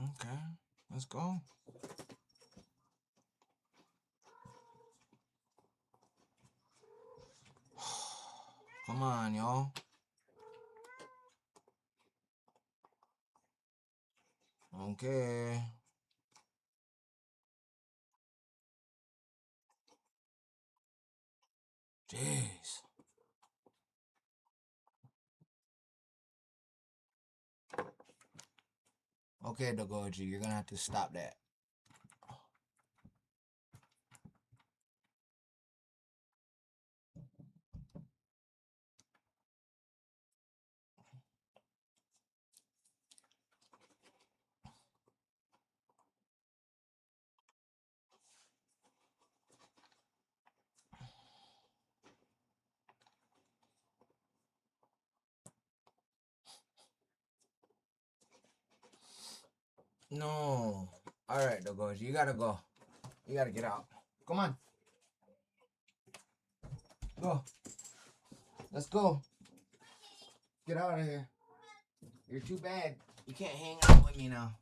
Okay, let's go. Come on, y'all. Okay. Jeez. Okay, Dogoji, you're gonna have to stop that. No. Alright, Dogoji, you gotta go. You gotta get out. Come on. Go. Let's go. Get out of here. You're too bad. You can't hang out with me now.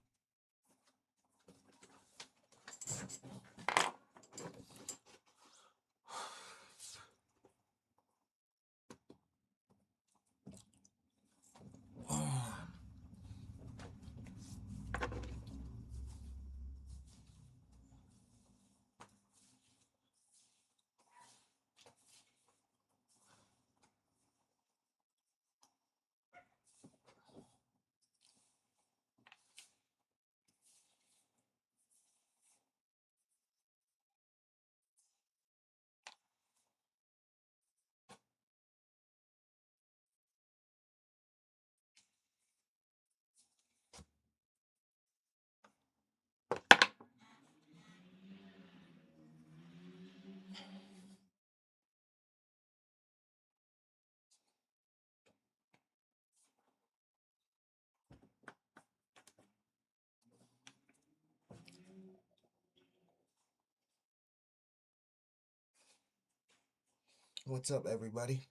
What's up, everybody?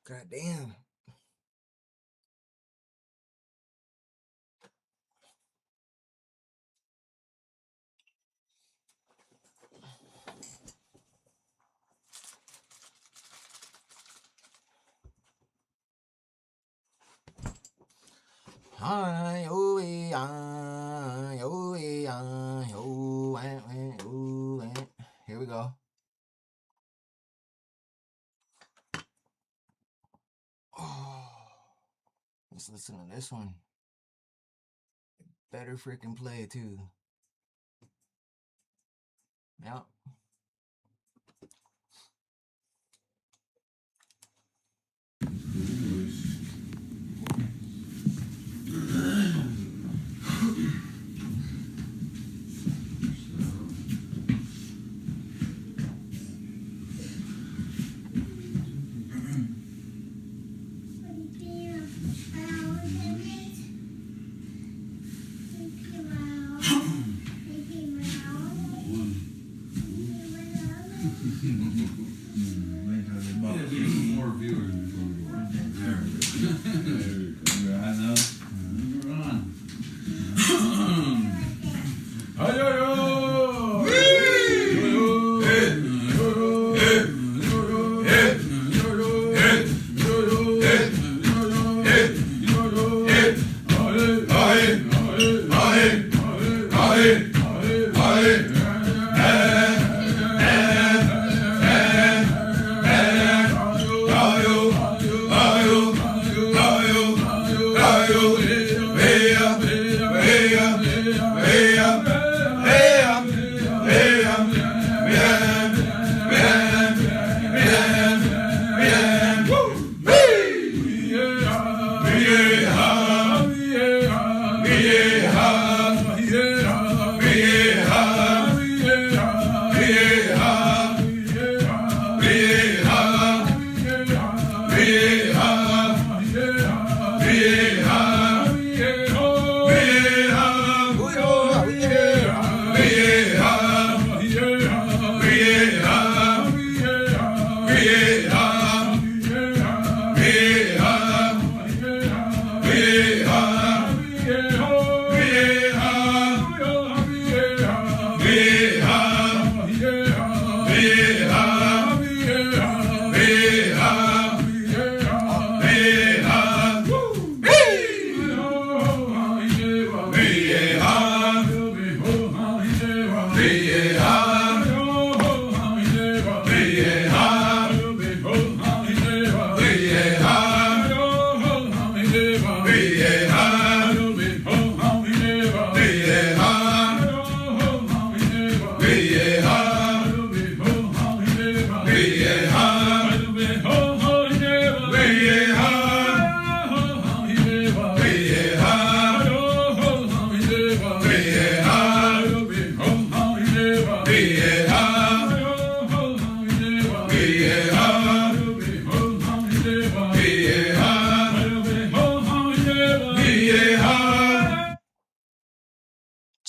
God damn. Hi, oh, here we go. Oh, let's listen to this one. Better freaking play too. Yep. More viewers before we go on. There we go. I know. We're on.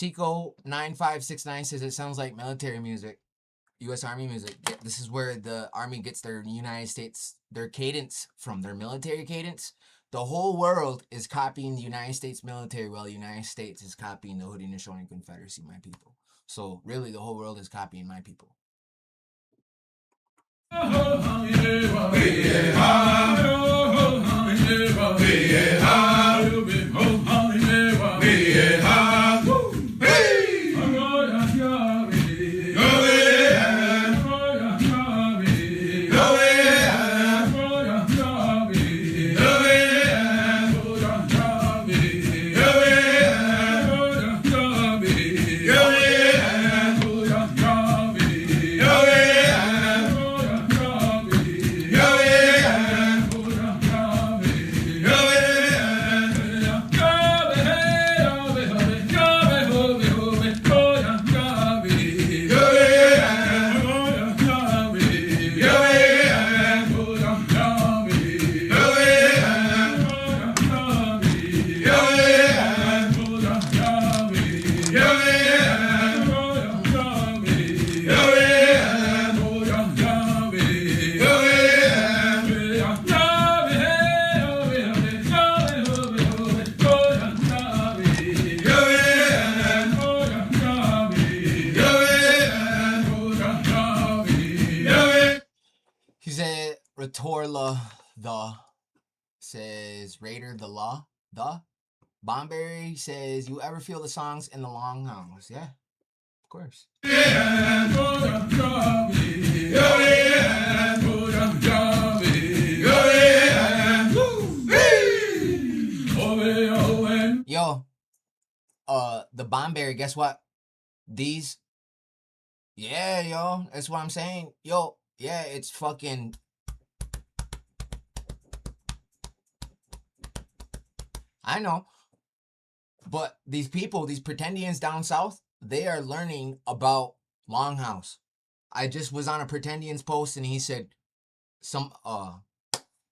Chico9569 says it sounds like military music, U.S. Army music. This is where the Army gets their United States, their cadence from, their military cadence. The whole world is copying the United States military while the United States is copying the Haudenosaunee Confederacy, my people. So really the whole world is copying my people. Torla the says Raider the Law the Bomberry says, you ever feel the songs in the Longhouse? Yeah, of course. Yo, the Bomberry, guess what? These, yeah, yo, that's what I'm saying. Yo, yeah, it's fucking. I know. But these people, these pretendians down south, they are learning about Longhouse. I just was on a pretendians post and he said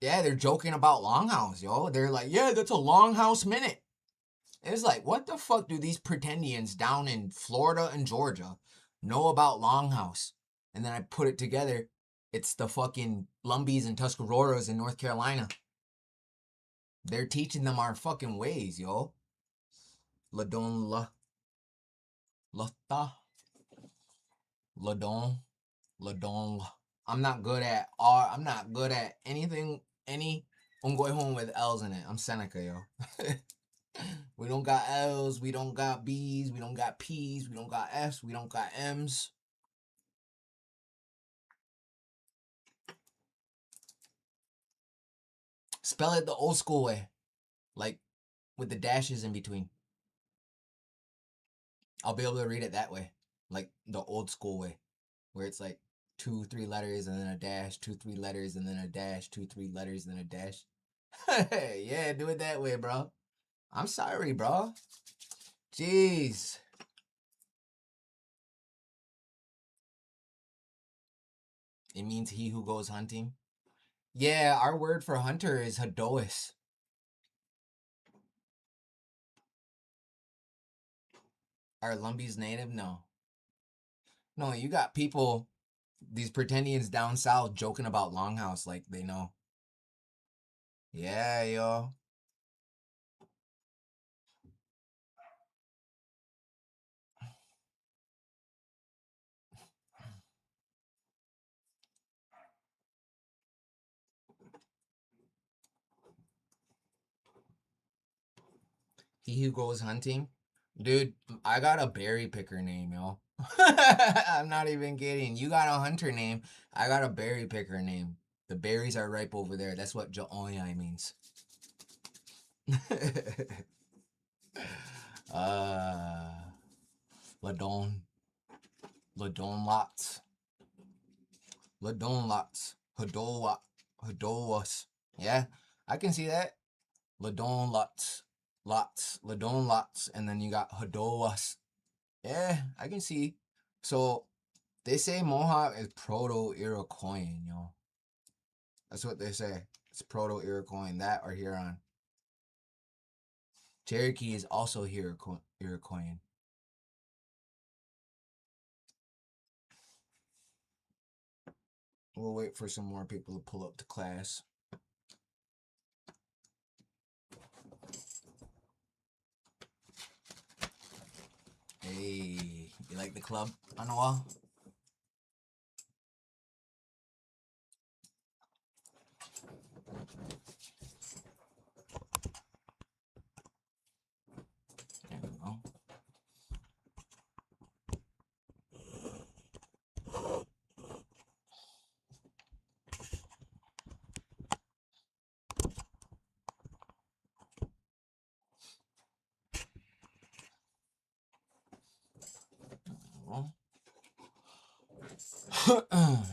yeah, they're joking about Longhouse, yo. They're like, yeah, that's a Longhouse minute. It's like, what the fuck do these pretendians down in Florida and Georgia know about Longhouse? And then I put it together. It's the fucking Lumbees and Tuscaroras in North Carolina. They're teaching them our fucking ways, yo. Ladon la. Lata. Ladon. Ladon. I'm not good at anything, I'm going home with L's in it. I'm Seneca, yo. We don't got L's, we don't got B's, we don't got P's, we don't got F's, we don't got M's. Spell it the old school way. Like, with the dashes in between. I'll be able to read it that way. Like, the old school way. Where it's like 2, 3 letters and then a dash, 2, 3 letters and then a dash, 2, 3 letters and then a dash. Yeah, do it that way, bro. I'm sorry, bro. Jeez. It means he who goes hunting. Yeah, our word for hunter is Hadois. Are Lumbees native? No. No, you got people, these pretendians down south joking about Longhouse like they know. Yeah, yo. He who goes hunting. Dude, I got a berry picker name, yo. I'm not even kidding. You got a hunter name. I got a berry picker name. The berries are ripe over there. That's what Jo'oyai means. Ladon. Ladon lots. Ladon lots. Hadowa. Hadowas. Yeah, I can see that. Ladon lots. Lots. Ladon lots. And then you got Hadowas. Yeah, I can see. So, they say Mohawk is Proto-Iroquoian, yo. That's what they say. It's Proto-Iroquoian. That or Huron. Cherokee is also Iroquoian. We'll wait for some more people to pull up to class. Hey, you like the club on the wall? There we go.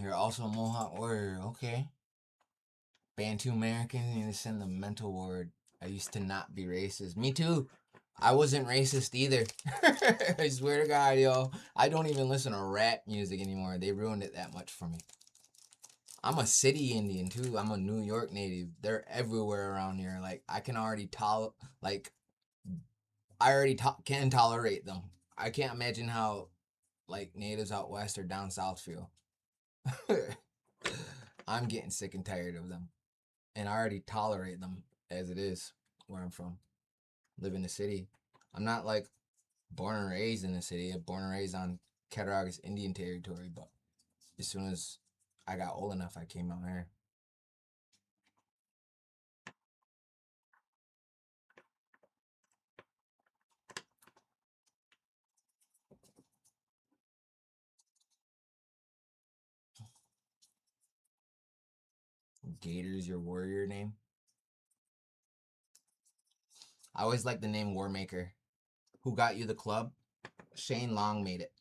You're also a Mohawk warrior, okay. Bantu Americans, you need to send the mental ward. I used to not be racist. Me too. I wasn't racist either. I swear to God, yo. I don't even listen to rap music anymore. They ruined it that much for me. I'm a city Indian too. I'm a New York native. They're everywhere around here. Like, I can already can tolerate them. I can't imagine how, like, natives out west or down south feel. I'm getting sick and tired of them. And I already tolerate them as it is where I'm from. Live in the city. I'm not, like, born and raised in the city. I'm born and raised on Cattaraugus Indian territory. But as soon as I got old enough, I came out here. Gator's your warrior name? I always like the name Warmaker. Who got you the club? Shane Long made it.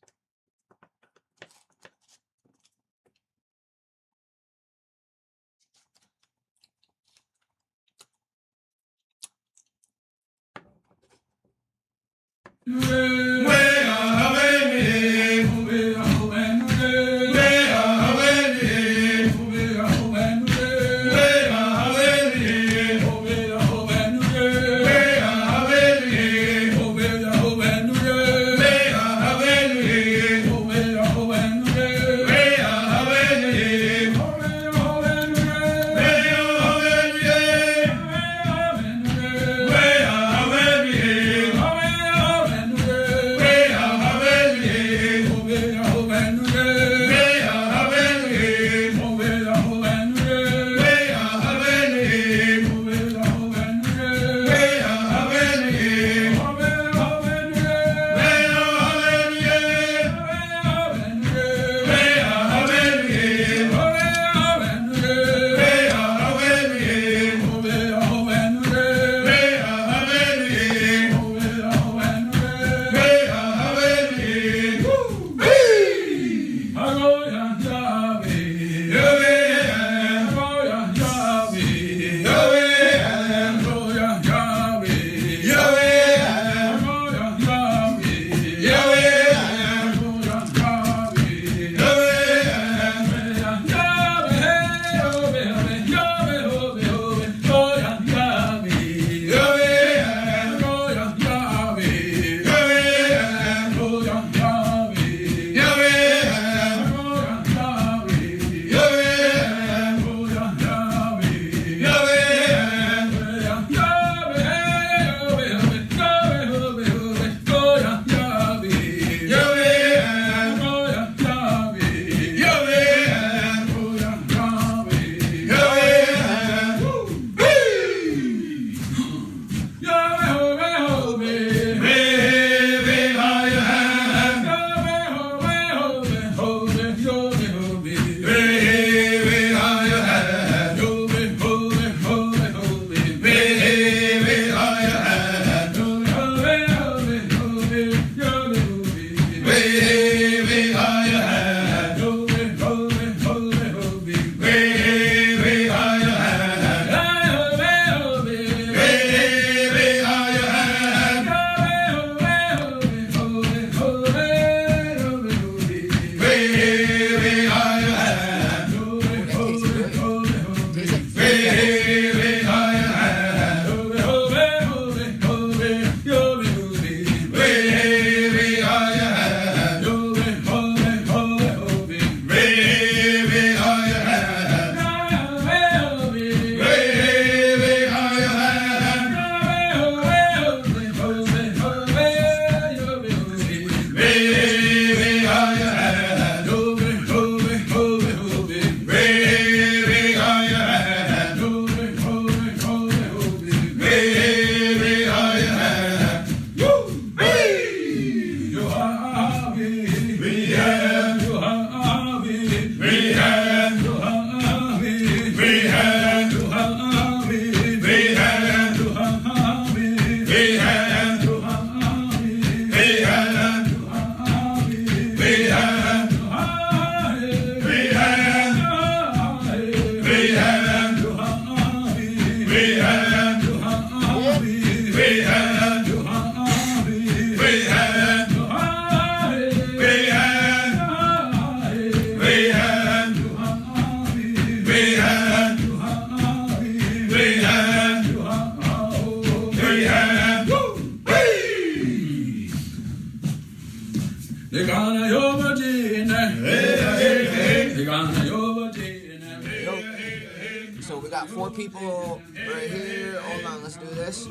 So we got 4 people right here. Hold on, let's do this.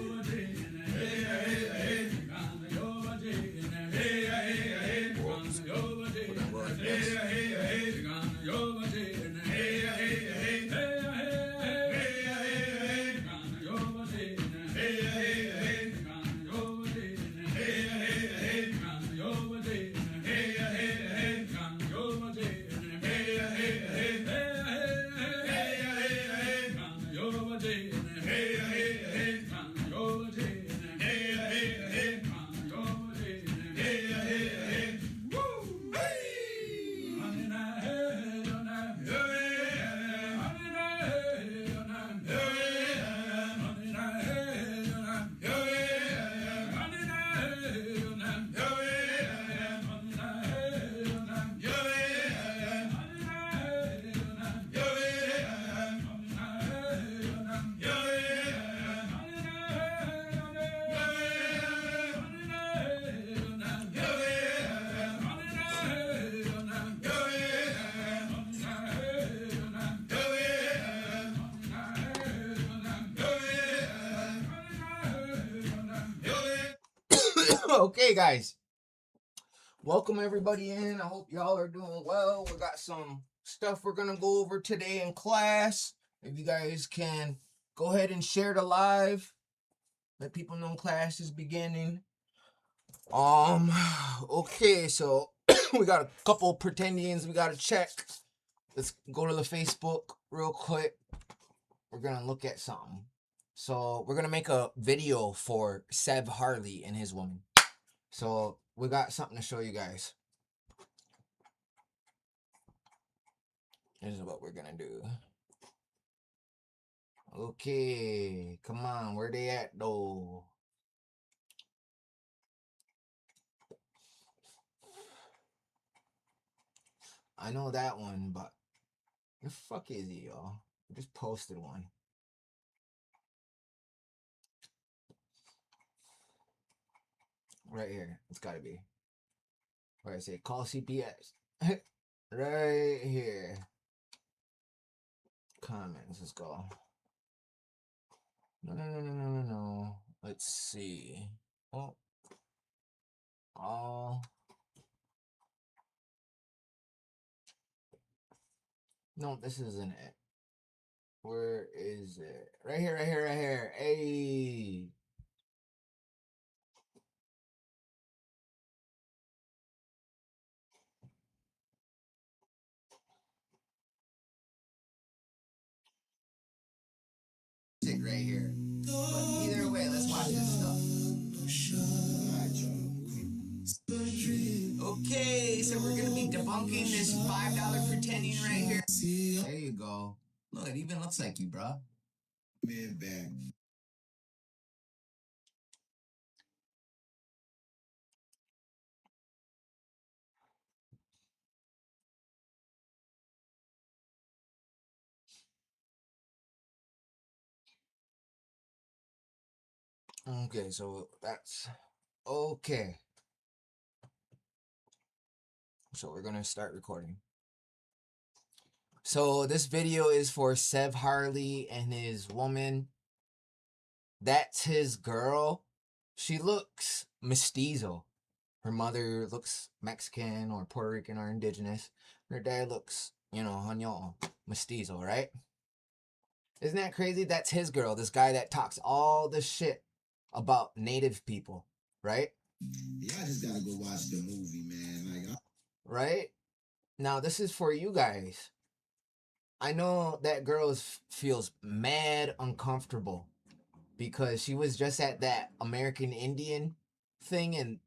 Whoops. We're gonna go like this. Okay, guys. Welcome everybody in. I hope y'all are doing well. We got some stuff we're gonna go over today in class. If you guys can go ahead and share the live, let people know class is beginning. Okay, so we got a couple pretendians we gotta check. Let's go to the Facebook real quick. We're gonna look at something. So we're gonna make a video for Sev Harley and his woman. So we got something to show you guys. This is what we're gonna do. Okay, come on, where they at though? I know that one, but the fuck is he, y'all? I just posted one. Right here, it's gotta be. Where I say call CPS. Right here. Comments, let's go. No. Let's see. Oh. No, this isn't it. Where is it? Right here. Hey. It right here. But either way, let's watch this stuff. Okay, so we're gonna be debunking this $5 pretending right here. There you go. Look, it even looks like you, bro. Man, back. Okay, so that's okay. So we're gonna start recording. So this video is for Sev Harley and his woman. That's his girl. She looks mestizo. Her mother looks Mexican or Puerto Rican or indigenous. Her dad looks, Haño, mestizo, right? Isn't that crazy? That's his girl, this guy that talks all this shit about native people, right? Yeah, I just gotta go watch the movie, man. Right? Now, this is for you guys. I know that girl feels mad uncomfortable because she was just at that American Indian thing and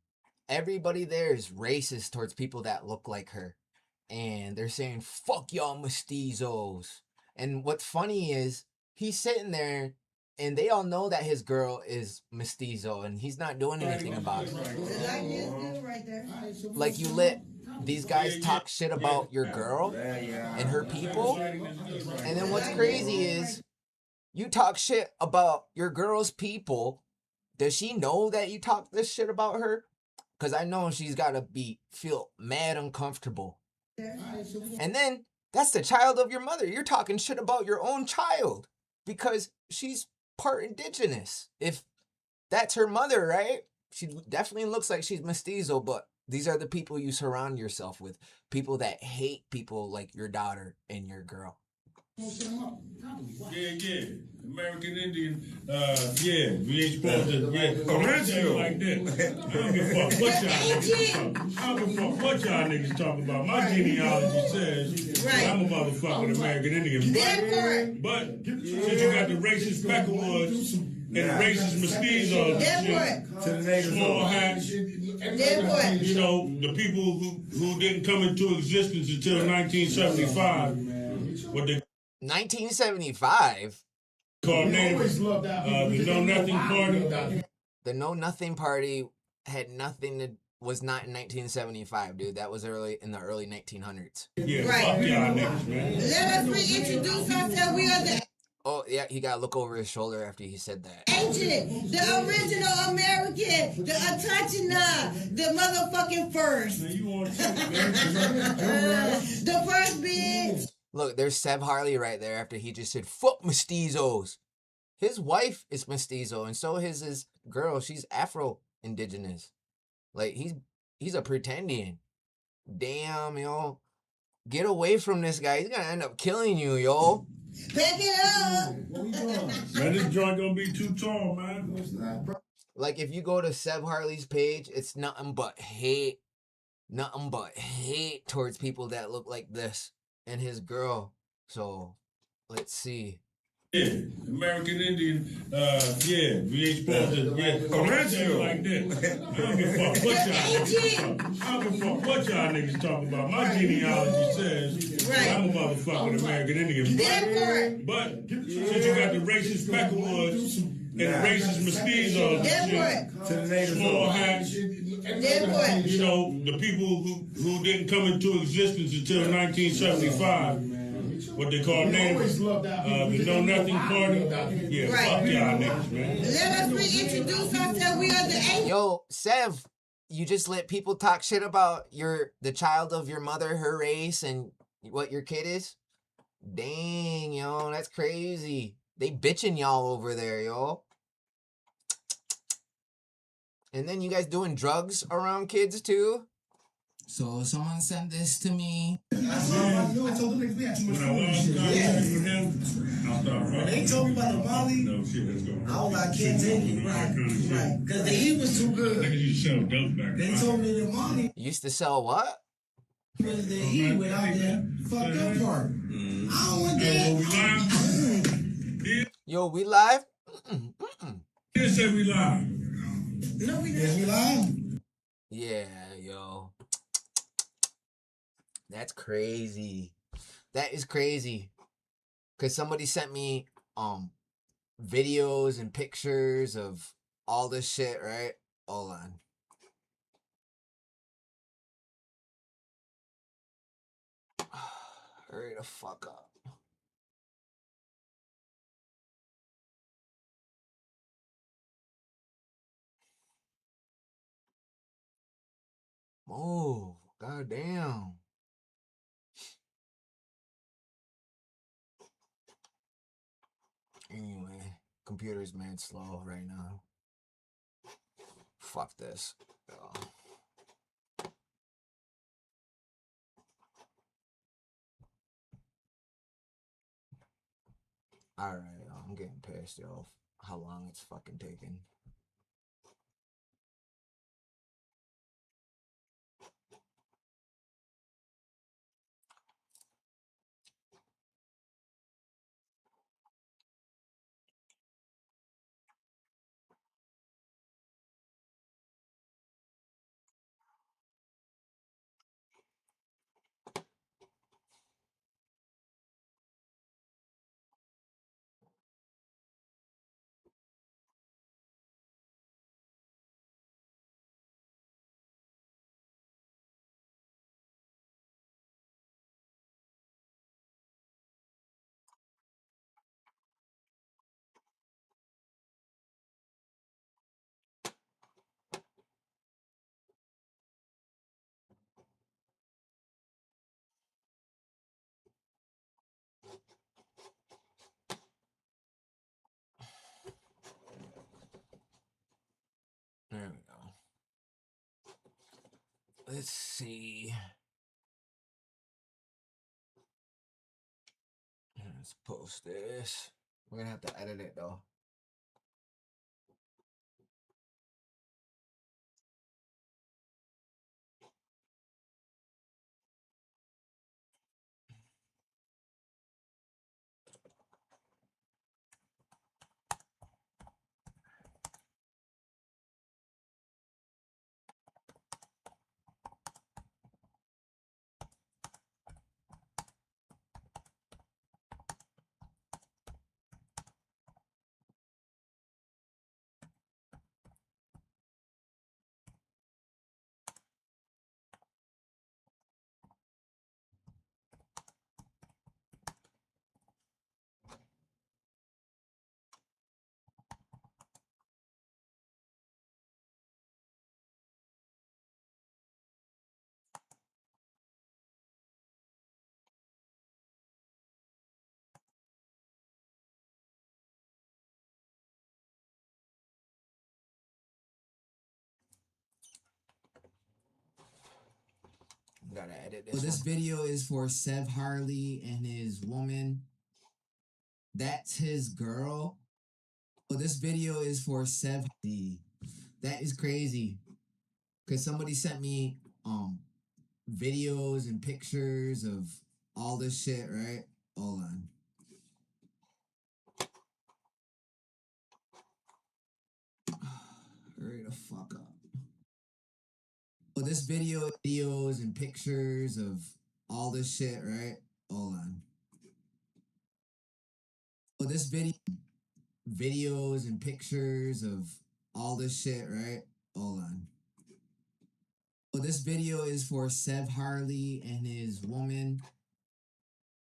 everybody there is racist towards people that look like her. And they're saying, fuck y'all mestizos. And what's funny is he's sitting there and they all know that his girl is mestizo and he's not doing anything about it. Like you let these guys talk shit about your girl and her people. And then what's crazy is you talk shit about your girl's people. Does she know that you talk this shit about her? Because I know she's got to feel mad uncomfortable. And then That's the child of your mother. You're talking shit about your own child because she's part indigenous. If that's her mother, right? She definitely looks like she's mestizo, but these are the people you surround yourself with. People that hate people like your daughter and your girl. Yeah. American Indian, yeah, we ain't supposed to, like that. I don't give a fuck what y'all niggas talking. I don't give a fuck what y'all niggas talking about. My genealogy says I'm a motherfucking American Indian. But since you got the racist Peckerwoods and the racist mestizos and shit, small hats, you know, the people who didn't come into existence until 1975, what they 1975. called Native, the Know Nothing Party. The Know Nothing Party had nothing to was not in 1975, dude. That was in the early 1900s. Yeah, fuck y'all niggas, man. Let us reintroduce ourselves. We are the Oh yeah, he gotta look over his shoulder after he said that. ancient, the original American, the Atachina, the motherfucking first. Man, you want to man? The first bitch. Look, there's Seb Harley right there after he just said, fuck mestizos. His wife is mestizo, and so is his girl. She's Afro-indigenous. Like, he's a pretendian. Damn, yo. Get away from this guy. He's gonna end up killing you, yo. Back it up. Man, this joint gonna be too tall, man. Like, if you go to Seb Harley's page, it's nothing but hate. Nothing but hate towards people that look like this. And his girl. So, let's see. Yeah, American Indian, yeah, we ain't supposed to, like that. I don't give a fuck what y'all niggas talking. I don't give a fuck what y'all niggas talking about. My genealogy says I'm a motherfucking American Indian. But since you got the racist Peckerwoods and the racist mestizos and shit, small hats, you know, the people who didn't come into existence until 1975. What they call Native, the Know Nothing Party. Yeah, fuck y'all niggas, man. Let us reintroduce ourselves. We are the ancient. Yo, Sev, you just let people talk shit about the child of your mother, her race, and what your kid is? Dang, yo, that's crazy. They bitching y'all over there, yo. And then you guys doing drugs around kids too? So someone sent this to me. I told them niggas we had too much food. They told me about the Molly. No shit, let's go. I was like, I can't take it. Right. Because the heat was too good. Niggas used to sell dope back They told me the Molly. Used to sell what? Because the heat went out there. Fucked up part. I don't want that. Yo, we live? Didn't say we live. No, we didn't. We live? Yeah, yo. That's crazy. That is crazy. Cause somebody sent me videos and pictures of all this shit, right? Hold on. Hurry the fuck up. Move. Goddamn. Anyway, computer's mad slow right now. Fuck this. Alright, I'm getting pissed, yo. How long it's fucking taking. Let's see. Let's post this. We're gonna have to edit it though. Gotta edit this. So this one. video is for Sev Harley and his woman. That's his girl. So this video is for Sev. That is crazy. Cause somebody sent me videos and pictures of all this shit, right? Hold on. Hurry the fuck up. So this videos and pictures of all this shit, right? Hold on. So this videos and pictures of all this shit, right? Hold on. So this video is for Sev Harley and his woman.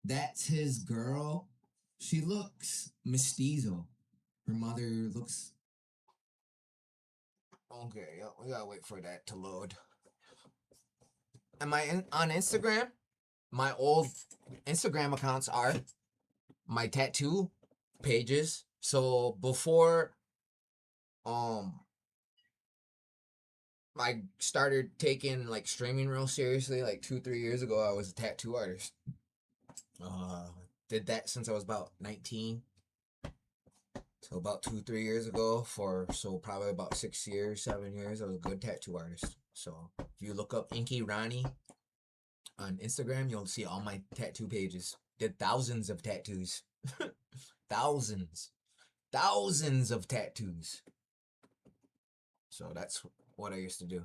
That's his girl. She looks mestizo. Her mother looks... Okay, yep, we gotta wait for that to load. Am I on Instagram? My old Instagram accounts are my tattoo pages. So before I started taking like streaming real seriously, like 2-3 years ago, I was a tattoo artist. Did that since I was about 19. So about 2-3 years ago, so probably about 6 years, 7 years, I was a good tattoo artist. So if you look up Inky Ronnie on Instagram, you'll see all my tattoo pages. Did thousands of tattoos. Thousands of tattoos. So that's what I used to do.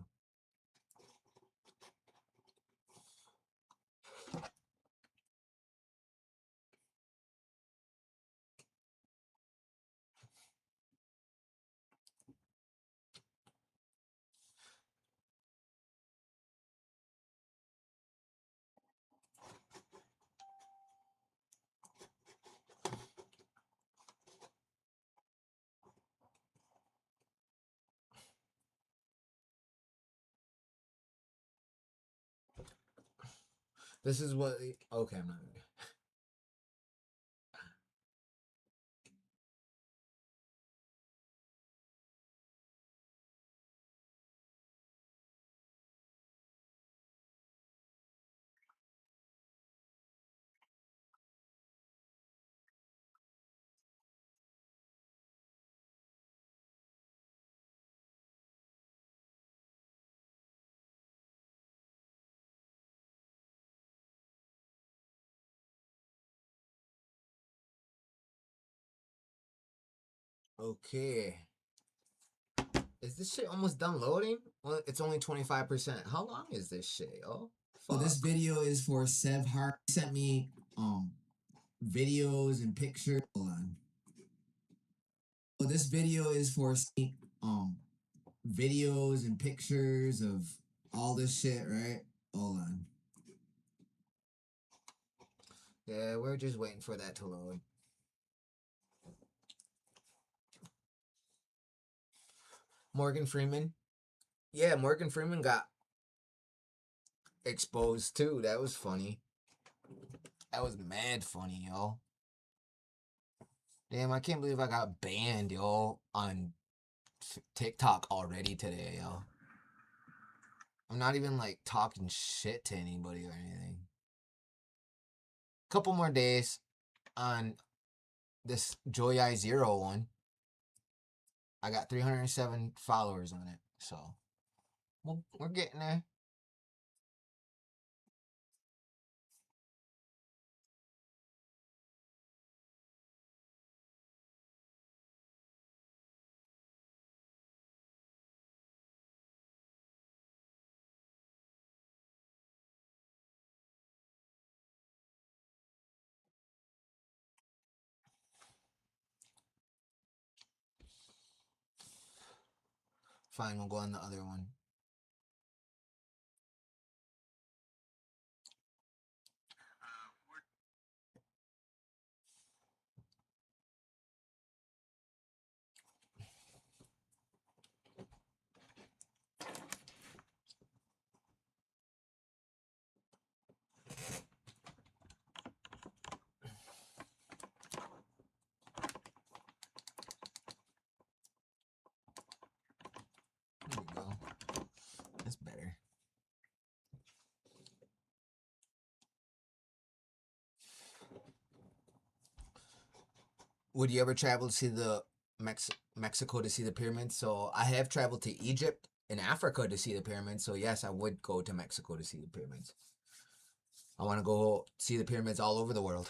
This is what... Okay, I'm not... Okay. Is this shit almost done loading? Well, it's only 25%. How long is this shit, yo? So this video is for Sev Harley. He sent me videos and pictures. Hold on. So this video is for videos and pictures of all this shit, right? Hold on. Yeah, we're just waiting for that to load. Morgan Freeman. Yeah, Morgan Freeman got exposed too. That was funny. That was mad funny, yo. Damn, I can't believe I got banned, yo, on TikTok already today, yo. I'm not even like talking shit to anybody or anything. Couple more days on this Joy I Zero one. I got 307 followers on it, so we're getting there. Fine, we'll go on the other one. There we go. That's better. Would you ever travel to see the Mexico to see the pyramids? So I have traveled to Egypt and Africa to see the pyramids. So yes, I would go to Mexico to see the pyramids. I want to go see the pyramids all over the world.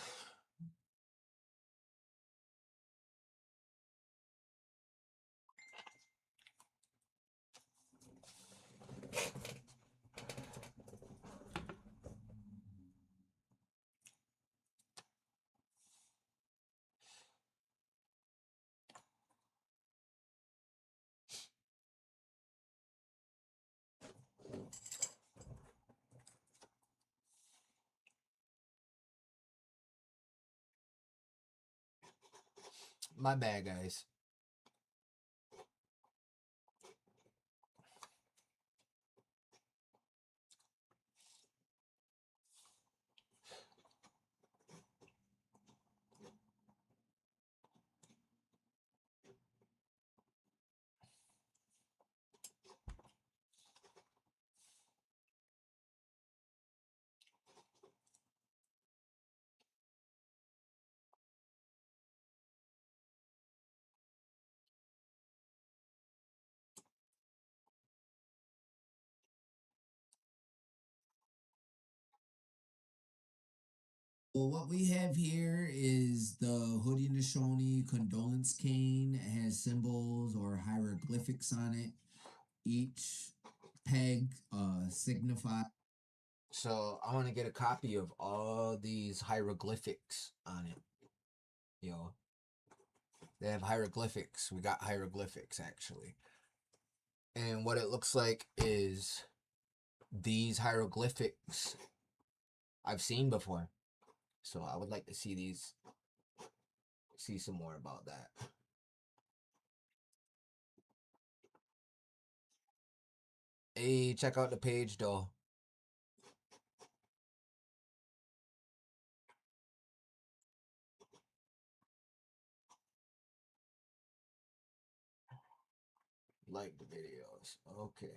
My bad, guys. Well, what we have here is the Haudenosaunee condolence cane. It has symbols or hieroglyphics on it. Each peg signify. So I want to get a copy of all these hieroglyphics on it. Yo, they have hieroglyphics. We got hieroglyphics actually. And what it looks like is these hieroglyphics I've seen before. So I would like to see some more about that. Hey, check out the page though. Like the videos. Okay.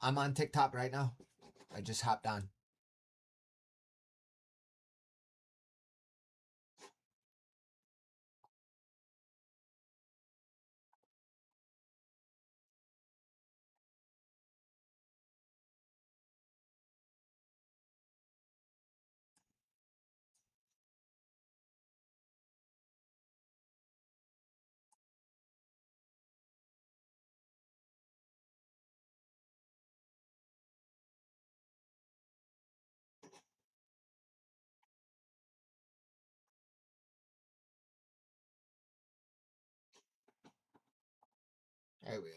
I'm on TikTok right now. I just hopped on. There we go.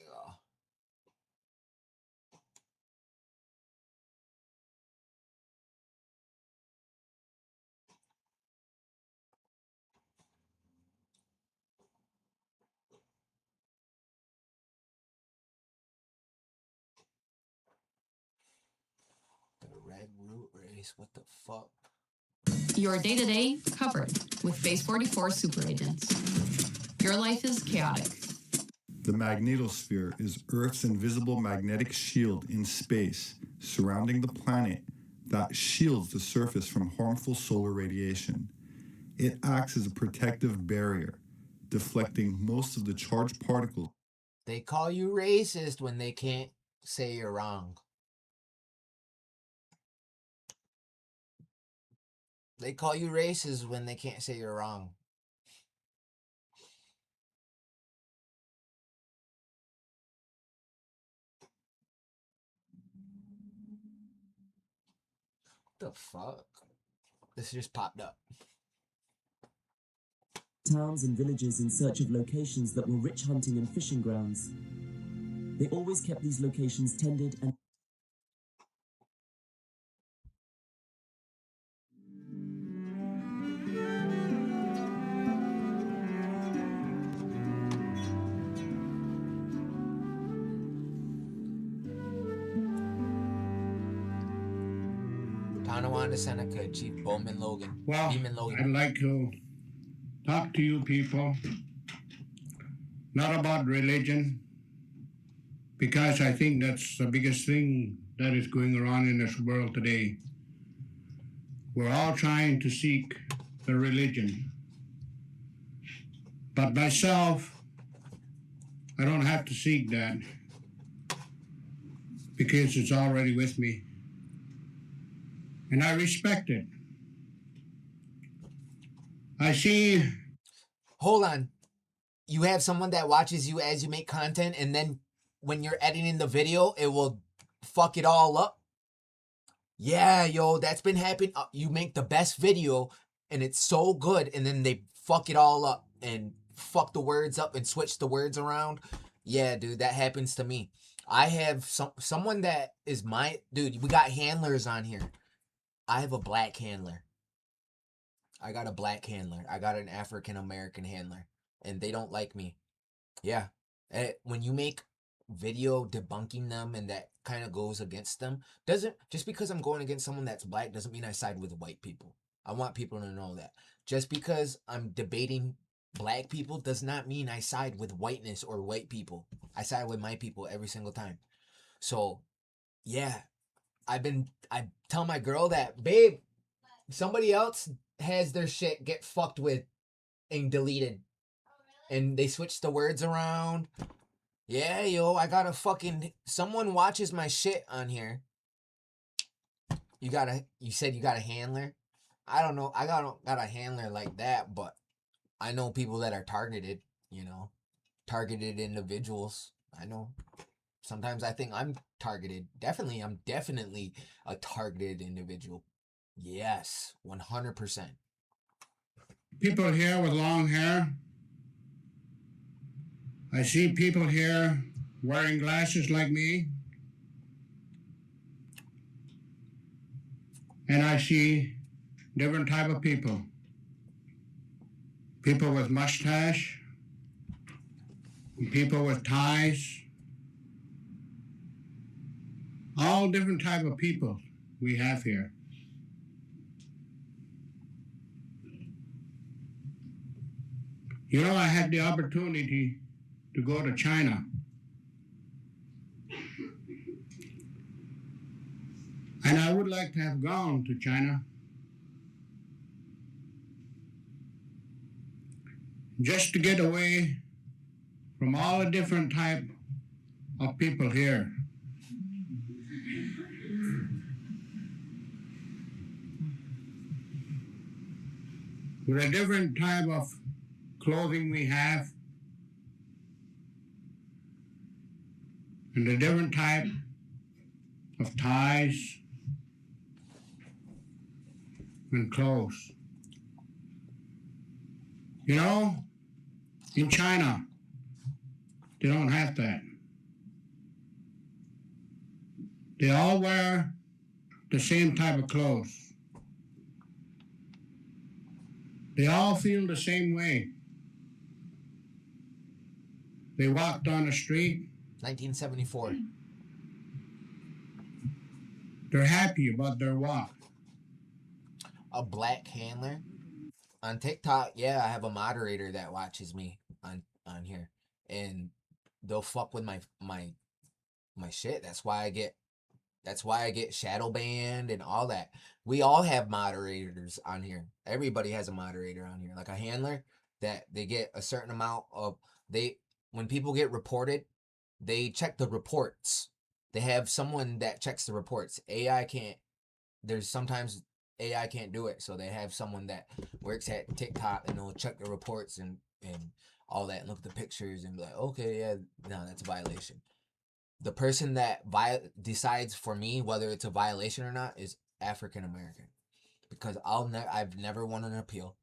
The red root race, what the fuck? Your day-to-day covered with Base 44 super agents. Your life is chaotic. The magnetosphere is Earth's invisible magnetic shield in space surrounding the planet that shields the surface from harmful solar radiation. It acts as a protective barrier, deflecting most of the charged particles. They call you racist when they can't say you're wrong. They call you racist when they can't say you're wrong. What the fuck? This just popped up. Towns and villages in search of locations that were rich hunting and fishing grounds. They always kept these locations tended and Tonawanda Seneca, Chief Bowman Logan. Well, Beeman Logan. I'd like to talk to you people, not about religion, because I think that's the biggest thing that is going around in this world today. We're all trying to seek the religion. But myself, I don't have to seek that because it's already with me. And I respect it. I see. Hold on. You have someone that watches you as you make content, and then when you're editing the video, it will fuck it all up. Yeah, yo, that's been happening. You make the best video, and it's so good, and then they fuck it all up and fuck the words up and switch the words around. Yeah, dude, that happens to me. I have someone that is my dude. We got handlers on here. I have a black handler. I got a black handler. I got an African American handler, and they don't like me. Yeah, when you make video debunking them and that kind of goes against them, doesn't just because I'm going against someone that's black doesn't mean I side with white people. I want people to know that. Just because I'm debating black people does not mean I side with whiteness or white people. I side with my people every single time. So, yeah, I tell my girl that, babe, somebody else has their shit get fucked with and deleted. And they switch the words around. Yeah, yo, I got a fucking... Someone watches my shit on here. You said you got a handler? I don't know. I got a handler like that, but I know people that are targeted, you know. Targeted individuals. I know. Sometimes I think I'm targeted. I'm definitely a targeted individual. Yes, 100%. People here with long hair. I see people here wearing glasses like me. And I see different type of people. People with mustache, people with ties. All different type of people we have here. You know, I had the opportunity to go to China. And I would like to have gone to China just to get away from all the different type of people here. With a different type of clothing we have, and a different type of ties and clothes. You know, in China, They don't have that. They all wear the same type of clothes. They all feel the same way. They walk down the street. 1974. They're happy about their walk. A black handler on TikTok. Yeah, I have a moderator that watches me on here, and they'll fuck with my shit. That's why I get shadow banned and all that. We all have moderators on here. Everybody has a moderator on here, like a handler that they get a certain amount of when people get reported, they check the reports. They have someone that checks the reports. AI can't. There's sometimes AI can't do it, so they have someone that works at TikTok and they'll check the reports and all that and look at the pictures and be like, okay, yeah, no, that's a violation. The person that decides for me whether it's a violation or not is African American, because I've never won an appeal,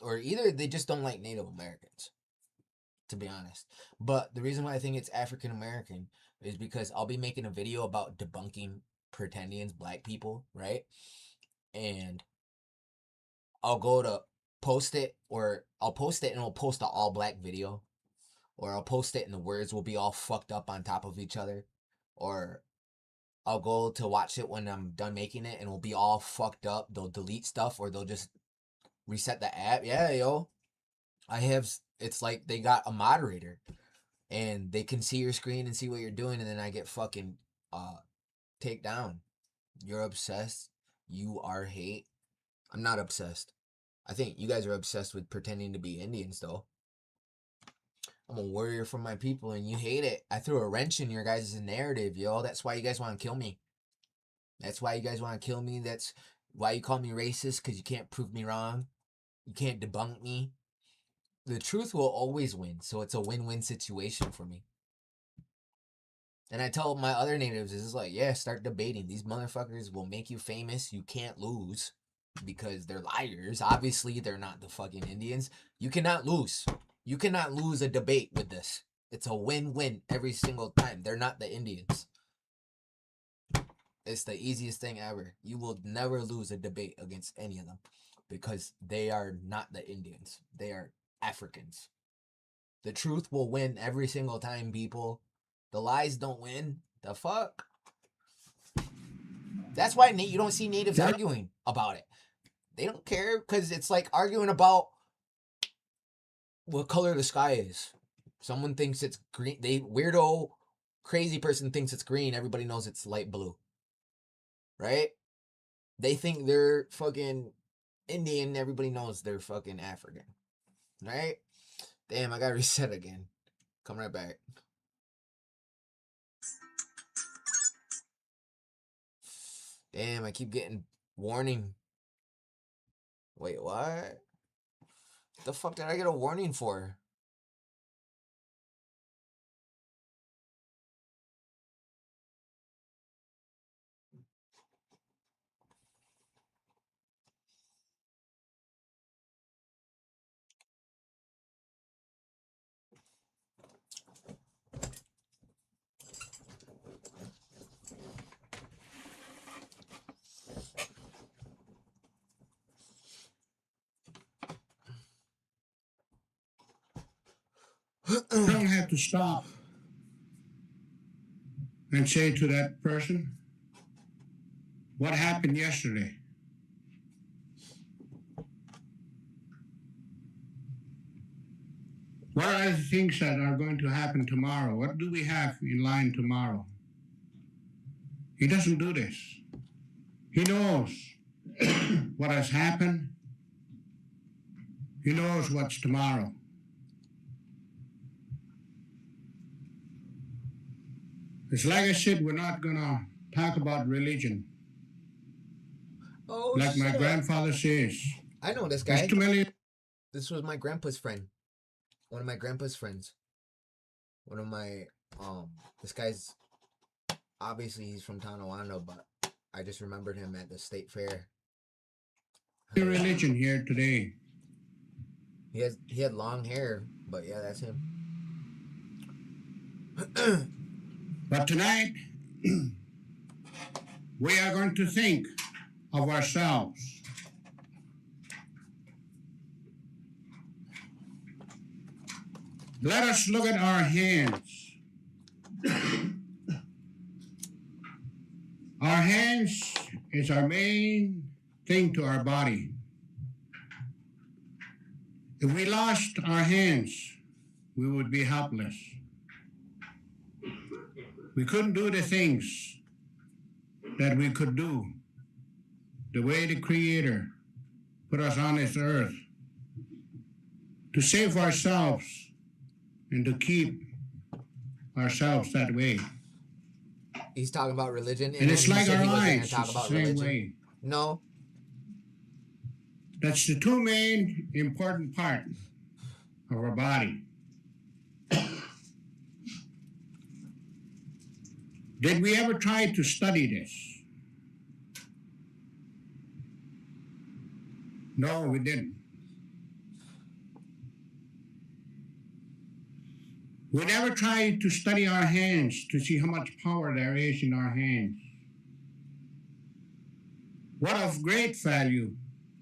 or either they just don't like Native Americans, to be honest. But the reason why I think it's African American is because I'll be making a video about debunking pretendians, black people, right? And I'll go to post it, or I'll post it and it'll post an all black video, or I'll post it and the words will be all fucked up on top of each other, or I'll go to watch it when I'm done making it and it'll be all fucked up. They'll delete stuff or they'll just reset the app. Yeah, yo. It's like they got a moderator and they can see your screen and see what you're doing, and then I get fucking take down. You're obsessed. You are hate. I'm not obsessed. I think you guys are obsessed with pretending to be Indians, though. I'm a warrior for my people, and you hate it. I threw a wrench in your guys' narrative, yo. That's why you guys want to kill me. That's why you guys want to kill me. That's why you call me racist, because you can't prove me wrong. You can't debunk me. The truth will always win, so it's a win-win situation for me. And I tell my other natives, it's like, yeah, start debating. These motherfuckers will make you famous. You can't lose because they're liars. Obviously, they're not the fucking Indians. You cannot lose. You cannot lose a debate with this. It's a win-win every single time. They're not the Indians. It's the easiest thing ever. You will never lose a debate against any of them because they are not the Indians. They are Africans. The truth will win every single time, people. The lies don't win. The fuck? That's why you don't see natives arguing about it. They don't care because it's like arguing about what color the sky is. Someone thinks it's green. Weirdo, crazy person thinks it's green. Everybody knows it's light blue. Right? They think they're fucking Indian. Everybody knows they're fucking African. Right? Damn, I gotta reset again. Come right back. Damn, I keep getting warning. Wait, what? The fuck did I get a warning for? You don't have to stop and say to that person, what happened yesterday? What are the things that are going to happen tomorrow? What do we have in line tomorrow? He doesn't do this. He knows what has happened. He knows what's tomorrow. It's like I said, we're not going to talk about religion. Oh, like my shit. grandfather says. I know this guy. There's too many. This was my grandpa's friend. One of my grandpa's friends. One of my, this guy's, obviously he's from Tonawanda, but I just remembered him at the state fair. Religion here today. He had long hair, but yeah, that's him. But tonight, we are going to think of ourselves. Let us look at our hands. Our hands is our main thing to our body. If we lost our hands, we would be helpless. We couldn't do the things that we could do the way the Creator put us on this earth to save ourselves and to keep ourselves that way. He's talking about religion, And it's he like said our he wasn't gonna eyes, talk it's the about same religion. way. No, That's the two main important part of our body. Did we ever try to study this? No, we didn't. We never tried to study our hands to see how much power there is in our hands. What of great value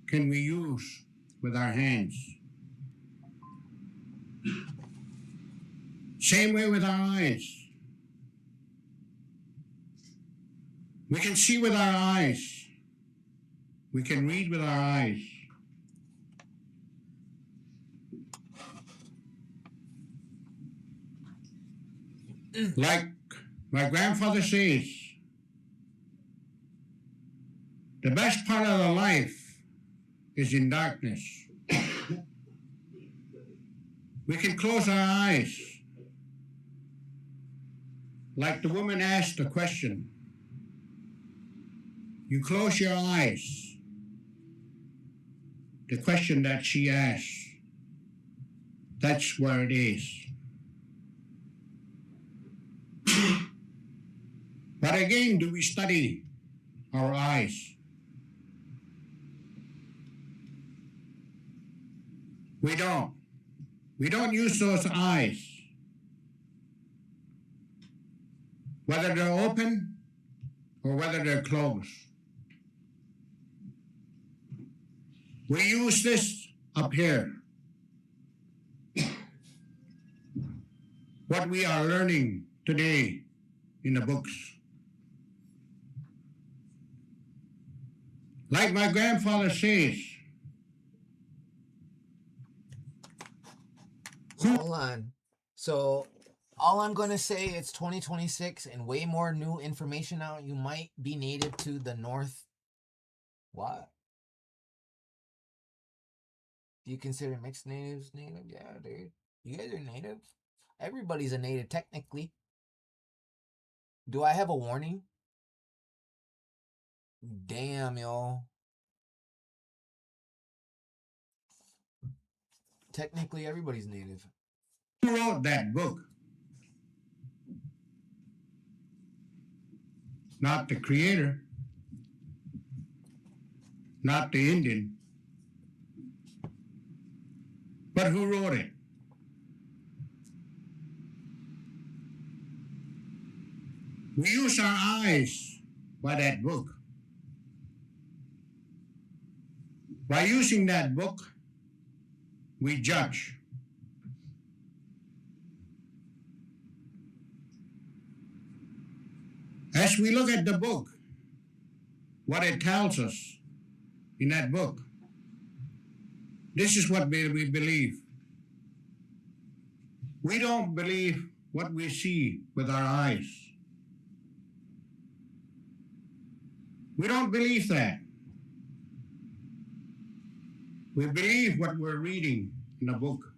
can we use with our hands? Same way with our eyes. We can see with our eyes. We can read with our eyes. Like my grandfather says, the best part of the life is in darkness. We can close our eyes. Like the woman asked the question. You close your eyes. The question that she asked, that's where it is. But again, do we study our eyes? We don't. We don't use those eyes. Whether they're open or whether they're closed. We use this up here. What we are learning today in the books. Like my grandfather says, hold on. So all I'm gonna say, it's 2026 and way more new information out. You might be native to the north. What? Do you consider mixed natives native? Yeah, dude. You guys are native. Everybody's a native technically. Do I have a warning? Damn, yo. Technically, everybody's native. who wrote that book? Not the Creator, not the Indian, but who wrote it? We use our eyes by that book. By using that book, we judge. As we look at the book, what it tells us in that book, this is what we believe. We don't believe what we see with our eyes. We don't believe that. We believe what we're reading in the book.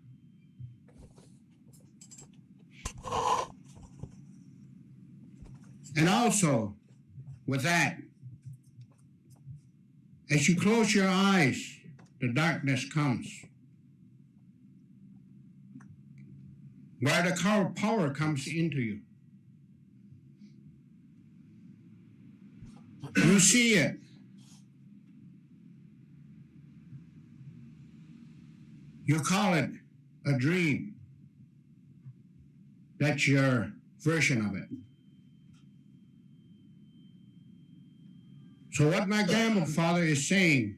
And also, with that, as you close your eyes, the darkness comes. Where the power comes into you. You see it. You call it a dream. That's your version of it. So what my grandfather is saying,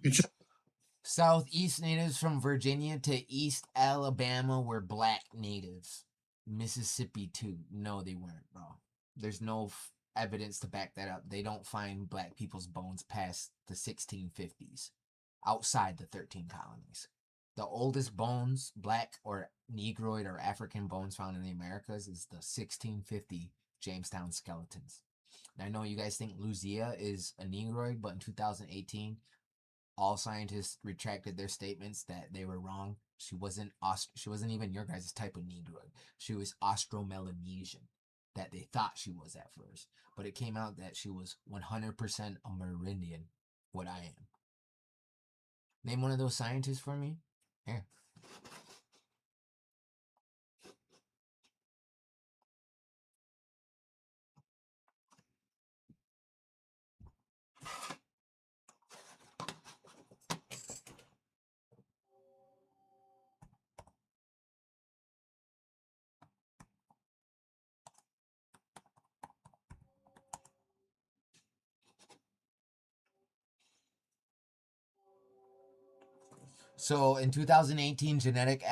it's Southeast natives from Virginia to East Alabama were black natives. Mississippi too. No, they weren't, bro. There's no evidence to back that up. They don't find black people's bones past the 1650s, outside the 13 colonies. The oldest bones, black or Negroid or African bones found in the Americas, is the 1650 Jamestown skeletons. And I know you guys think Lucia is a Negroid, but in 2018, all scientists retracted their statements that they were wrong. She wasn't even your guys' type of Negroid. She was Austro-Melanesian, that they thought she was at first. But it came out that she was 100% Amerindian, what I am. Name one of those scientists for me. Here. So in 2018, genetic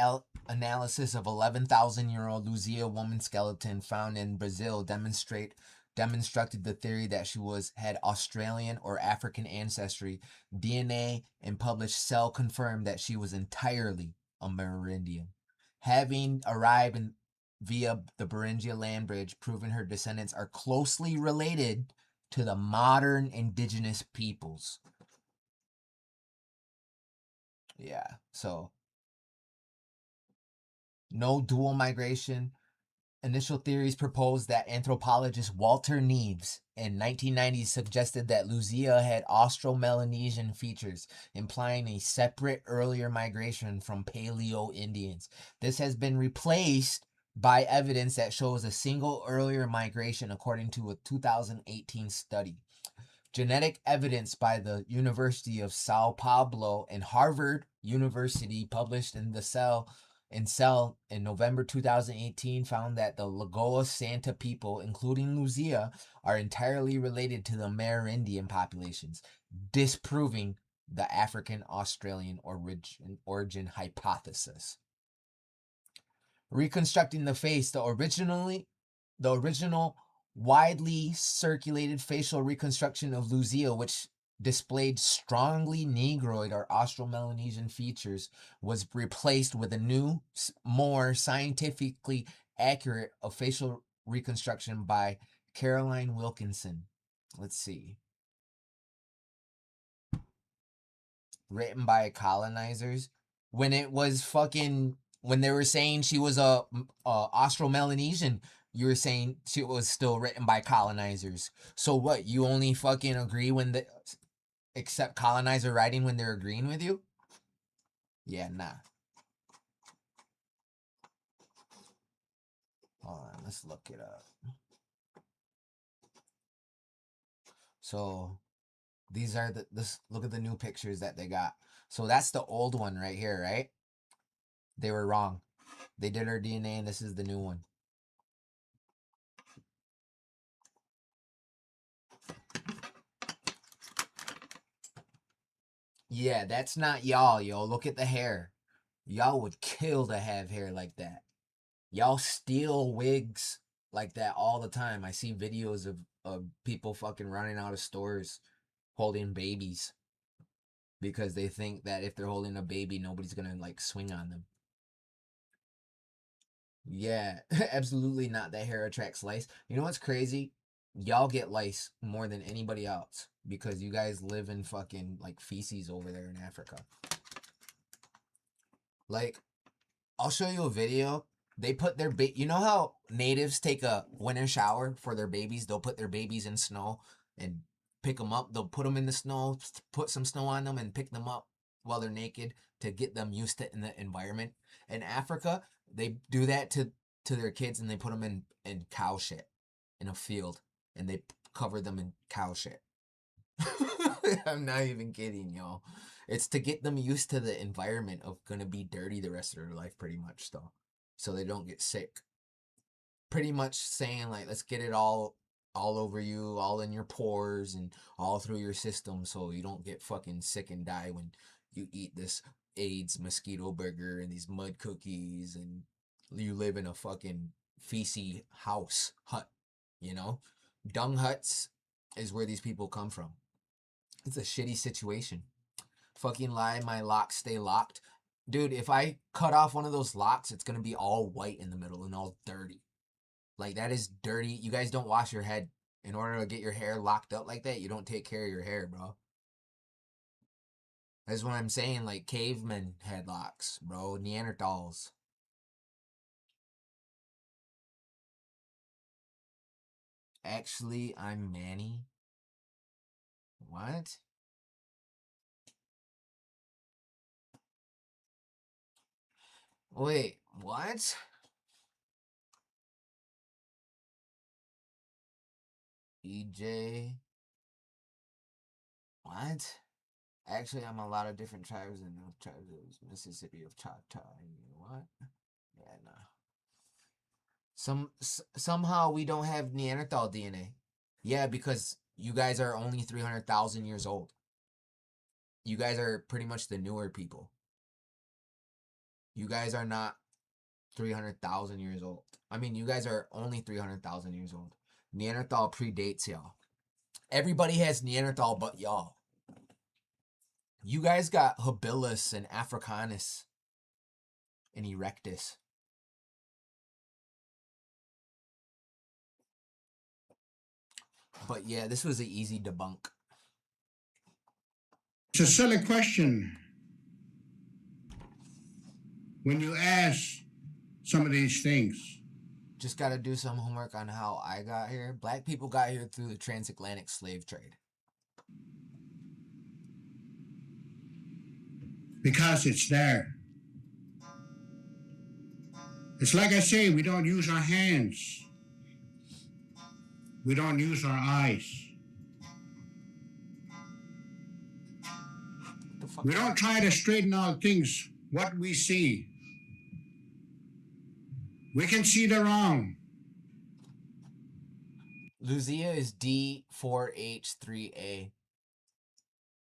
analysis of 11,000-year-old Lucia woman skeleton found in Brazil demonstrated the theory that she had Australian or African ancestry. DNA and published Cell confirmed that she was entirely Amerindian, having arrived via the Beringia land bridge, proving her descendants are closely related to the modern indigenous peoples. Yeah, so no dual migration. Initial theories proposed that anthropologist Walter Neves in 1990 suggested that Lucia had Austro-Melanesian features, implying a separate earlier migration from Paleo-Indians. This has been replaced by evidence that shows a single earlier migration according to a 2018 study. Genetic evidence by the University of Sao Paulo and Harvard University, published in the Cell in November 2018, found that the Lagoa Santa people, including Lucia, are entirely related to the Amerindian populations, disproving the African-Australian origin hypothesis. Reconstructing the face, the original widely circulated facial reconstruction of Lucia, which displayed strongly Negroid or Austro-Melanesian features, was replaced with a new, more scientifically accurate facial reconstruction by Caroline Wilkinson. Let's see. Written by colonizers. When they were saying she was a Austro-Melanesian, you were saying she was still written by colonizers. So what, you only fucking agree when accept colonizer writing when they're agreeing with you? Yeah, nah. Hold on, let's look it up. So these are look at the new pictures that they got. So that's the old one right here, right? They were wrong. They did her DNA and this is the new one. Yeah, that's not y'all, yo. Look at the hair. Y'all would kill to have hair like that. Y'all steal wigs like that all the time. I see videos of people fucking running out of stores holding babies because they think that if they're holding a baby, nobody's gonna like swing on them. Yeah, absolutely not. That hair attracts lice. You know what's crazy? Y'all get lice more than anybody else because you guys live in fucking like feces over there in Africa. Like, I'll show you a video. They put their you know how natives take a winter shower for their babies? They'll put their babies in snow and pick them up. They'll put them in the snow, put some snow on them and pick them up while they're naked to get them used to in the environment. In Africa, they do that to their kids and they put them in cow shit in a field and they cover them in cow shit. I'm not even kidding, y'all. It's to get them used to the environment of gonna be dirty the rest of their life, pretty much, though, so they don't get sick. pretty much saying like, let's get it all over you, all in your pores and all through your system, so you don't get fucking sick and die when you eat this AIDS mosquito burger and these mud cookies, and you live in a fucking feces hut, you know? Dung huts is where these people come from. It's a shitty situation. Fucking lie, my locks stay locked. Dude, if I cut off one of those locks, it's gonna be all white in the middle and all dirty. Like, that is dirty. You guys don't wash your head. In order to get your hair locked up like that, you don't take care of your hair, bro. That's what I'm saying. Like, cavemen had locks, bro. Neanderthals. Actually, I'm Manny. What? Wait, what? EJ. What? Actually, I'm a lot of different tribes in the tribes of Mississippi of Choctaw. What? Yeah, nah. Somehow we don't have Neanderthal DNA. Yeah, because you guys are only 300,000 years old. You guys are pretty much the newer people. You guys are not 300,000 years old. I mean, you guys are only 300,000 years old. Neanderthal predates y'all. Everybody has Neanderthal but y'all. You guys got habilis and africanus and erectus. But yeah, this was an easy debunk. It's a silly question when you ask some of these things. Just got to do some homework on how I got here. Black people got here through the transatlantic slave trade. Because it's there. It's like I say, we don't use our hands. We don't use our eyes. We don't try to straighten out things, what we see. We can see the wrong. Lucia is D4H3A.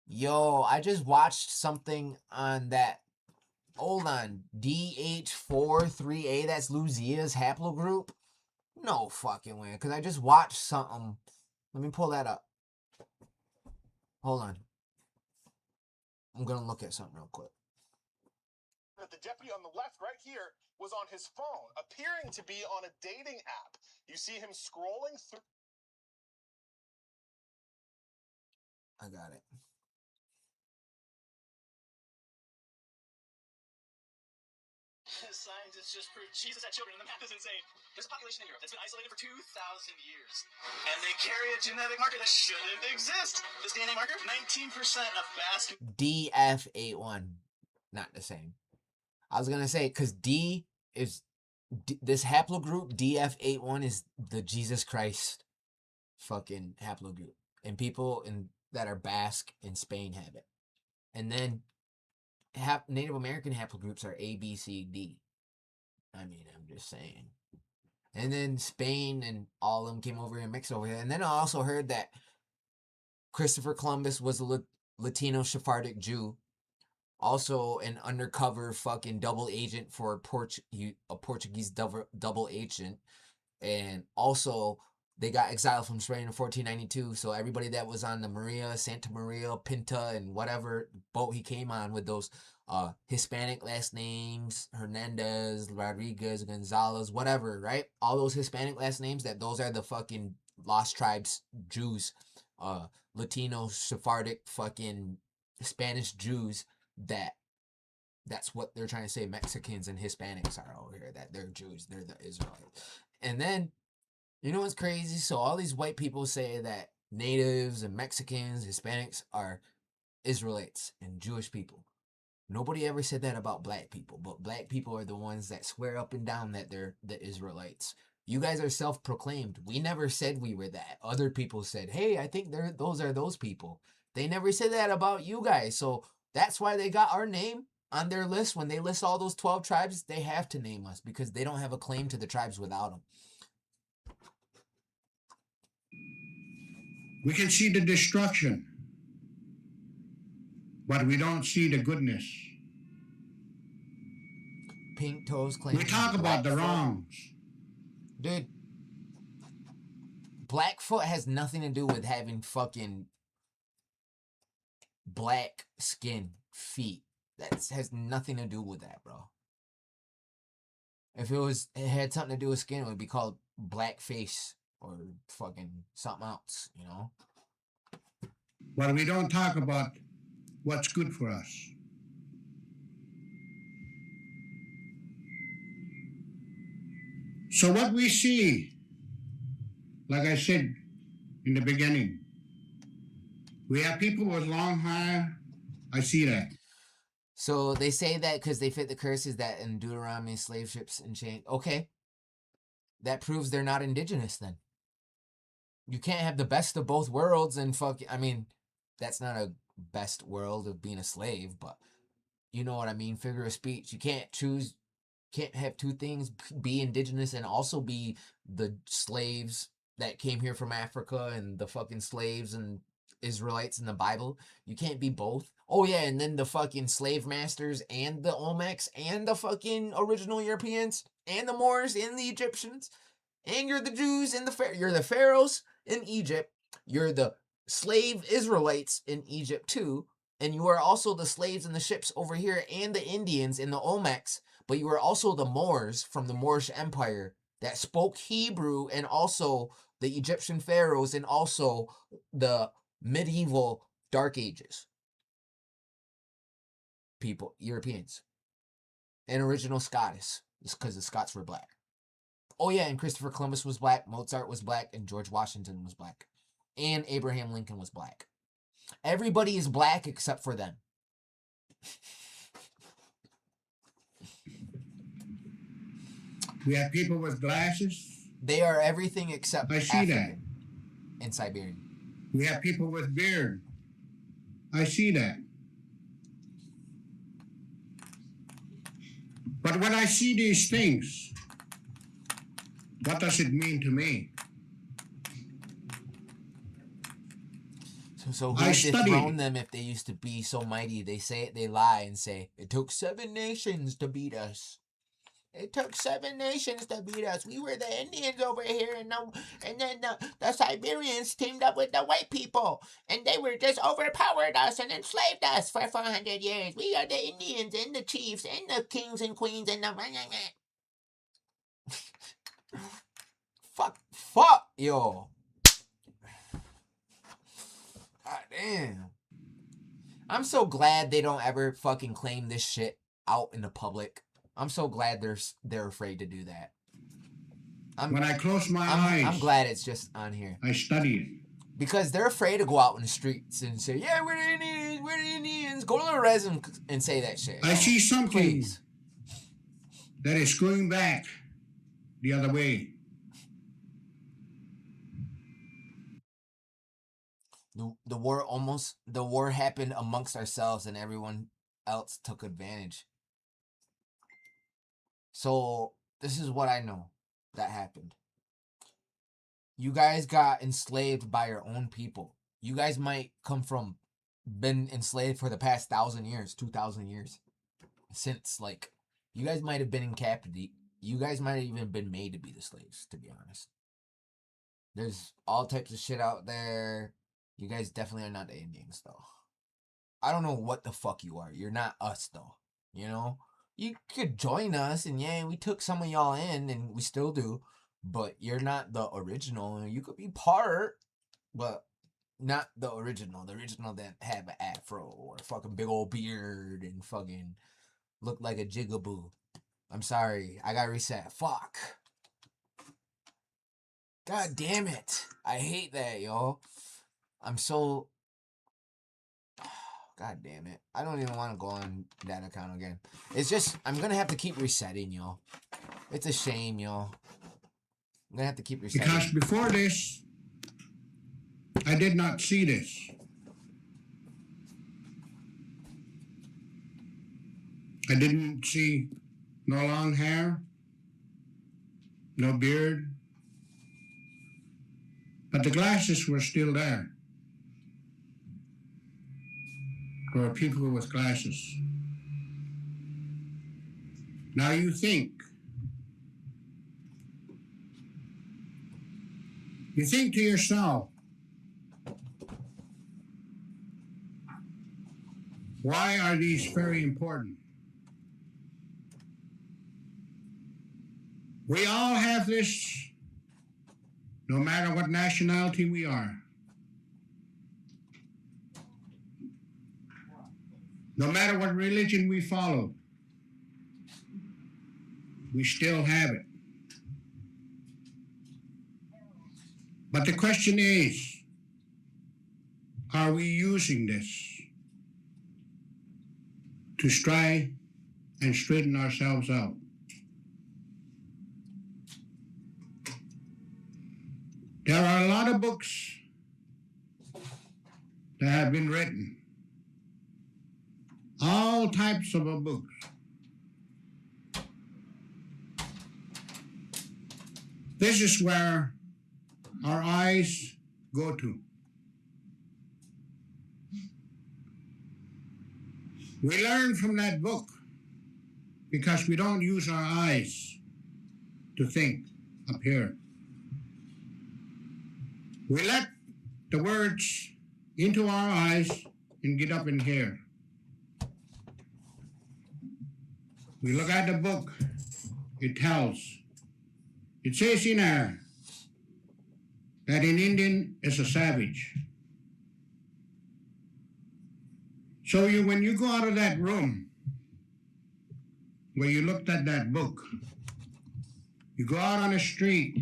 Yo, I just watched something on that. Hold on. DH43A, that's Lucia's haplogroup? No fucking way. Because I just watched something. Let me pull that up. Hold on. I'm going to look at something real quick. The deputy on the left right here was on his phone, appearing to be on a dating app. You see him scrolling through. I got it. Scientists just proved Jesus had children, and the math is insane. There's a population in Europe that's been isolated for 2,000 years, and they carry a genetic marker that shouldn't exist. This DNA marker, 19% of Basque. DF81. Not the same. I was going to say, because D is... this haplogroup, DF81, is the Jesus Christ fucking haplogroup. And people that are Basque in Spain have it. And then Native American haplogroups are A, B, C, D. I mean, I'm just saying. And then Spain and all of them came over and mixed over here. And then I also heard that Christopher Columbus was a Latino Sephardic Jew. Also an undercover fucking double agent for a Portuguese double agent. And also they got exiled from Spain in 1492. So everybody that was on the Maria, Santa Maria, Pinta, and whatever boat he came on with those Hispanic last names, Hernandez, Rodriguez, Gonzalez, whatever, right? All those Hispanic last names, those are the fucking lost tribes Jews, Latino, Sephardic, fucking Spanish Jews. That's what they're trying to say Mexicans and Hispanics are over here, that they're Jews, they're the Israelites. And then, you know what's crazy? So all these white people say that natives and Mexicans, Hispanics are Israelites and Jewish people. Nobody ever said that about black people, but black people are the ones that swear up and down that they're the Israelites. You guys are self-proclaimed. We never said we were that. Other people said, hey, I think those are those people. They never said that about you guys. So that's why they got our name on their list. When they list all those 12 tribes, they have to name us because they don't have a claim to the tribes without them. We can see the destruction, but we don't see the goodness. Pink toes claiming We talk about the Blackfoot. wrongs. Dude, Blackfoot has nothing to do with having fucking black skin feet. That has nothing to do with that, bro. If it had something to do with skin, it would be called blackface or fucking something else, you know? But we don't talk about what's good for us. So what we see, like I said in the beginning, we have people with long hair. I see that. So they say that because they fit the curses that in Deuteronomy slave ships and chains. Okay. That proves they're not indigenous then. You can't have the best of both worlds and I mean, that's not a best world of being a slave, but you know what I mean, figure of speech. You can't have two things, be indigenous and also be the slaves that came here from Africa and the fucking slaves and Israelites in the Bible. You can't be both. Oh yeah, and then the fucking slave masters and the Olmecs and the fucking original Europeans and the Moors and the Egyptians and you're the Jews and you're the pharaohs in Egypt. You're the slave Israelites in Egypt too, and you are also the slaves in the ships over here and the Indians and the Olmecs. But you were also the Moors from the Moorish Empire that spoke Hebrew, and also the Egyptian pharaohs, and also the medieval Dark Ages people, Europeans, and original Scottish, because the Scots were black. Oh yeah, and Christopher Columbus was black, Mozart was black, and George Washington was black, and Abraham Lincoln was black. Everybody is black except for them. We have people with glasses. They are everything except I see African and Siberian. We have people with beard. I see that. But when I see these things, what does it mean to me? So who dethroned them if they used to be so mighty? They lie and say, it took 7 nations to beat us. It took 7 nations to beat us. We were the Indians over here, and then the Siberians teamed up with the white people, and they were just overpowered us and enslaved us for 400 years. We are the Indians and the chiefs and the kings and queens and the fuck, yo. God damn. I'm so glad they don't ever fucking claim this shit out in the public. I'm so glad they're afraid to do that. When I close my eyes, I'm glad it's just on here. I study it. Because they're afraid to go out in the streets and say, yeah, we're the Indians. Go to the res and say that shit. I see something Please. that is going back the other way. The war happened amongst ourselves and everyone else took advantage. So this is what I know that happened. You guys got enslaved by your own people. You guys might been enslaved for the past 1,000 years, 2,000 years. Since, you guys might have been in captivity. You guys might have even been made to be the slaves, to be honest. There's all types of shit out there. You guys definitely are not the Indians, though. I don't know what the fuck you are. You're not us, though. You know? You could join us, and yeah, we took some of y'all in, and we still do. But you're not the original. You could be part, but not the original. The original that have an afro or a fucking big old beard and fucking look like a jigaboo. I'm sorry. I got reset. Fuck. God damn it. I hate that, yo. I'm so... God damn it. I don't even want to go on that account again. It's just, I'm going to have to keep resetting, yo. It's a shame, yo. I'm going to have to keep resetting. Because before this, I did not see this. I didn't see no long hair, no beard, But the glasses were still there. There were people with glasses. Now you think to yourself, why are these very important? We all have this, no matter what nationality we are. No matter what religion we follow, we still have it. But the question is, are we using this to try and straighten ourselves out? There are a lot of books that have been written, all types of books. This is where our eyes go to. We learn from that book because we don't use our eyes to think up here. We let the words into our eyes and get up in here. We look at the book, it says in there that an Indian is a savage. So when you go out of that room where you looked at that book, you go out on the street,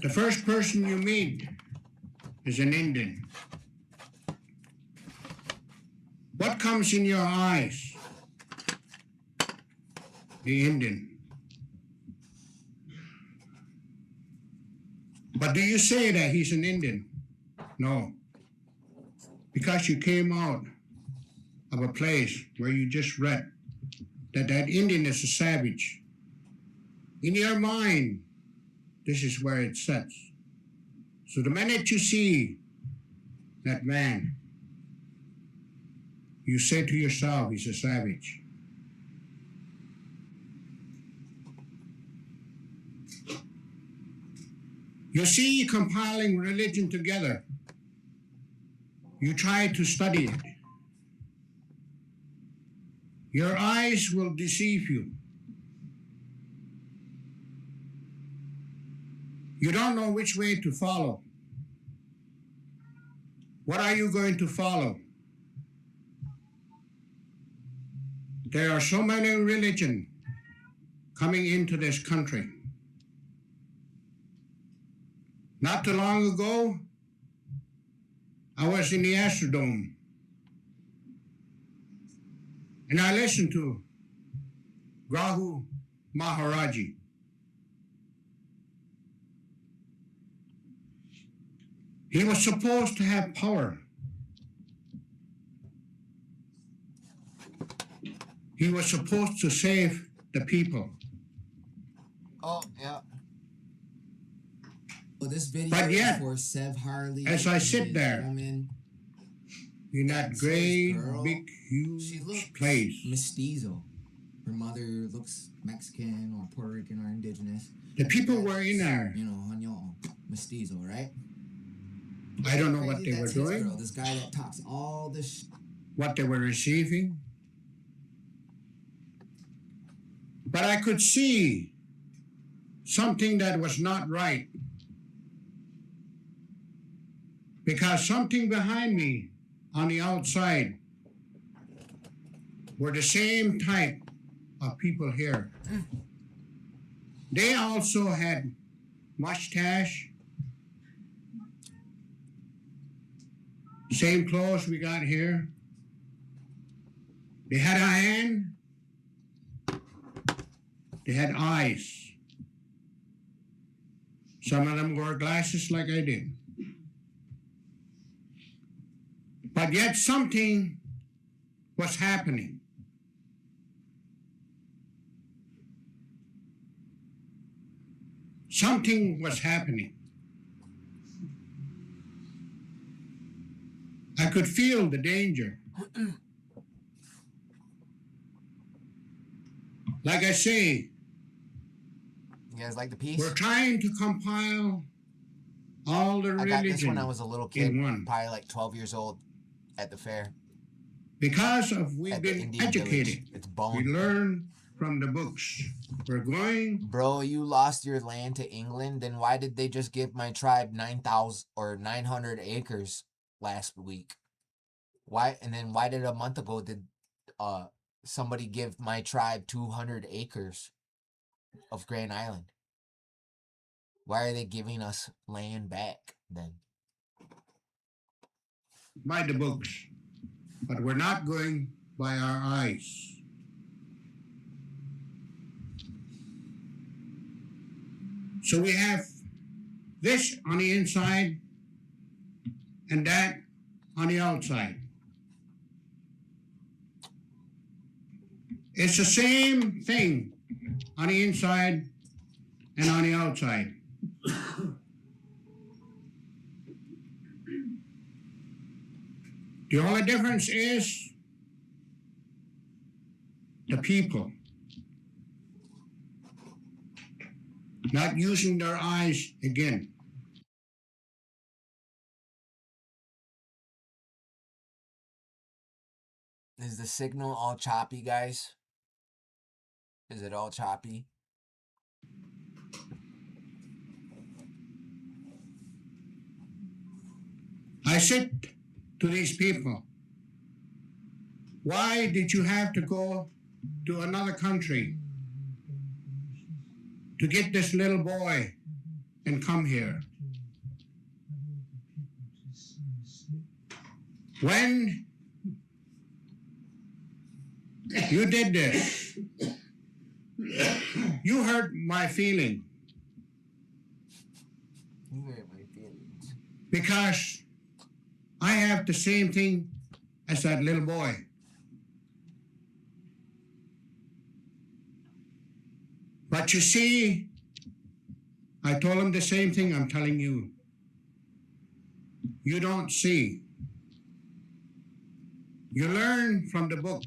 the first person you meet is an Indian. What comes in your eyes? The Indian. But do you say that he's an Indian? No. Because you came out of a place where you just read that Indian is a savage. In your mind, this is where it sets. So the minute you see that man, you say to yourself, he's a savage. You see, compiling religion together, you try to study it. Your eyes will deceive you. You don't know which way to follow. What are you going to follow? There are so many religions coming into this country. Not too long ago, I was in the Astrodome, and I listened to Rahu Maharaji. He was supposed to have power. He was supposed to save the people. Oh, yeah. Well, this video But yet, is for Sev Harley. as I sit there woman, in that great, girl, big, she looks huge place, mestizo. Her mother looks Mexican or Puerto Rican or indigenous. the people were in there. You know, Haño, mestizo, right? I don't know what they were That's his doing, girl, this guy that talks all this what they were receiving. But I could see something that was not right. Because something behind me on the outside were the same type of people here. They also had mustache, same clothes we got here. They had a hand, they had eyes. Some of them wore glasses like I did. But yet something was happening. Something was happening. I could feel the danger. Like I say, You guys like the piece? we're trying to compile all the I got this when I religion was a little kid, in one. probably like 12 years old, at the fair. Because of we've At the been Indian educated, village. It's we bone. learn from the books. We're going. Bro, you lost your land to England, then why did they just give my tribe 9,000 or 900 acres last week? Why? And then why did a month ago did somebody give my tribe 200 acres of Grand Island? Why are they giving us land back then? By the books, but we're not going by our eyes. So we have this on the inside and that on the outside. It's the same thing on the inside and on the outside. The only difference is the people not using their eyes again. Is the signal all choppy, guys? Is it all choppy? I said to these people, why did you have to go to another country to get this little boy and come here? When you did this, you hurt my feeling. You hurt my feelings. Because I have the same thing as that little boy. But you see, I told him the same thing I'm telling you. You don't see. You learn from the book.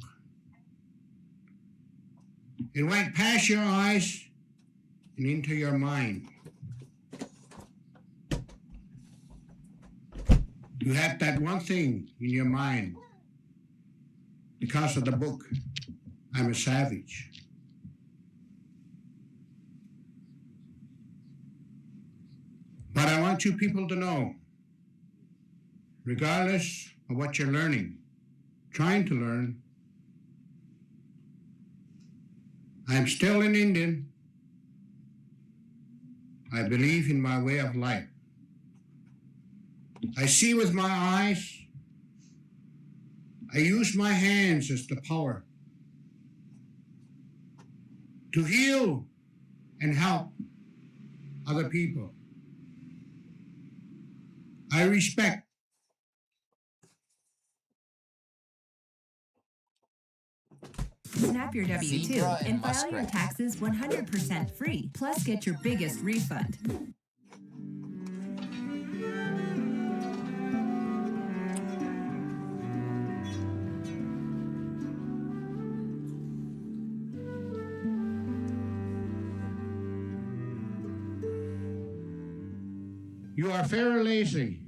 It went past your eyes and into your mind. You have that one thing in your mind. Because of the book, I'm a savage. But I want you people to know, regardless of what you're learning, trying to learn, I'm still an Indian. I believe in my way of life. I see with my eyes. I use my hands as the power to heal and help other people. I respect. Snap your W-2 Zebra and and file your muskrat. taxes 100% free. Plus, get your biggest refund. You are very lazy.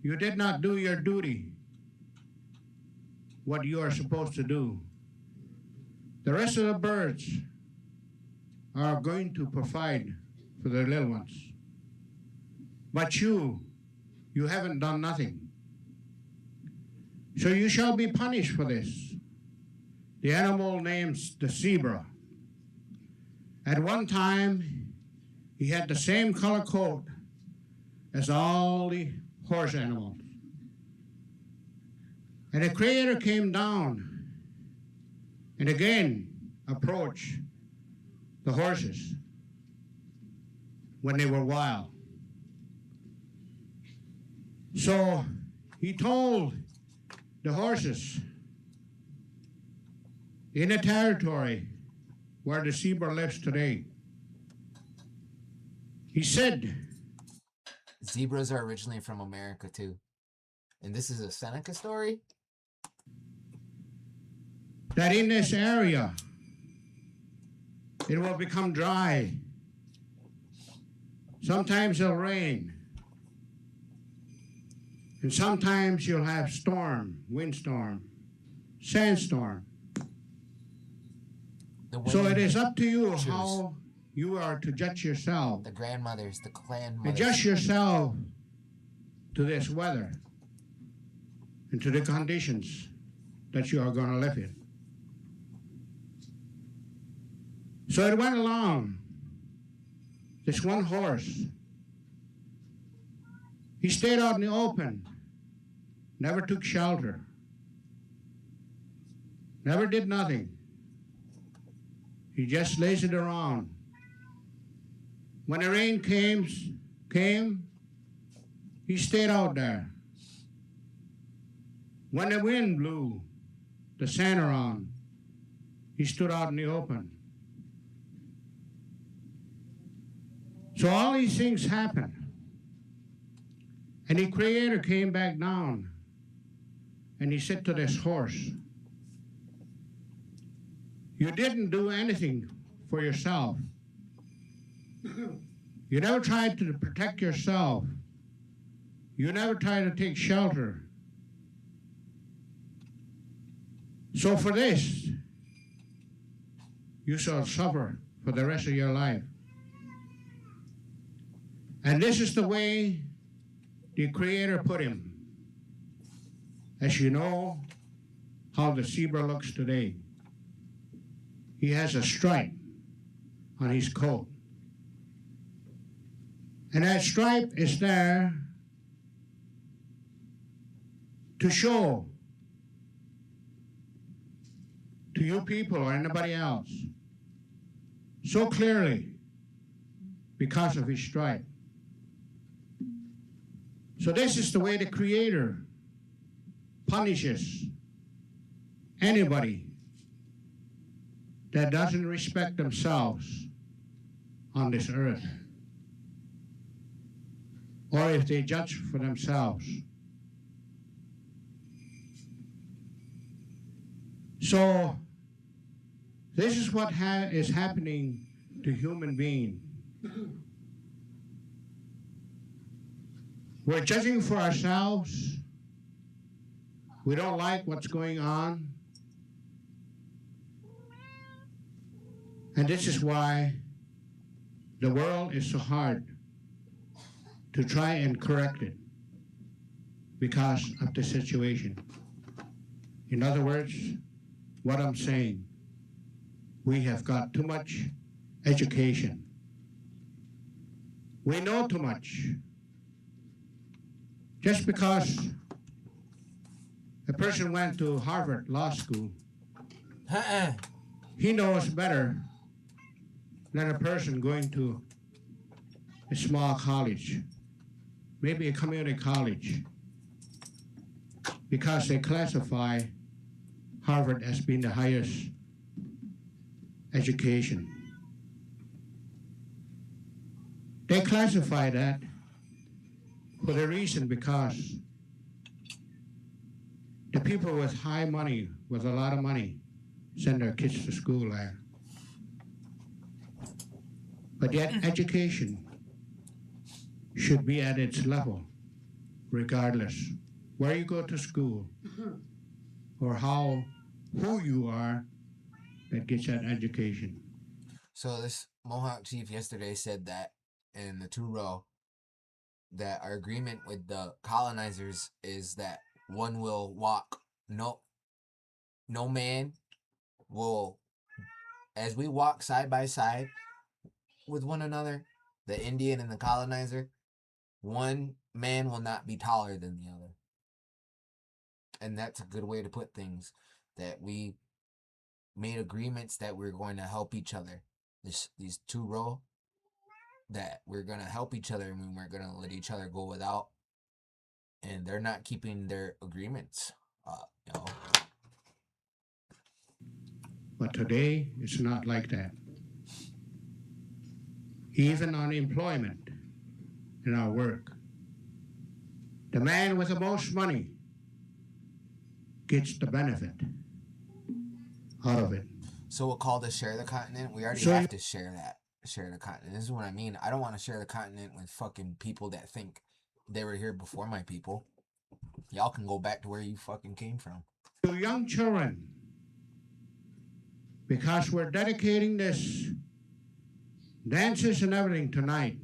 You did not do your duty, what you are supposed to do. The rest of the birds are going to provide for their little ones. But you haven't done nothing. So you shall be punished for this. The animal named the zebra. At one time, he had the same color coat as all the horse animals. And the Creator came down and again approached the horses when they were wild. So he told the horses in the territory where the zebra lives today, he said, Zebras are originally from America too. And this is a Seneca story? That in this area, it will become dry. Sometimes it'll rain. And sometimes you'll have storm, windstorm, sandstorm. So it is up to you how you are to judge yourself. The grandmothers, the clan mothers. Adjust yourself to this weather and to the conditions that you are going to live in. So it went along. This one horse, he stayed out in the open, never took shelter, never did nothing. He just lazied around. When the rain came, he stayed out there. When the wind blew the sand around, he stood out in the open. So all these things happened. And the Creator came back down and he said to this horse, you didn't do anything for yourself. You never tried to protect yourself. You never tried to take shelter. So for this, you shall suffer for the rest of your life. And this is the way the Creator put him. As you know how the zebra looks today. He has a stripe on his coat. And that stripe is there to show to you people or anybody else so clearly because of his stripe. So this is the way the Creator punishes anybody that doesn't respect themselves on this earth, or if they judge for themselves. So this is what is happening to human beings. We're judging for ourselves. We don't like what's going on. And this is why the world is so hard to try and correct it, because of the situation. In other words, what I'm saying, we have got too much education. We know too much. Just because a person went to Harvard Law School, he knows better than a person going to a small college, maybe a community college, because they classify Harvard as being the highest education. They classify that for the reason because the people with high money, with a lot of money, send their kids to school there. But yet education should be at its level, regardless where you go to school or who you are that gets that education. So this Mohawk chief yesterday said that in the 2-row that our agreement with the colonizers is that one will walk, no man will, as we walk side by side with one another, the Indian and the colonizer, one man will not be taller than the other. And that's a good way to put things, that we made agreements that we're going to help each other. These 2-row, that we're going to help each other and we're going to let each other go without. And they're not keeping their agreements. But today, it's not like that. Even on employment in our work, The man with the most money gets the benefit out of it. So we'll call this share the continent. We already have to share the continent. This is what I mean. I don't want to share the continent with fucking people that think they were here before my people. Y'all can go back to where you fucking came from. To young children, because we're dedicating this dances and everything tonight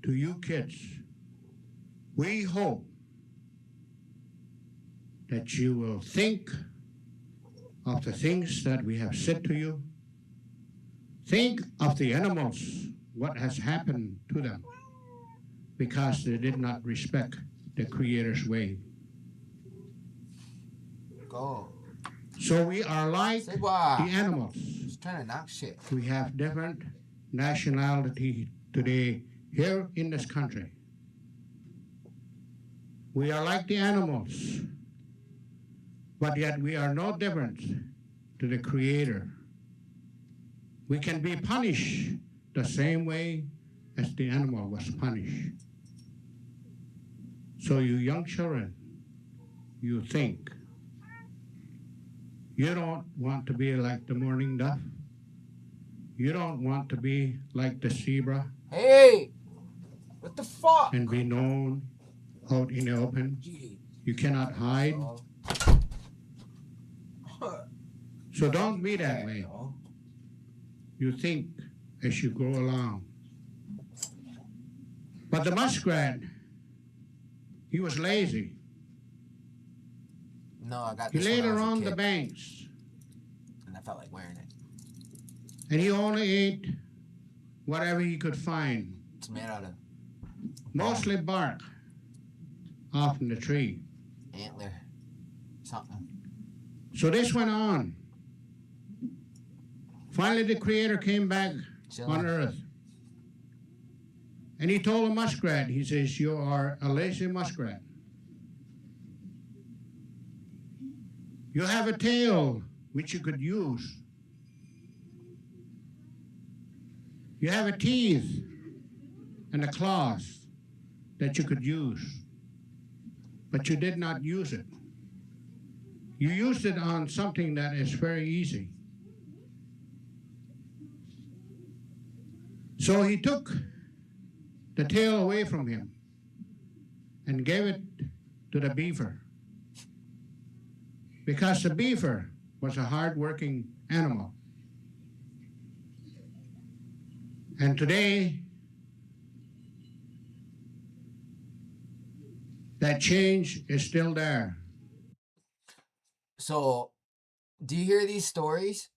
to you kids, we hope that you will think of the things that we have said to you. Think of the animals, what has happened to them, because they did not respect the Creator's way. Go. So we are like the animals. Just trying to knock shit. We have different nationality today here in this country. We are like the animals, but yet we are no different to the Creator. We can be punished the same way as the animal was punished. So you young children, you think. You don't want to be like the mourning dove. You don't want to be like the zebra. Hey! What the fuck? And be known out in the open. You cannot hide. So don't be that way. You think as you go along. But the muskrat, he was lazy. No, I got He this laid when I was a around kid, the banks, and I felt like wearing it. and he only ate whatever he could find, It's made out of mostly bark off from the tree. antler. Something. So this went on. Finally, the Creator came back on earth. And he told a muskrat, he says, you are a lazy muskrat. You have a tail which you could use. You have a teeth and a claws that you could use. But you did not use it. You used it on something that is very easy. So he took the tail away from him and gave it to the beaver. Because the beaver was a hard-working animal. And today, that change is still there. So, do you hear these stories?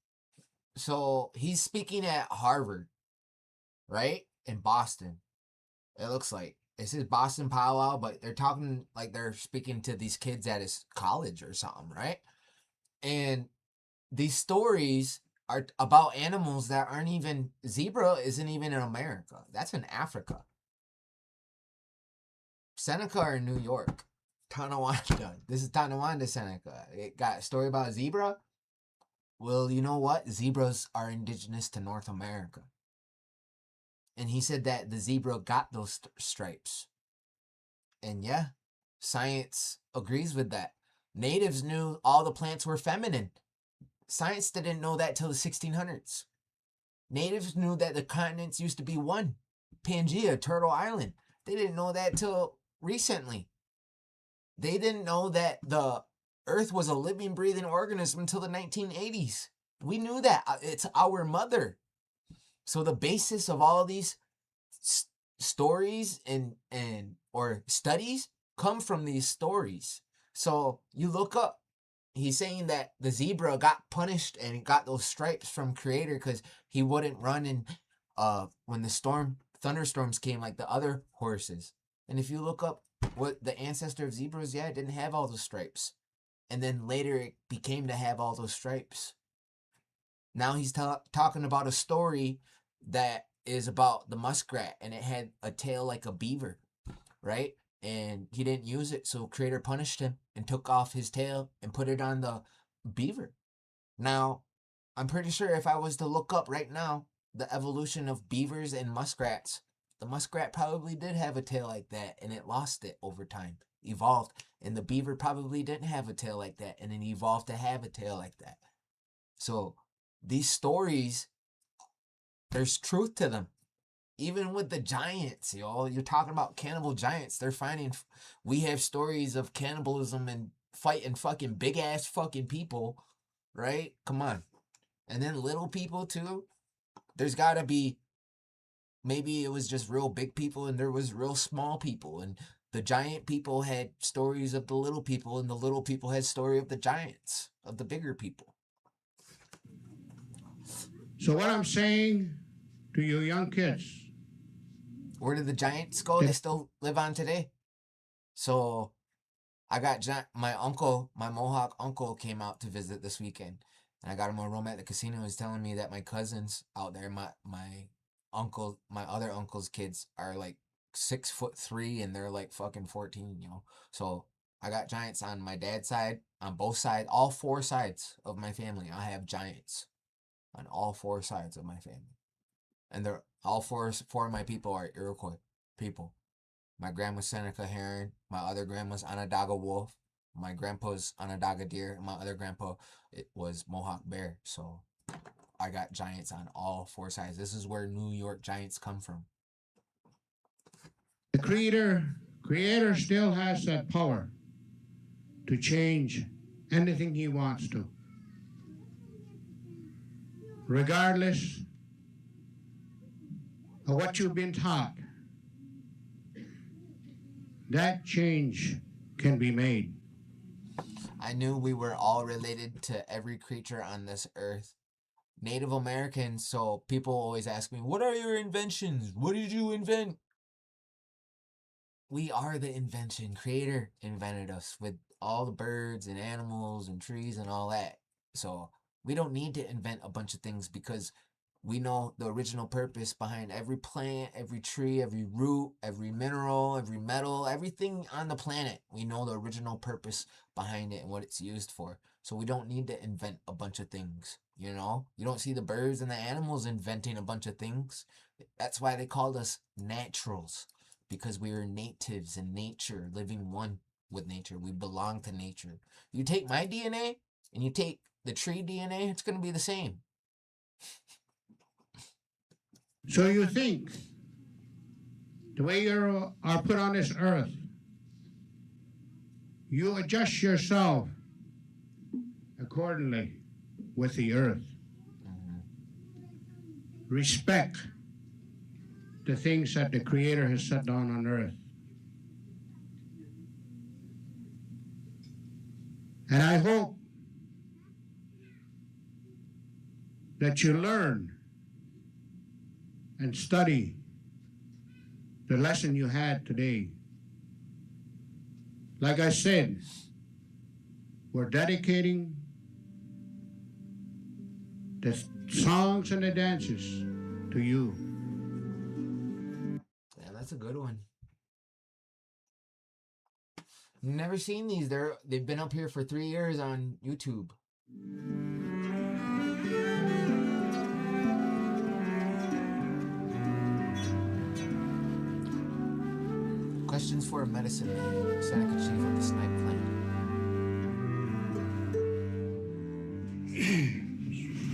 So, he's speaking at Harvard, right? In Boston. It looks like. It says Boston powwow, but they're talking like they're speaking to these kids at his college or something, right? And these stories are about animals that aren't even... Zebra isn't even in America. That's in Africa. Seneca in New York. Tonawanda. This is Tonawanda, Seneca. It got a story about zebra. Well, you know what? Zebras are indigenous to North America. And he said that the zebra got those stripes. And yeah, science agrees with that. Natives knew all the plants were feminine. Science didn't know that till the 1600s. Natives knew that the continents used to be one. Pangea, Turtle Island. They didn't know that till recently. They didn't know that the Earth was a living, breathing organism until the 1980s. We knew that. It's our mother. So the basis of all of these stories and or studies come from these stories. So you look up. He's saying that the zebra got punished and got those stripes from Creator because he wouldn't run in when the thunderstorms came like the other horses. And if you look up what the ancestor of zebras, yeah, it didn't have all those stripes. And then later it became to have all those stripes. Now he's talking about a story that is about the muskrat, and it had a tail like a beaver, right? And he didn't use it, so Creator punished him and took off his tail and put it on the beaver. Now, I'm pretty sure if I was to look up right now the evolution of beavers and muskrats, the muskrat probably did have a tail like that, and it lost it over time, evolved. And the beaver probably didn't have a tail like that, and it evolved to have a tail like that. So these stories, there's truth to them. Even with the giants, you're talking about cannibal giants. They're finding, we have stories of cannibalism and fighting fucking big ass fucking people, right? Come on. And then little people too. There's gotta be, maybe it was just real big people and there was real small people. And the giant people had stories of the little people, and the little people had story of the giants, of the bigger people. So what I'm saying to you young kids, where did the giants go? They still live on today. So I got my uncle, my Mohawk uncle came out to visit this weekend. And I got him a room at the casino. He was telling me that my cousins out there, my other uncle's kids are like 6'3" and they're like fucking 14, So I got giants on my dad's side, on both sides, all four sides of my family. I have giants on all four sides of my family. And they're all four of my people are Iroquois people. My grandma's Seneca Heron. My other grandma's Onondaga Wolf. My grandpa's Onondaga Deer. And my other grandpa, it was Mohawk Bear. So I got giants on all four sides. This is where New York giants come from. The creator still has that power to change anything he wants to. Regardless of what you've been taught, that change can be made. I knew we were all related to every creature on this earth. Native Americans, so people always ask me, what are your inventions? What did you invent? We are the invention. Creator invented us with all the birds and animals and trees and all that. So we don't need to invent a bunch of things because we know the original purpose behind every plant, every tree, every root, every mineral, every metal, everything on the planet. We know the original purpose behind it and what it's used for. So we don't need to invent a bunch of things, You don't see the birds and the animals inventing a bunch of things. That's why they called us naturals, because we are natives in nature, living one with nature. We belong to nature. You take my DNA and you take the tree DNA, it's going to be the same. So you think the way you are put on this earth, you adjust yourself accordingly with the earth. Respect the things that the Creator has set down on earth. And I hope that you learn and study the lesson you had today. Like I said, we're dedicating the songs and the dances to you. Yeah, that's a good one. Never seen these. They've been up here for 3 years on YouTube. Questions for a medicine man, Seneca Chief of the Snipe Clan.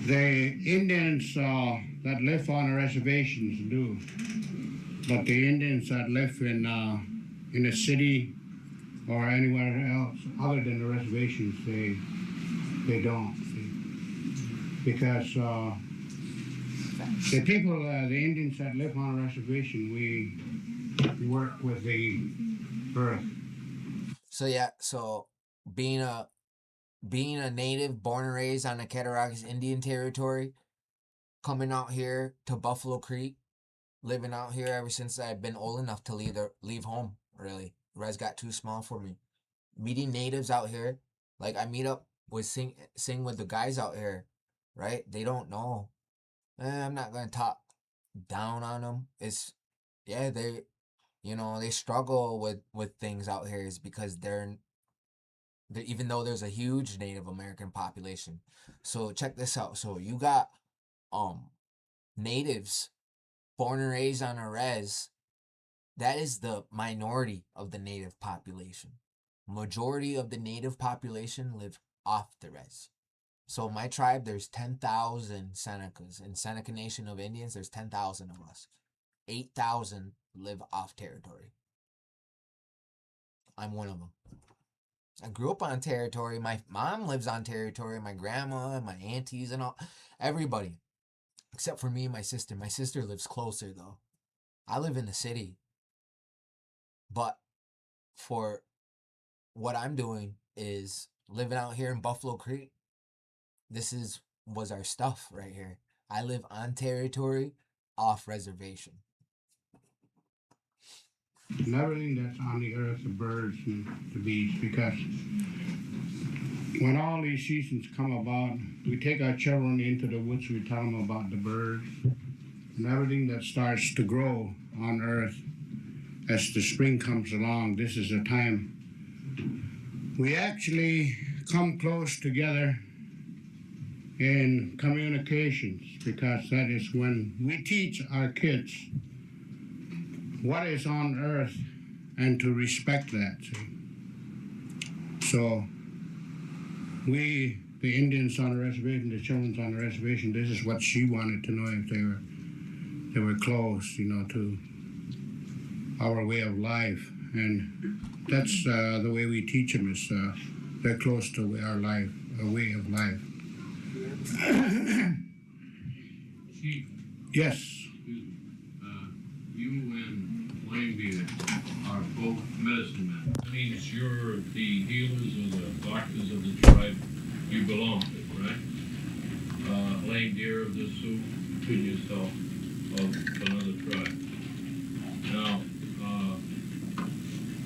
The Indians that live on the reservations do, but the Indians that live in the city or anywhere else other than the reservations, they don't. See? Because the people, the Indians that live on a reservation, we work with the earth. So being a native, born and raised on the Cattaraugus Indian Territory, coming out here to Buffalo Creek, living out here ever since I've been old enough to leave home, really. Res got too small for me. Meeting natives out here, like I meet up with sing with the guys out here, right? They don't know. I'm not gonna talk down on them. They struggle with things out here is because they're even though there's a huge Native American population. So check this out. So you got natives born and raised on a res That is the minority of the native population. Majority of the native population live off the res. So my tribe, there's 10,000 Senecas. In Seneca Nation of Indians, there's 10,000 of us. 8,000 live off territory. I'm one of them. I grew up on territory. My mom lives on territory. My grandma and my aunties and all. Everybody. Except for me and my sister. My sister lives closer, though. I live in the city. But for what I'm doing is living out here in Buffalo Creek. This was our stuff right here. I live on territory, off reservation. And everything that's on the earth, the birds and the beasts, because when all these seasons come about, we take our children into the woods, we tell them about the birds, and everything that starts to grow on earth as the spring comes along. This is a time we actually come close together in communications, because that is when we teach our kids what is on earth and to respect that. See? So we, the Indians on the reservation, the children on the reservation, this is what she wanted to know, if they were close, to our way of life. And that's the way we teach them, is they're close to our life, our way of life. Yes. You and Langbeard are both medicine men. That means you're the healers or the doctors of the tribe you belong to, right? Langbeard of the Sioux, to yourself, of another tribe. Now,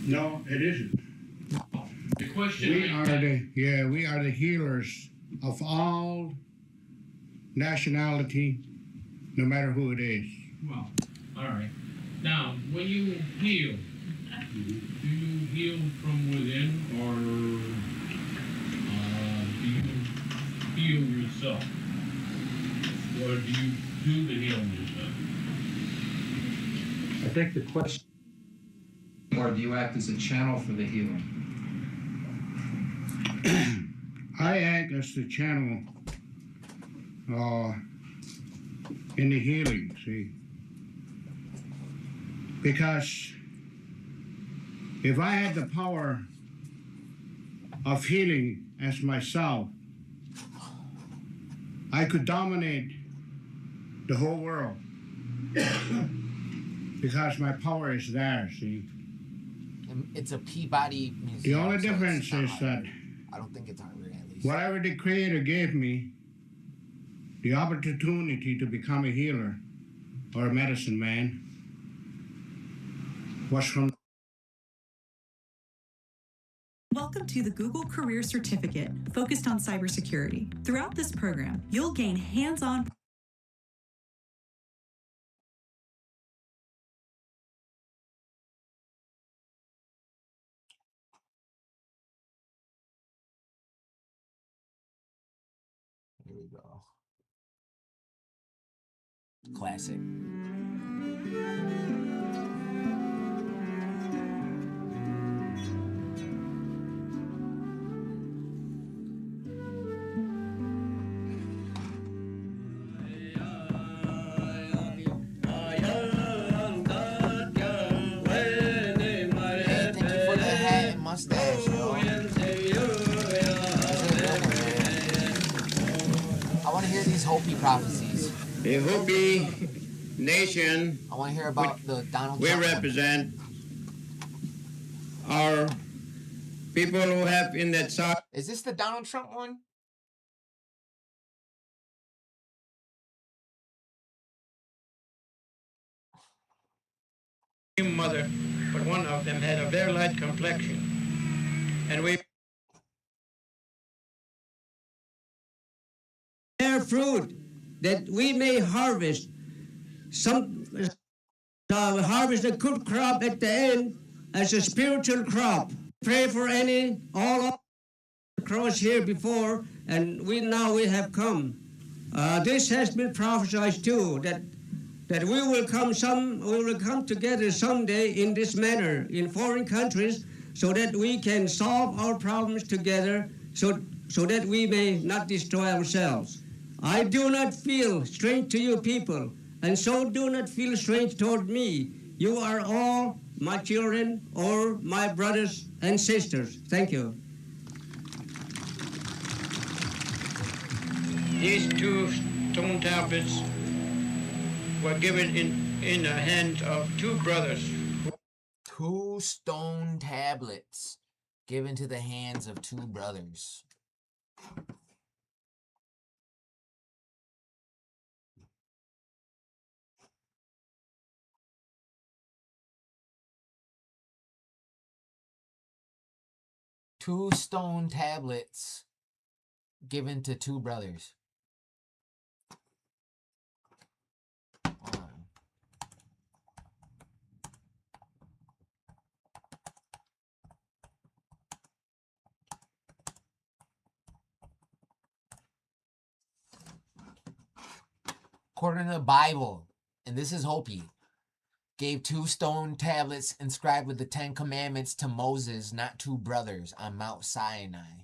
no, it isn't. The question we are the healers of all nationality, no matter who it is. Well, all right. Now, when you heal, do you heal from within, or do you heal yourself? Or do you do the healing yourself? I think the question, or do you act as a channel for the healing? I act as the channel in the healing, see? Because if I had the power of healing as myself, I could dominate the whole world. Because my power is there, see? It's a Peabody museum. The only difference is that I don't think it's Harvard, at least. whatever the Creator gave me, the opportunity to become a healer or a medicine man, was from. Welcome to the Google Career Certificate, focused on cybersecurity. Throughout this program, you'll gain hands-on. Here we go. Classic. Mustache, yo. I want to hear these Hopi prophecies. The Hopi nation, I want to hear about the Donald we Trump represent, are people who have in that side. Is this the Donald Trump one? Mother, but one of them had a very light complexion. And we bear fruit that we may harvest harvest a good crop at the end as a spiritual crop. Pray for all across here before, and we have come. This has been prophesied too, that that we will come together someday in this manner in foreign countries so that we can solve our problems together so that we may not destroy ourselves. I do not feel strange to you people, and so do not feel strange toward me. You are all my children or my brothers and sisters. Thank you. These two stone tablets were given in the hands of two brothers. 2 stone tablets given to the hands of 2 brothers. Two stone tablets given to 2 brothers. According to the Bible, and this is Hopi, gave 2 stone tablets inscribed with the 10 commandments to Moses, not 2 brothers, on Mount Sinai.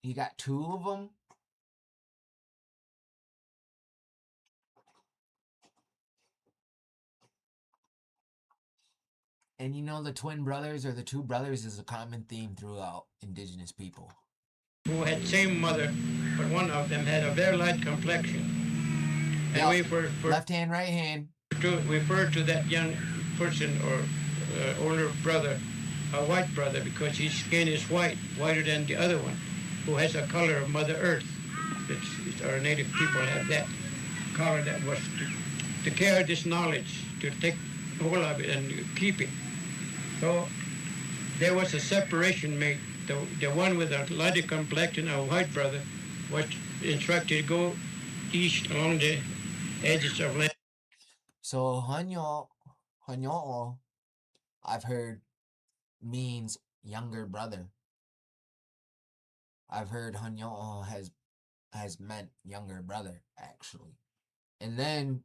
He got 2 of them? And you know, the twin brothers or the 2 brothers is a common theme throughout indigenous people. Who had same mother, but one of them had a very light complexion. And we left hand, right hand. To refer to that young person or older brother, a white brother, because his skin is white, whiter than the other one, who has a color of Mother Earth. It's our native people have that color that was to carry this knowledge, to take hold of it and keep it. So there was a separation made. The one with a lighter complexion, a white brother, was instructed to go east along the edges of land. So Hanyo, I've heard means younger brother. I've heard Hanyo has meant younger brother, actually. And then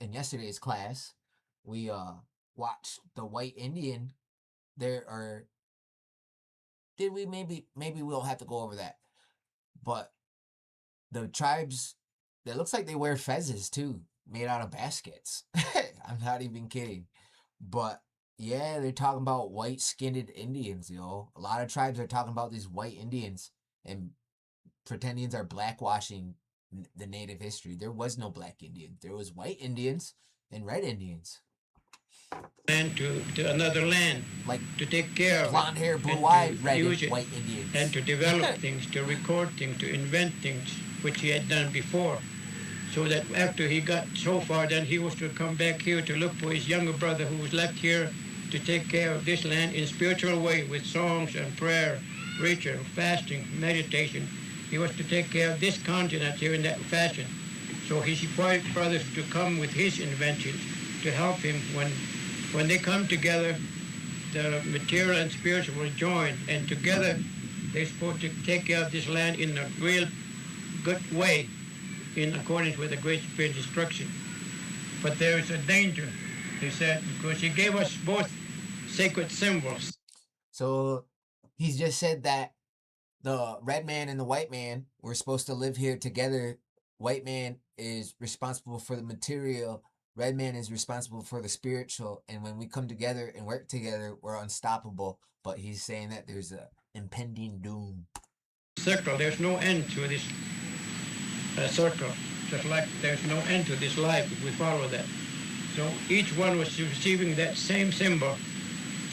in yesterday's class, we watched the White Indian. Did we? Maybe we'll have to go over that. But the tribes, it looks like they wear fezzes too, made out of baskets. I'm not even kidding. But yeah, they're talking about white-skinned Indians, yo. A lot of tribes are talking about these white Indians, and pretendians are blackwashing the native history. There was no black Indian. There was white Indians and red Indians. And to another land, like to take care of blonde hair, blue eye, red and white Indians, and to develop things, to record things, to invent things, which he had done before, so that after he got so far, then he was to come back here to look for his younger brother who was left here to take care of this land in spiritual way with songs and prayer, ritual, fasting, meditation. He was to take care of this continent here in that fashion. So he invited brothers to come with his inventions to help him when they come together, the material and spiritual will join, and together they're supposed to take care of this land in a real good way, in accordance with the Great Spirit instruction. But there is a danger, he said, because he gave us both sacred symbols. So he's just said that the red man and the white man were supposed to live here together. White man is responsible for the material. Red man is responsible for the spiritual. And when we come together and work together, we're unstoppable. But he's saying that there's a impending doom. Circle, there's no end to this circle. Just like there's no end to this life if we follow that. So each one was receiving that same symbol.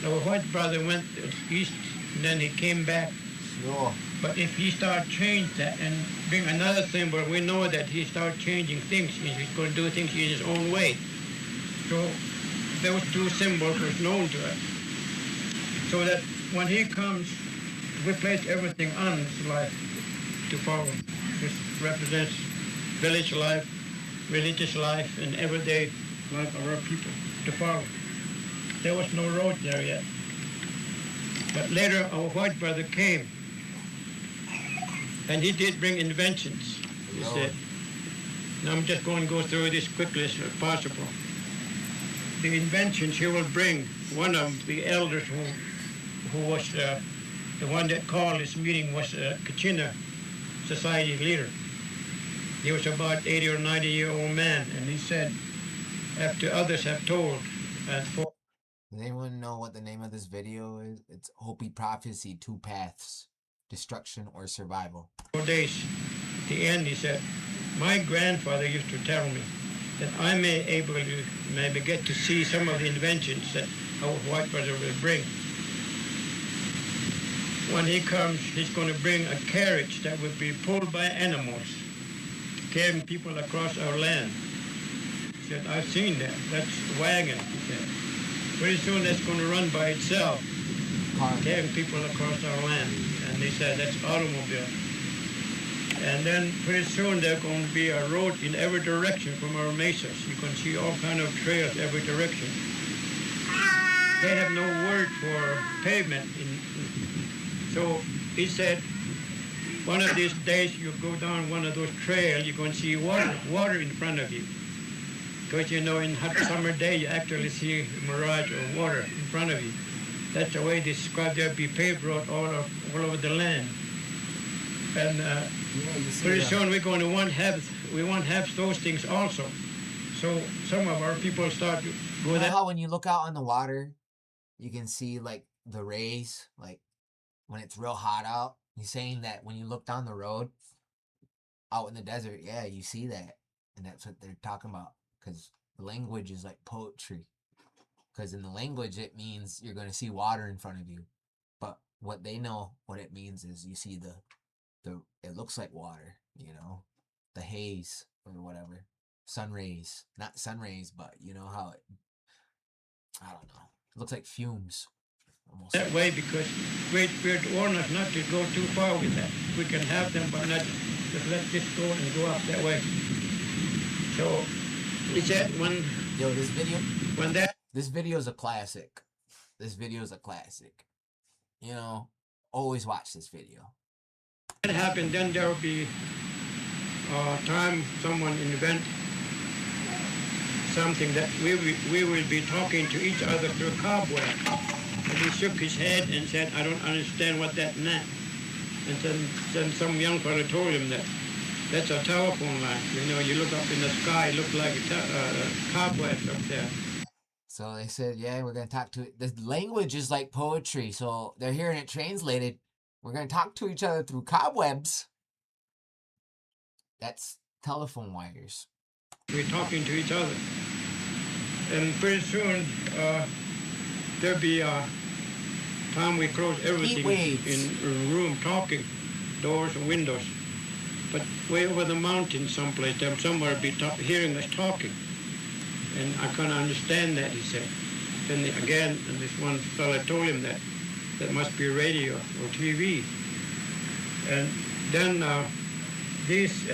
The white brother went east, and then he came back. Sure. But if he started change that and bring another symbol, we know that he started changing things. He's going to do things in his own way. So those 2 symbols were known to us. So that when he comes, we place everything on his life to follow. This represents village life, religious life, and everyday like our people to follow. There was no road there yet. But later our white brother came, and he did bring inventions. He said, and I'm just going to go through this quickly as possible. The inventions he will bring, one of the elders who was the one that called this meeting was a Kachina society leader. He was about 80 or 90-year-old man, and he said, after others have told, Does anyone know what the name of this video is? It's Hopi Prophecy, Two Paths, Destruction or Survival. 4 days, at the end he said, my grandfather used to tell me that I maybe get to see some of the inventions that our white brother will bring. When he comes, he's going to bring a carriage that will be pulled by animals, carrying people across our land. He said, I've seen that. That's a wagon, he said. Pretty soon that's going to run by itself, carrying people across our land. And he said, that's automobile. And then pretty soon there's going to be a road in every direction from our mesas. You can see all kind of trails every direction. They have no word for pavement. So he said, one of these days you go down one of those trails, you're going to see water in front of you. Because you know in hot summer day you actually see a mirage of water in front of you. That's the way they describe there'll be paved road all over the land. And pretty soon we're going to want have those things also. So some of our people start to go You know that. how when you look out on the water, you can see like the rays, like when it's real hot out? He's saying that when you look down the road out in the desert, yeah, you see that. And that's what they're talking about. Because the language is like poetry. Because in the language, it means you're going to see water in front of you. But what they know, what it means is you see it looks like water, you know, the haze or whatever. Sun rays. Not sun rays, but you know how it, I don't know. It looks like fumes. Almost That way because Great Spirit warned us not to go too far with that. We can have them, but not just let this go and go up that way. So he said this video is a classic. This video is a classic. You know, always watch this video. That happened, then there will be time someone invent something that we will be talking to each other through a cobweb. And he shook his head and said, I don't understand what that meant. And then some young fellow told him that that's a telephone line. You know, you look up in the sky, it looks like a cobweb up there. So they said, yeah, we're going to talk to it. The language is like poetry, so they're hearing it translated. We're going to talk to each other through cobwebs. That's telephone wires. We're talking to each other. And pretty soon, there'll be a time we close everything in a room, talking, doors and windows. But way over the mountain someplace, there somewhere be hearing us talking. And I can't understand that, he said. Then again, and this one fellow told him that must be radio or TV. And then these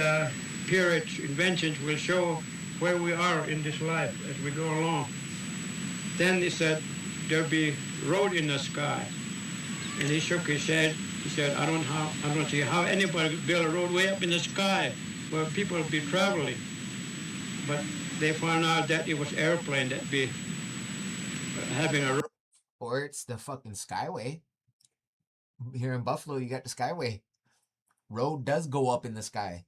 period inventions will show where we are in this life as we go along. Then he said, there'll be road in the sky. And he shook his head. He said, I don't see how anybody could build a road way up in the sky where people will be traveling. But they found out that it was airplane that be having a road. Or it's the fucking Skyway. Here in Buffalo, you got the Skyway. Road does go up in the sky.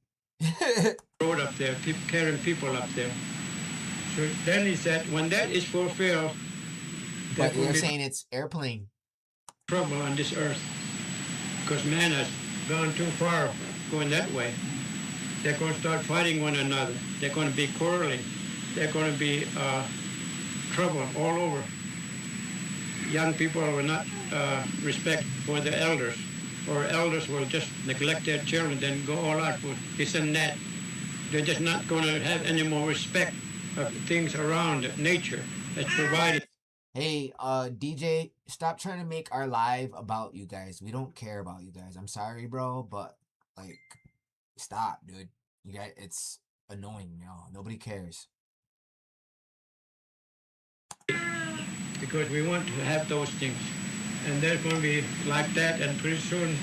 Road up there, carrying people up there. So then he said, when that is fulfilled, but you're saying it's airplane. Trouble on this earth. Because man has gone too far going that way. They're going to start fighting one another. They're going to be quarreling. They're going to be trouble all over. Young people will not respect for the elders, or elders will just neglect their children, then go all out for this and that. They're just not going to have any more respect of things around nature that's provided. Hey, DJ, stop trying to make our live about you guys. We don't care about you guys. I'm sorry, bro, but like, stop, dude. You guys, it's annoying, y'all. Nobody cares. because we want to have those things. And there's going to be like that, and pretty soon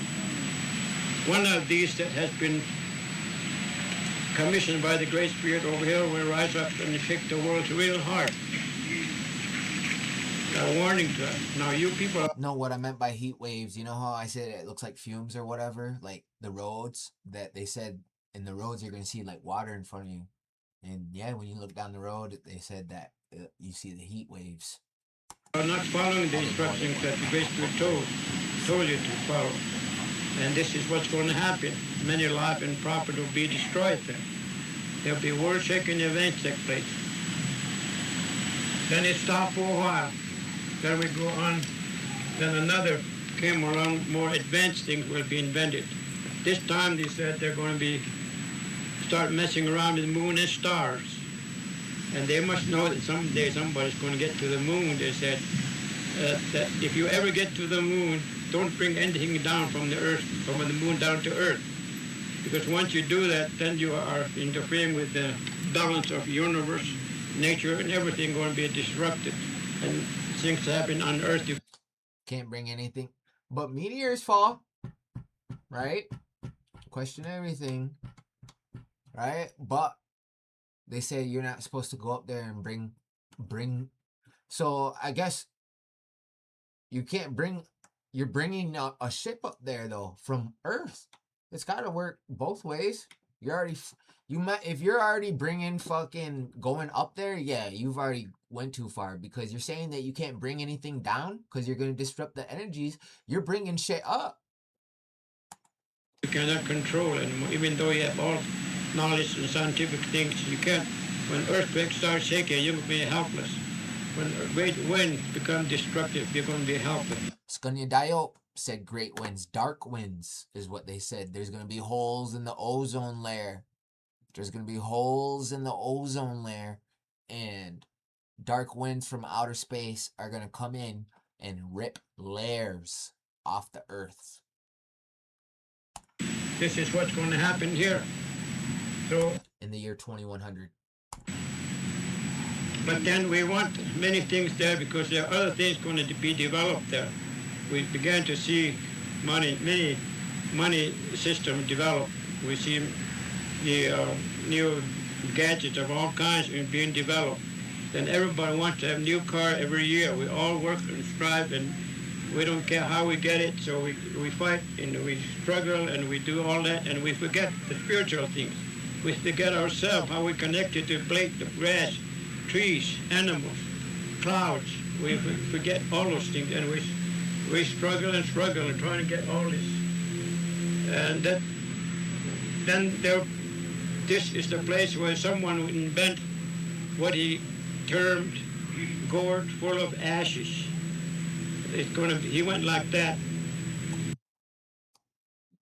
one of these that has been commissioned by the Great Spirit over here will rise up and shake the world's real heart. A warning to us. Now you people know what I meant by heat waves. You know how I said it looks like fumes or whatever? Like the roads, that they said in the roads you're going to see like water in front of you. And yeah, when you look down the road, they said that you see the heat waves. Are not following the instructions that the Great Spirit told you to follow. And this is what's going to happen. Many life and property will be destroyed then. There'll be world-shaking events take place. Then it stopped for a while. Then we go on. Then another came along, more advanced things will be invented. This time they said they're going to start messing around with the moon and stars. And they must know that someday somebody's going to get to the moon. They said that if you ever get to the moon, don't bring anything down from the earth, from the moon down to earth. Because once you do that, then you are interfering with the balance of the universe, nature, and everything going to be disrupted. And things happen on earth. You can't bring anything. But meteors fall, right? Question everything, right? But they say you're not supposed to go up there and bring. So I guess you can't bring. You're bringing a ship up there though from Earth. It's got to work both ways. You're already if you're already bringing fucking going up there, yeah, you've already went too far, because you're saying that you can't bring anything down because you're going to disrupt the energies. You're bringing shit up. You cannot control anymore, even though you have all knowledge and scientific things. You can't. When earthquakes start shaking, you're going to be helpless. When great winds become destructive, you're going to be helpless. Skunyadio said great winds. Dark winds is what they said. There's going to be holes in the ozone layer. There's going to be holes in the ozone layer. And dark winds from outer space are going to come in and rip layers off the earth. This is what's going to happen here. So in the year 2100. But then we want many things there, because there are other things going to be developed there. We began to see many money system develop. We see the new gadgets of all kinds being developed. Then everybody wants to have a new car every year. We all work and strive, and we don't care how we get it. So we fight and we struggle and we do all that, and we forget the spiritual things. We forget ourselves, how we connected to the grass, trees, animals, clouds. We forget all those things, and we struggle and trying to get all this. And this is the place where someone would invent what he termed gourd full of ashes. He went like that.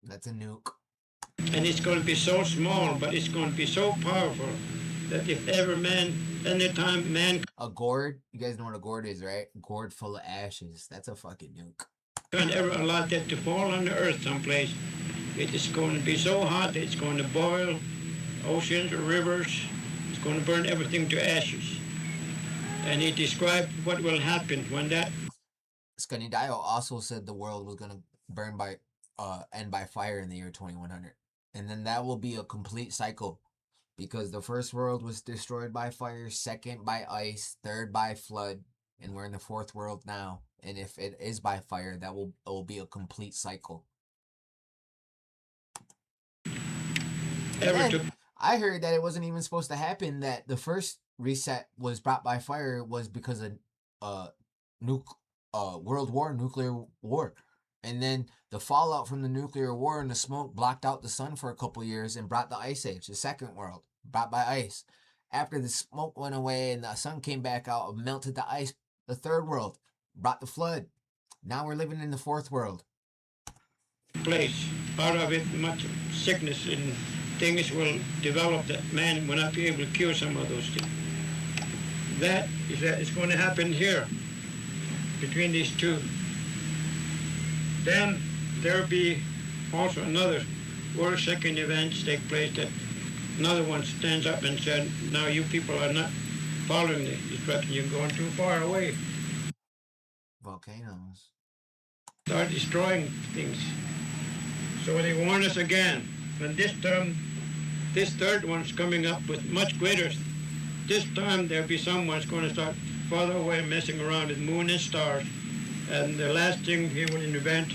That's a nuke. And it's going to be so small, but it's going to be so powerful that if ever anytime man... A gourd? You guys know what a gourd is, right? Gourd full of ashes. That's a fucking nuke. And ever allow that to fall on the earth someplace, it is going to be so hot that it's going to boil oceans or rivers. It's going to burn everything to ashes. And he described what will happen when that... Skunidayo also said the world was going to end by fire in the year 2100. And then that will be a complete cycle, because the first world was destroyed by fire, second by ice, third by flood, and we're in the fourth world now. And if it is by fire, it will be a complete cycle. I heard that it wasn't even supposed to happen, that the first reset was brought by fire was because of World War, nuclear war. And then the fallout from the nuclear war and the smoke blocked out the sun for a couple years and brought the ice age, the second world, brought by ice. After the smoke went away and the sun came back out, melted the ice, the third world, brought the flood. Now we're living in the fourth world. Place. Out of it, much sickness and things will develop that man will not be able to cure some of those things. That is going to happen here, between these two. Then there will be also another world-shaking events take place, that another one stands up and said, now you people are not following the instruction, you're going too far away. volcanoes. Start destroying things. So they warn us again. And this time, this third one's coming up with much greater. This time there'll be someone's going to start farther away messing around with moon and stars. And the last thing he will invent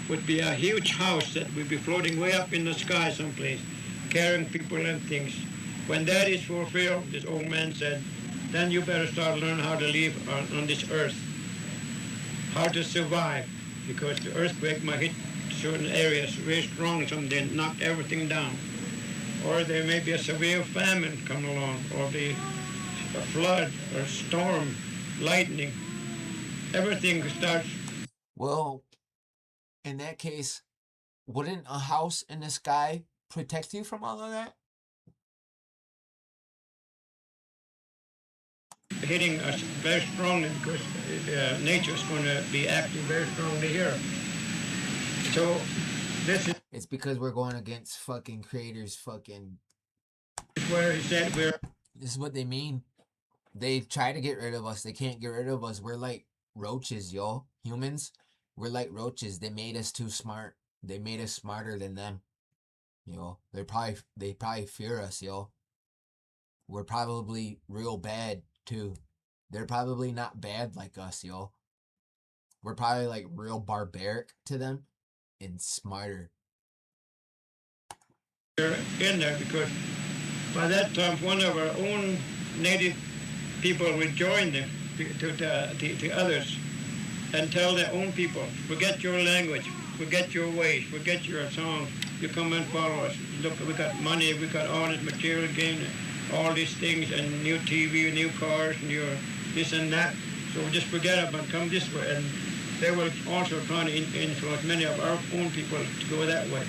would be a huge house that would be floating way up in the sky someplace, carrying people and things. When that is fulfilled, this old man said, then you better start learning how to live on this earth, how to survive, because the earthquake might hit certain areas very strong someday and knock everything down. Or there may be a severe famine come along, or be a flood, or storm, lightning. Everything starts. Well, in that case, wouldn't a house in the sky protect you from all of that? Hitting us very strongly because nature's going to be acting very strongly here. So this is... It's because we're going against fucking creators fucking... where he said we're... This is what they mean. They try to get rid of us. They can't get rid of us. We're like roaches, yo. Humans, we're like roaches. They made us too smart. They made us smarter than them. Yo, they probably fear us, yo. We're probably real bad too. They're probably not bad like us, yo. We're probably like real barbaric to them and smarter. We're in there because by that time one of our own native people will join them to others and tell their own people, forget your language, forget your ways, forget your songs, you come and follow us. Look, we got money, we got all this material gain, all these things, and new TV, new cars, new this and that. So just forget about it, come this way. And they will also try to influence many of our own people to go that way.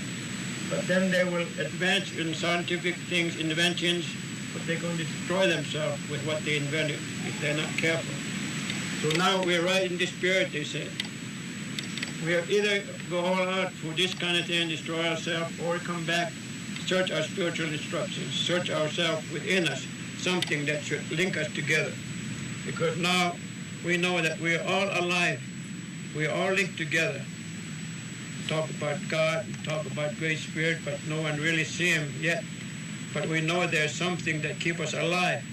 But then they will advance in scientific things, inventions, but they're going to destroy themselves with what they invented if they're not careful. So now we're right in the spirit, they say. We are either go all out for this kind of thing, destroy ourselves, or come back, search our spiritual instructions, search ourselves within us, something that should link us together. Because now we know that we are all alive. We are all linked together. Talk about God, talk about Great Spirit, but no one really see Him yet. But we know there's something that keeps us alive.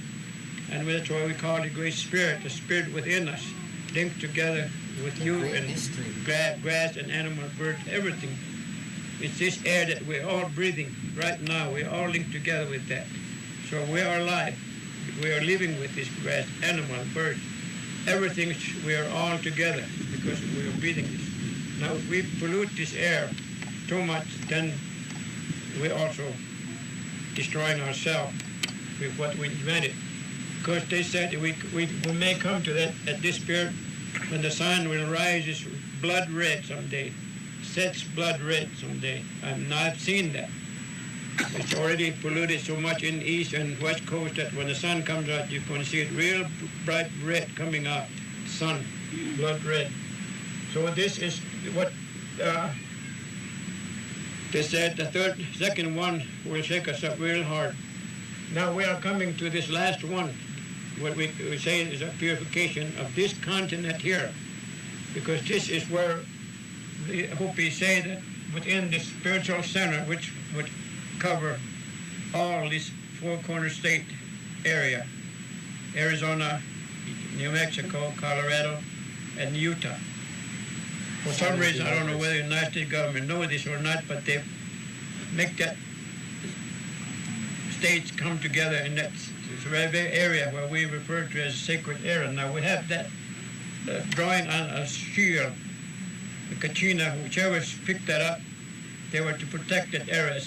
And that's why we call it Great Spirit, the Spirit within us, linked together with you and grass and animal, birds, everything. It's this air that we're all breathing right now. We're all linked together with that. So we are alive. We are living with this grass, animal, birds. Everything, we are all together because we are breathing this. Now, if we pollute this air too much, then we're also destroying ourselves with what we invented. Because they said we may come to that at this period when the sun will rise is blood red someday, sets blood red someday. I've seen that. It's already polluted so much in the east and west coast that when the sun comes out, you're going to see it real bright red coming out, sun, blood red. So this is what they said. The second one will shake us up real hard. Now we are coming to this last one. What we say is a purification of this continent here, because this is where the Hopis say that within this spiritual center, which would cover all this four-corner state area, Arizona, New Mexico, Colorado, and Utah. For some reason, I don't know whether the United States government knows this or not, but they make that states come together in that area where we refer to as sacred area. Now we have that drawing on a shield, the Kachina, whichever picked that up, they were to protect that area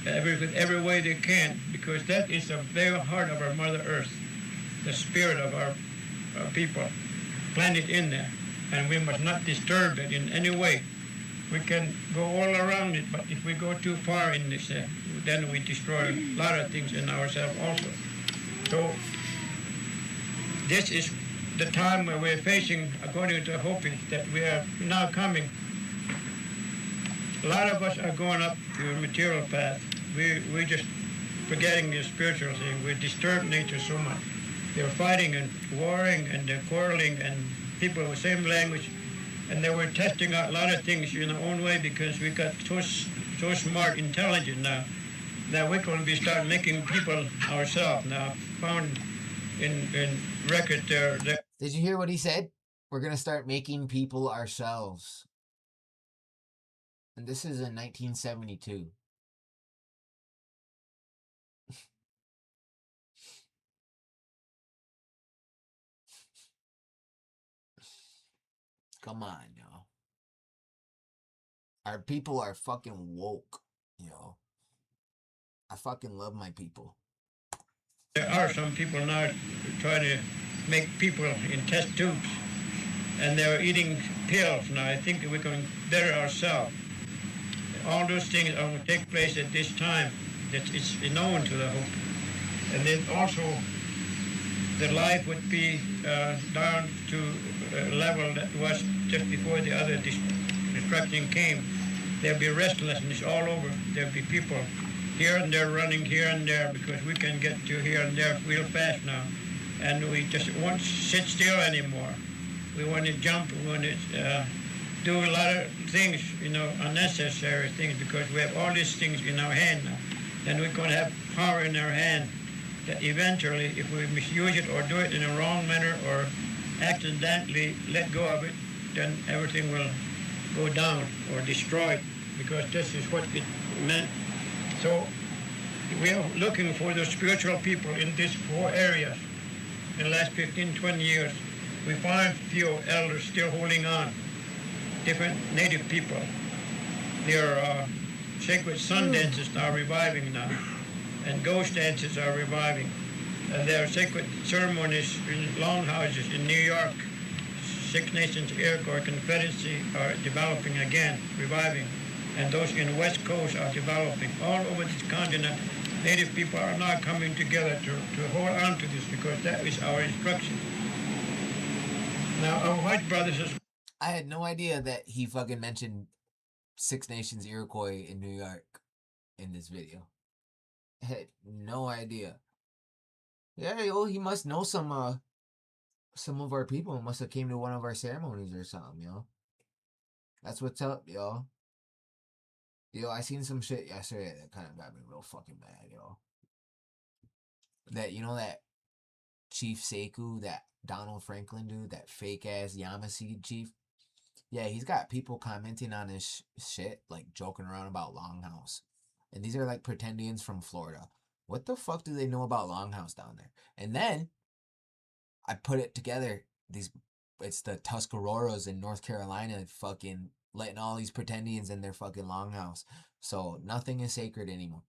every way they can, because that is the very heart of our Mother Earth, the spirit of our people, planted in there, and we must not disturb it in any way. We can go all around it, but if we go too far in this, then we destroy a lot of things in ourselves also. So this is the time where we're facing, according to Hopi, that we are now coming. A lot of us are going up to a material path. We're just forgetting the spiritual thing. We disturb nature so much. They're fighting and warring and they're quarreling and people with the same language, and they were testing out a lot of things in our own way because we got so smart, intelligent now that we're going to be start making people ourselves now. Found in record there. Did you hear what he said? We're gonna start making people ourselves. And this is in 1972. Come on, y'all. Our people are fucking woke, yo. I fucking love my people. There are some people now trying to make people in test tubes, and they're eating pills now. I think we're going to better ourselves. All those things are going to take place at this time. That it's known to the hope. And then also, the life would be down to a level that was just before the other destruction came. There'll be restlessness all over. There'll be people here and there running here and there because we can get to here and there real fast now. And we just won't sit still anymore. We want to jump, we want to do a lot of things, unnecessary things, because we have all these things in our hand now. And we're going to have power in our hand that eventually, if we misuse it or do it in a wrong manner or accidentally let go of it, then everything will go down or destroyed, because this is what it meant. So we are looking for the spiritual people in these 4 areas. In the last 15, 20 years, we find few elders still holding on, different native people. Their sacred sun dances are reviving now, and ghost dances are reviving. And there are sacred ceremonies in longhouses in New York. Six Nations Iroquois Confederacy are developing again, reviving. And those in the West Coast are developing. All over this continent, Native people are now coming together to hold on to this, because that is our instruction. Now, our white brothers... I had no idea that he fucking mentioned Six Nations Iroquois in New York in this video. I had no idea. Yeah, yo, he must know some of our people. Must have came to one of our ceremonies or something, yo. That's what's up, yo. Yo, I seen some shit yesterday that kind of got me real fucking mad, yo. That, that Chief Sekou, that Donald Franklin dude, that fake-ass Yamasee chief. Yeah, he's got people commenting on his shit, like joking around about Longhouse. And these are like pretendians from Florida. What the fuck do they know about Longhouse down there? And then I put it together. It's the Tuscaroras in North Carolina fucking letting all these pretendians in their fucking Longhouse. So nothing is sacred anymore.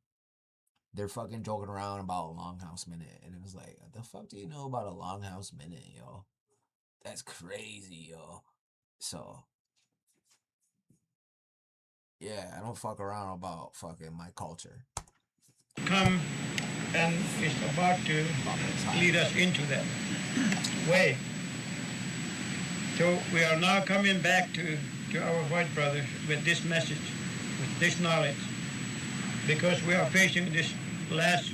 They're fucking joking around about a Longhouse minute. And it was like, what the fuck do you know about a Longhouse minute, yo? That's crazy, yo. So, yeah, I don't fuck around about fucking my culture. Come and is about to lead us into that way. So we are now coming back to our white brothers with this message, with this knowledge, because we are facing this last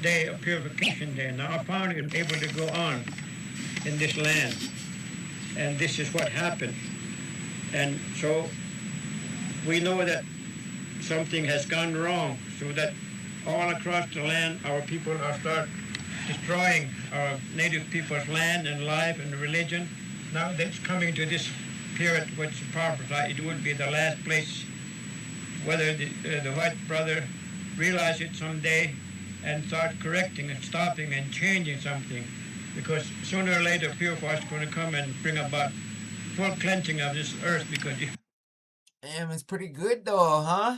day of purification day. Now our power is able to go on in this land, and this is what happened. And so we know that something has gone wrong, so that all across the land our people are start destroying our native people's land and life and religion. Now that's coming to this period which prophesied it would be the last place, whether the white brother realize it someday and start correcting and stopping and changing something, because sooner or later purifier is going to come and bring about full cleansing of this earth. Because damn, it's pretty good though, huh?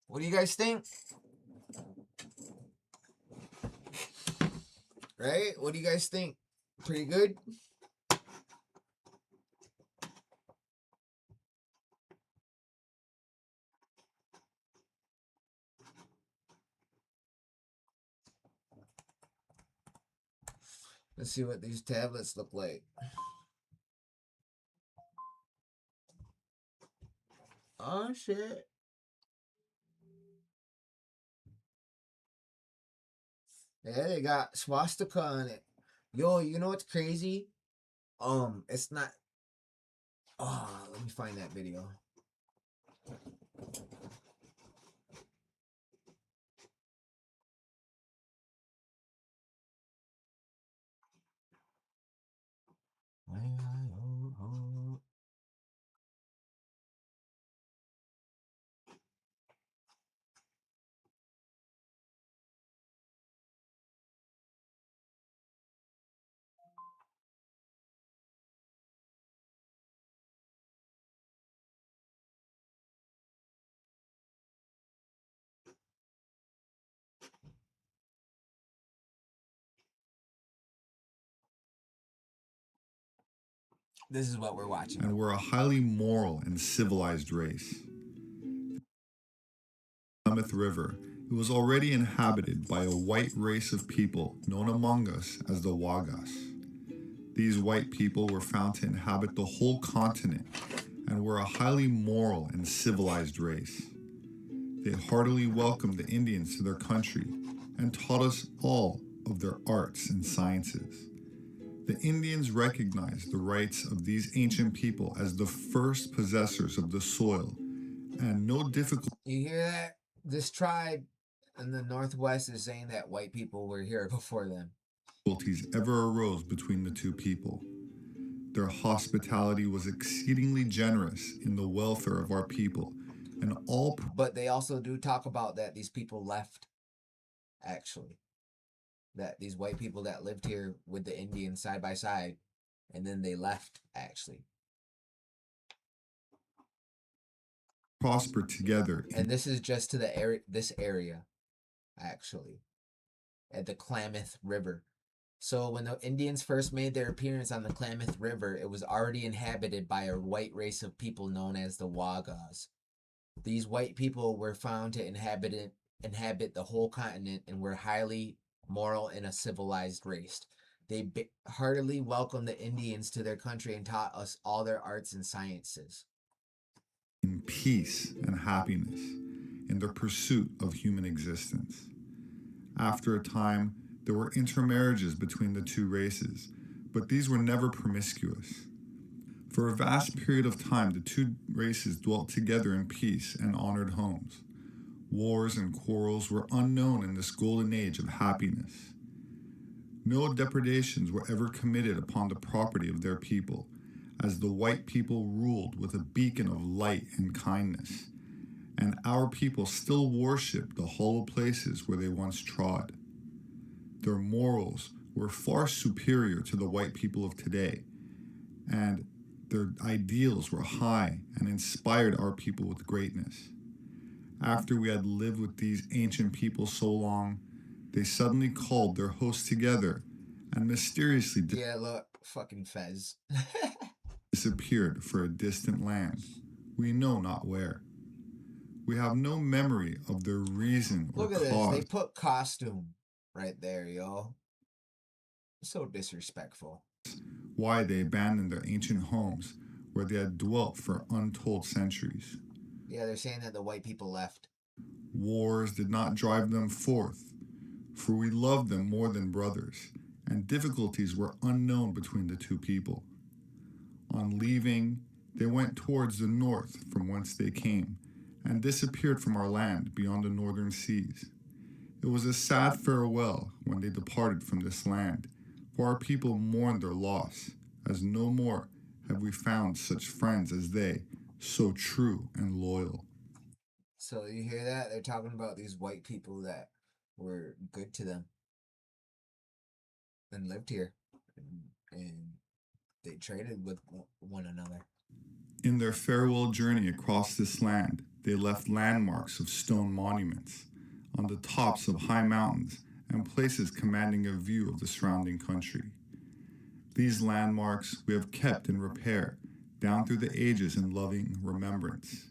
What do you guys think? Right? What do you guys think? Pretty good? Let's see what these tablets look like. Oh, shit. Yeah, they got swastika on it. Yo, you know what's crazy? It's not Let me find that video. This is what we're watching. And we're a highly moral and civilized race. Klamath River, it was already inhabited by a white race of people known among us as the Wagas. These white people were found to inhabit the whole continent and were a highly moral and civilized race. They heartily welcomed the Indians to their country and taught us all of their arts and sciences. The Indians recognized the rights of these ancient people as the first possessors of the soil, and no difficulty. You hear that? This tribe in the Northwest is saying that white people were here before them. Difficulties ever arose between the two people. Their hospitality was exceedingly generous in the welfare of our people, and all. But they also do talk about that these people left, actually. That these white people that lived here with the Indians side by side, and then they left, actually. Prospered together. And this is just to the this area, actually, at the Klamath River. So when the Indians first made their appearance on the Klamath River, it was already inhabited by a white race of people known as the Wagas. These white people were found to inhabit the whole continent and were highly moral and a civilized race. They heartily welcomed the Indians to their country and taught us all their arts and sciences. In peace and happiness, in the pursuit of human existence. After a time, there were intermarriages between the two races, but these were never promiscuous. For a vast period of time, the two races dwelt together in peace and honored homes. Wars and quarrels were unknown in this golden age of happiness. No depredations were ever committed upon the property of their people, as the white people ruled with a beacon of light and kindness, and our people still worship the hollow places where they once trod. Their morals were far superior to the white people of today, and their ideals were high and inspired our people with greatness. After we had lived with these ancient people so long, they suddenly called their hosts together and mysteriously fucking Fez. disappeared for a distant land, we know not where. We have no memory of their reason or Look at cause. this. They put costume right there, yo. So disrespectful. Why they abandoned their ancient homes where they had dwelt for untold centuries. Yeah, they're saying that the white people left. Wars did not drive them forth, for we loved them more than brothers, and difficulties were unknown between the two people. On leaving, they went towards the north from whence they came, and disappeared from our land beyond the northern seas. It was a sad farewell when they departed from this land, for our people mourned their loss, as no more have we found such friends as they, so true and loyal. So you hear that? They're talking about these white people that were good to them and lived here, and they traded with one another. In their farewell journey across this land, they left landmarks of stone monuments on the tops of high mountains and places commanding a view of the surrounding country. These landmarks we have kept in repair down through the ages in loving remembrance.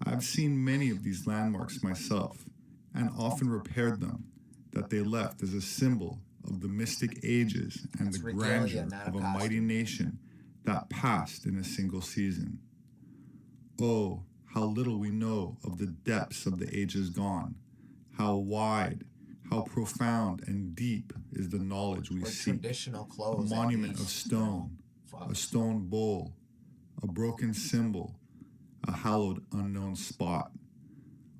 I've seen many of these landmarks myself, and often repaired them, that they left as a symbol of the mystic ages and the grandeur of a mighty nation that passed in a single season. Oh, how little we know of the depths of the ages gone, how wide, how profound and deep is the knowledge we seek. Traditional clothes, a monument of stone, a stone bowl, a broken symbol, a hallowed unknown spot,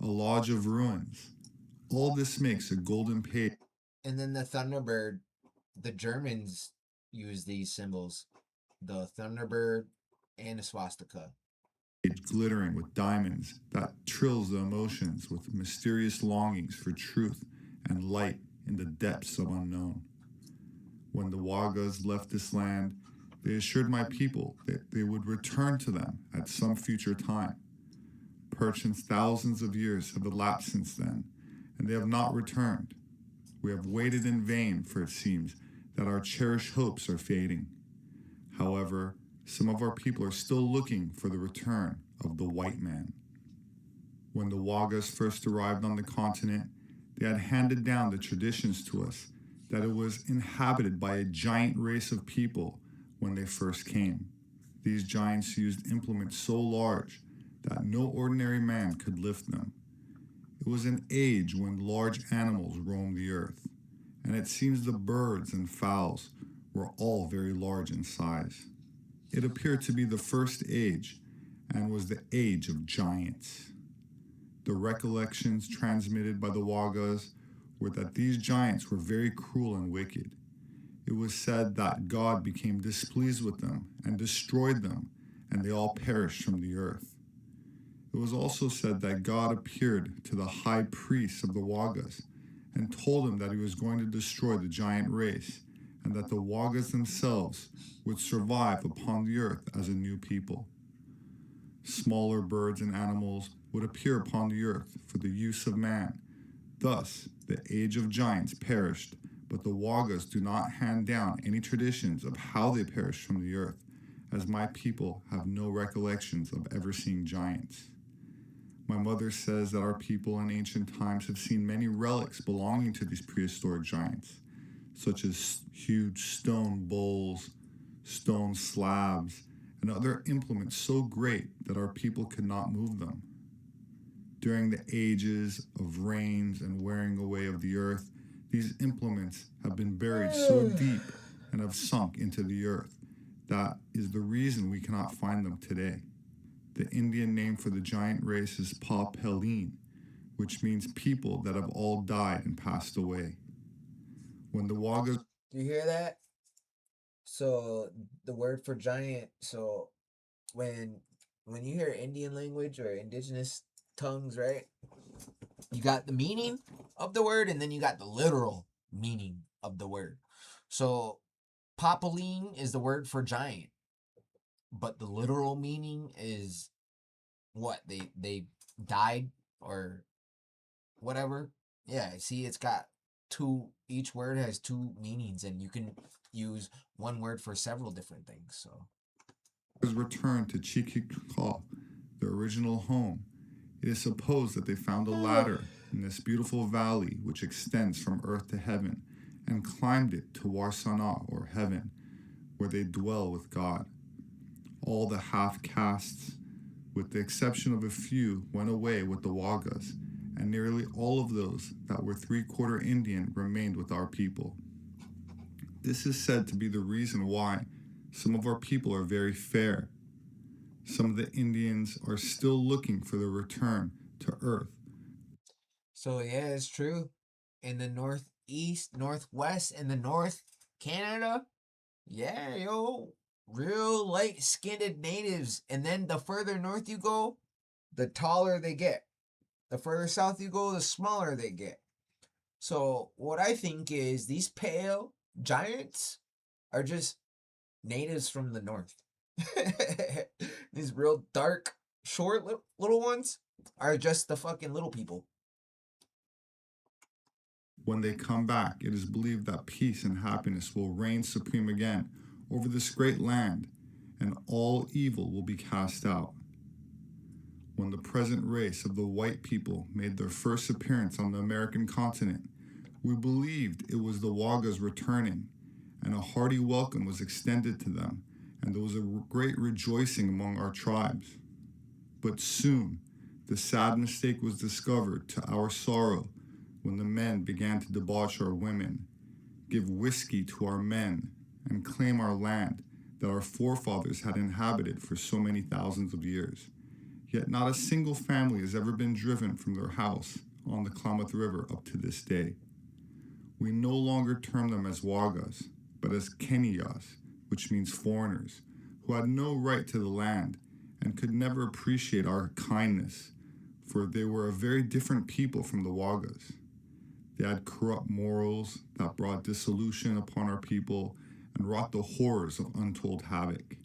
a lodge of ruins. All this makes a golden page. And then the Thunderbird, the Germans use these symbols, the Thunderbird and a swastika. Glittering with diamonds that trills the emotions with mysterious longings for truth and light in the depths of unknown. When the Wagas left this land, they assured my people that they would return to them at some future time. Perchance thousands of years have elapsed since then, and they have not returned. We have waited in vain, for it seems that our cherished hopes are fading. However, some of our people are still looking for the return of the white man. When the Wagas first arrived on the continent, they had handed down the traditions to us that it was inhabited by a giant race of people when they first came. These giants used implements so large that no ordinary man could lift them. It was an age when large animals roamed the earth, and it seems the birds and fowls were all very large in size. It appeared to be the first age, and was the age of giants. The recollections transmitted by the Wagas were that these giants were very cruel and wicked. It was said that God became displeased with them and destroyed them, and they all perished from the earth. It was also said that God appeared to the high priest of the Wagas and told him that he was going to destroy the giant race, and that the Wagas themselves would survive upon the earth as a new people. Smaller birds and animals would appear upon the earth for the use of man. Thus, the age of giants perished, but the Wagas do not hand down any traditions of how they perished from the earth, as my people have no recollections of ever seeing giants. My mother says that our people in ancient times have seen many relics belonging to these prehistoric giants, such as huge stone bowls, stone slabs, and other implements so great that our people could not move them. During the ages of rains and wearing away of the earth, these implements have been buried so deep and have sunk into the earth. That is the reason we cannot find them today. The Indian name for the giant race is Popol, which means people that have all died and passed away. When the Wagas... Do you hear that? So the word for giant, so when you hear Indian language or indigenous tongues, right? You got the meaning of the word, and then you got the literal meaning of the word. So Popoline is the word for giant, but the literal meaning is what? They died or whatever. Yeah, see, it's got two, each word has two meanings, and you can use one word for several different things. So returned to Chichicago, their original home. It is supposed that they found a ladder in this beautiful valley which extends from earth to heaven, and climbed it to Warsana, or heaven, where they dwell with God. All the half-castes, with the exception of a few, went away with the Wagas, and nearly all of those that were three-quarter Indian remained with our people. This is said to be the reason why some of our people are very fair. Some of the Indians are still looking for the return to earth. So yeah, it's true. In the northeast, northwest, and the north Canada, yeah, yo, real light-skinned natives. And then the further north you go, the taller they get. The further south you go, the smaller they get. So what I think is these pale giants are just natives from the north. These real dark, short little ones are just the fucking little people. When they come back, it is believed that peace and happiness will reign supreme again over this great land, and all evil will be cast out. When the present race of the white people made their first appearance on the American continent, we believed it was the Wagas returning, and a hearty welcome was extended to them, and there was a great rejoicing among our tribes. But soon, the sad mistake was discovered to our sorrow when the men began to debauch our women, give whiskey to our men, and claim our land that our forefathers had inhabited for so many thousands of years. Yet not a single family has ever been driven from their house on the Klamath River up to this day. We no longer term them as Wagas, but as Kenyas, which means foreigners, who had no right to the land and could never appreciate our kindness, for they were a very different people from the Wagas. They had corrupt morals that brought dissolution upon our people and wrought the horrors of untold havoc.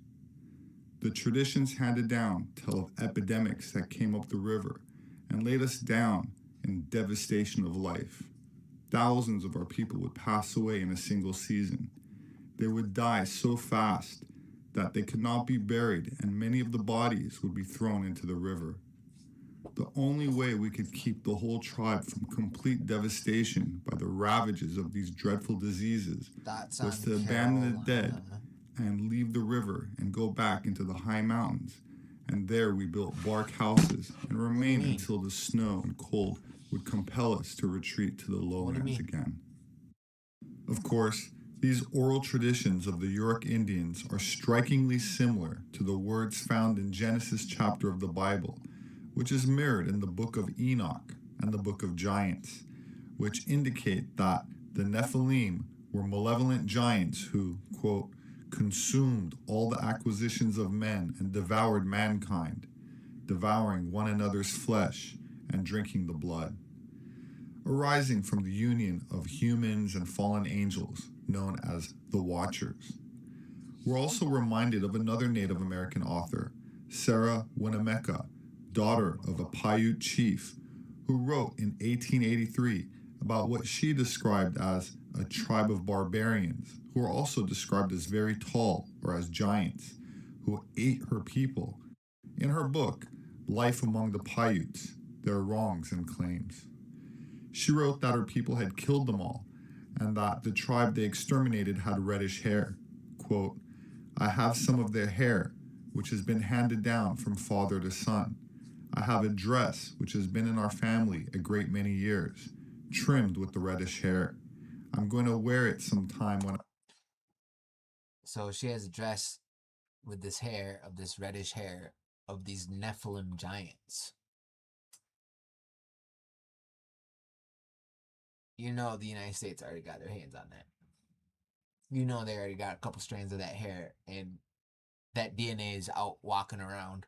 The traditions handed down tell of epidemics that came up the river and laid us down in devastation of life. Thousands of our people would pass away in a single season. They would die so fast that they could not be buried, and many of the bodies would be thrown into the river. The only way we could keep the whole tribe from complete devastation by the ravages of these dreadful diseases was to abandon the dead and leave the river and go back into the high mountains. And there we built bark houses and remained until the snow and cold would compel us to retreat to the lowlands again. Of course, these oral traditions of the Yurok Indians are strikingly similar to the words found in Genesis chapter of the Bible, which is mirrored in the book of Enoch and the book of Giants, which indicate that the Nephilim were malevolent giants who, quote, consumed all the acquisitions of men and devoured mankind, devouring one another's flesh and drinking the blood, arising from the union of humans and fallen angels known as the Watchers. We're also reminded of another Native American author, Sarah Winnemucca, daughter of a Paiute chief, who wrote in 1883 about what she described as a tribe of barbarians, who are also described as very tall or as giants, who ate her people. In her book, Life Among the Paiutes, Their Wrongs and Claims, she wrote that her people had killed them all, and that the tribe they exterminated had reddish hair. Quote, I have some of their hair, which has been handed down from father to son. I have a dress which has been in our family a great many years, trimmed with the reddish hair. I'm going to wear it sometime when So she has a dress with this hair, of this reddish hair, of these Nephilim giants. You know the United States already got their hands on that. You know they already got a couple strands of that hair, and that DNA is out walking around,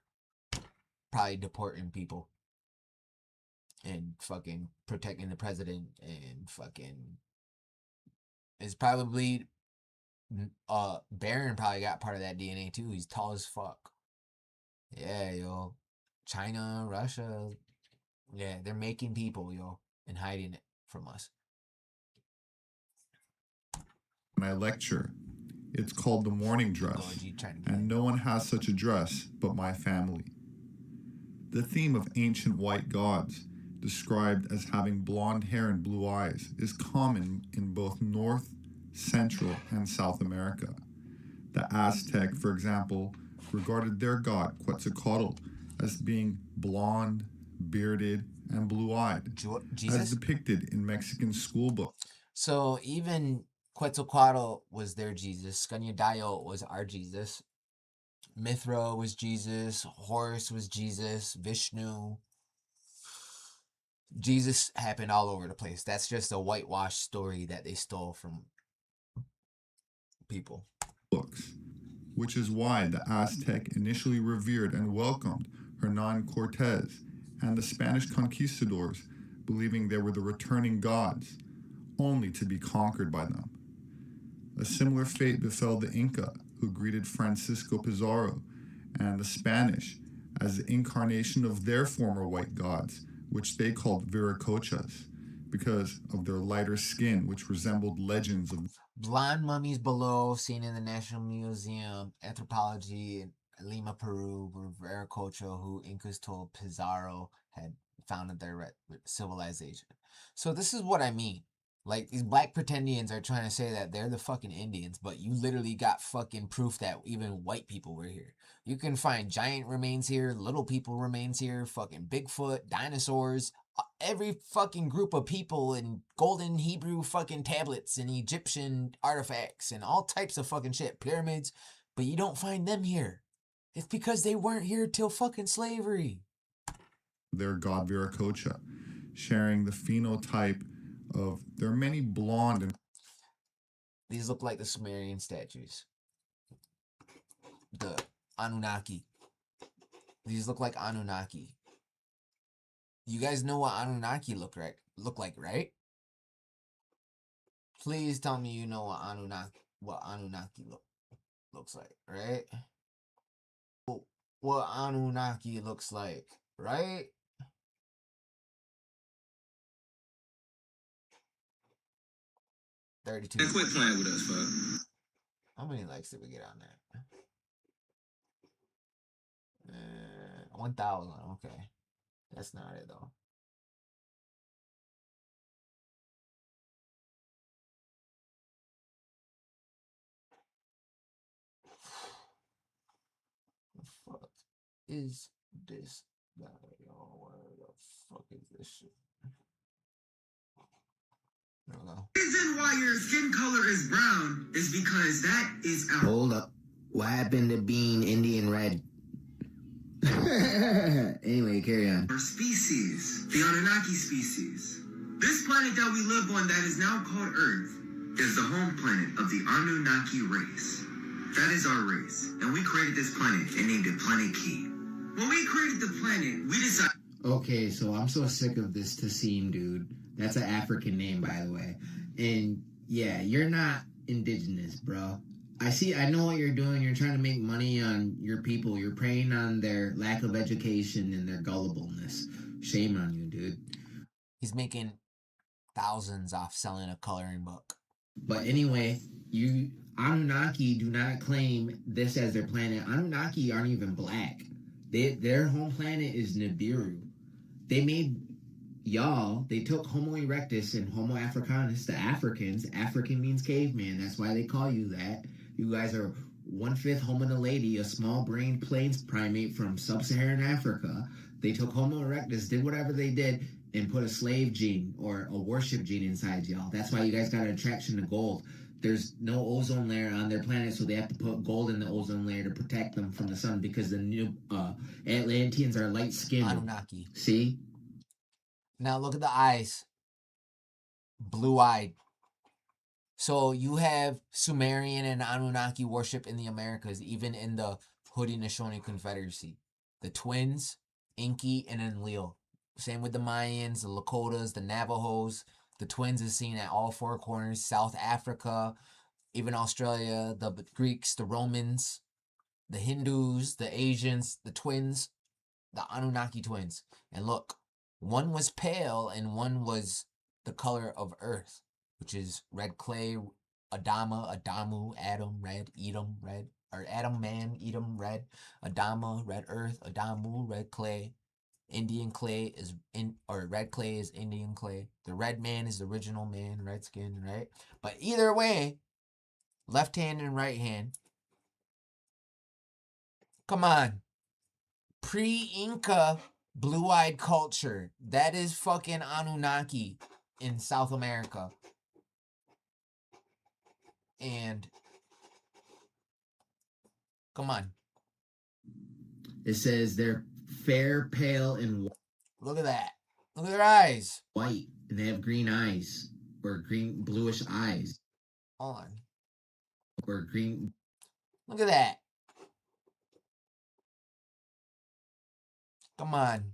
probably deporting people and fucking protecting the president, and fucking is probably Barron probably got part of that DNA too. He's tall as fuck. Yeah, yo. China, Russia, yeah, they're making people, yo, and hiding it from us. I lecture. It's called the morning dress, and no one has such a dress but my family. The theme of ancient white gods, described as having blonde hair and blue eyes, is common in both North, Central, and South America. The Aztec, for example, regarded their god Quetzalcoatl as being blonde, bearded, and blue-eyed, as depicted in Mexican school books. So even Quetzalcoatl was their Jesus. Skanyadayo was our Jesus. Mithra was Jesus. Horus was Jesus. Vishnu. Jesus happened all over the place. That's just a whitewashed story that they stole from people. Books, which is why the Aztec initially revered and welcomed Hernan Cortez and the Spanish conquistadors, believing they were the returning gods, only to be conquered by them. A similar fate befell the Inca, who greeted Francisco Pizarro and the Spanish as the incarnation of their former white gods, which they called Viracochas, because of their lighter skin, which resembled legends of blonde mummies below, seen in the National Museum, Anthropology in Lima, Peru, were Viracocha, who Incas told Pizarro had founded their civilization. So this is what I mean. Like, these black pretendians are trying to say that they're the fucking Indians, but you literally got fucking proof that even white people were here. You can find giant remains here, little people remains here, fucking Bigfoot, dinosaurs, every fucking group of people, and golden Hebrew fucking tablets and Egyptian artifacts and all types of fucking shit. Pyramids. But you don't find them here. It's because they weren't here till fucking slavery. Their god Viracocha, sharing the phenotype of their many blonde and These look like the Sumerian statues. The Anunnaki. These look like Anunnaki. You guys know what Anunnaki look like, right? Please tell me you know what Anunnaki looks like, right? What Anunnaki looks like, right? $32. And quit playing with us, fuck. How many likes did we get on that? 1,000. Okay, that's not it though. The fuck is this guy, y'all? Where the fuck is this shit? There we go. The reason why your skin color is brown is because that is our... Hold up. What happened to being Indian red? Anyway, carry on. Our species, the Anunnaki species. This planet that we live on that is now called Earth is the home planet of the Anunnaki race. That is our race. And we created this planet and named it Planet Key. When we created the planet, we decided... Okay, so I'm so sick of this Tassim dude. That's an African name, by the way. And yeah, you're not indigenous, bro. I know what you're doing. You're trying to make money on your people. You're preying on their lack of education and their gullibleness. Shame on you, dude. He's making thousands off selling a coloring book. But anyway, you Anunnaki do not claim this as their planet. Anunnaki aren't even black. Their home planet is Nibiru. They made y'all, they took Homo erectus and Homo africanus, the Africans. African means caveman. That's why they call you that. You guys are 1/5 hominid, a small-brained plains primate from sub-Saharan Africa. They took Homo erectus, did whatever they did, and put a slave gene or a worship gene inside y'all. That's why you guys got an attraction to gold. There's no ozone layer on their planet, so they have to put gold in the ozone layer to protect them from the sun because the new Atlanteans are light-skinned. Anunnaki. See? Now look at the eyes. Blue-eyed. So you have Sumerian and Anunnaki worship in the Americas, even in the Haudenosaunee Confederacy. The twins, Enki and Enlil. Same with the Mayans, the Lakotas, the Navajos. The twins is seen at all four corners. South Africa, even Australia, the Greeks, the Romans, the Hindus, the Asians, the twins, the Anunnaki twins. And look, one was pale and one was the color of earth, which is red clay, Adamu, Adam, red, Edom, red, or Adam, man, Edom, red, Adama, red earth, Adamu, red clay. Indian clay is red clay is Indian clay. The red man is the original man, red skin, right? But either way, left hand and right hand. Come on. Pre-Inca blue-eyed culture. That is fucking Anunnaki in South America. And come on. It says they're fair, pale, and look at that. Look at their eyes. White. And they have green eyes. Or green, bluish eyes. Hold on. Or green. Look at that. Come on.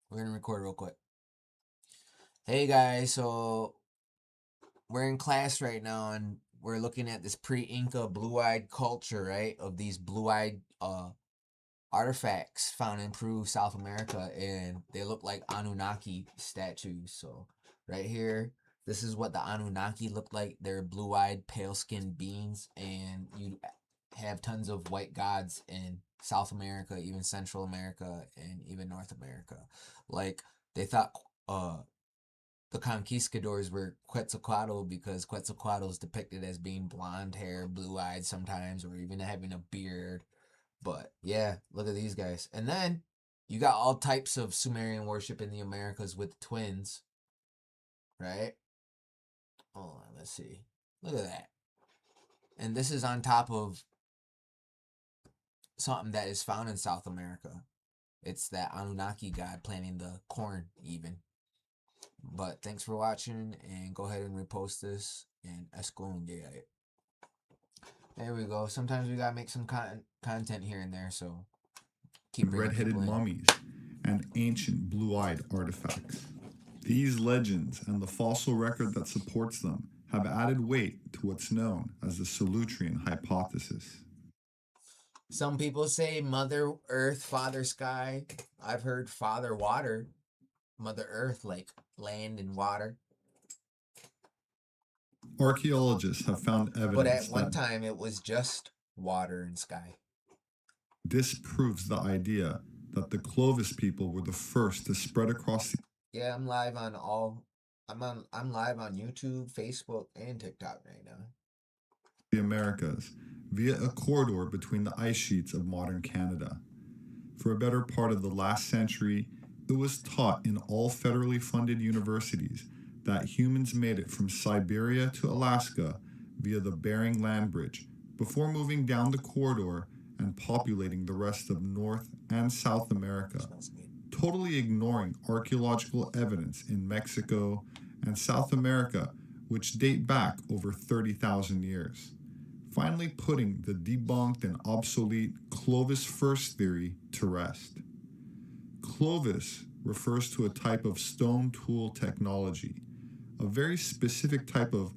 We're going to record real quick. Hey guys, so we're in class right now and we're looking at this pre-Inca blue-eyed culture, right? Of these blue-eyed artifacts found in Peru, South America, and they look like Anunnaki statues. So right here, this is what the Anunnaki look like. They're blue-eyed, pale-skinned beings, and you have tons of white gods in South America, even Central America, and even North America. Like, they thought the conquistadors were Quetzalcoatl because Quetzalcoatl is depicted as being blonde hair, blue-eyed sometimes, or even having a beard. But yeah, look at these guys. And then you got all types of Sumerian worship in the Americas with twins. Right? Hold on, let's see. Look at that. And this is on top of something that is found in South America. It's that Anunnaki god planting the corn, even. But thanks for watching, and go ahead and repost this, and escalate. There we go. Sometimes we gotta make some content here and there, so keep bringing red-headed people in. mummies, and ancient blue-eyed artifacts. These legends and the fossil record that supports them have added weight to what's known as the Solutrean hypothesis. Some people say Mother Earth, Father Sky. I've heard Father Water, Mother Earth, like land and water. Archaeologists have found evidence But at one that time, it was just water and sky. this proves the idea that the Clovis people were the first to spread across the Yeah, I'm live on all. I'm live on YouTube, Facebook, and TikTok right now. Americas via a corridor between the ice sheets of modern Canada. For a better part of the last century, it was taught in all federally funded universities that humans made it from Siberia to Alaska via the Bering Land Bridge before moving down the corridor and populating the rest of North and South America, totally ignoring archaeological evidence in Mexico and South America, which date back over 30,000 years, finally putting the debunked and obsolete Clovis first theory to rest. Clovis refers to a type of stone tool technology, a very specific type of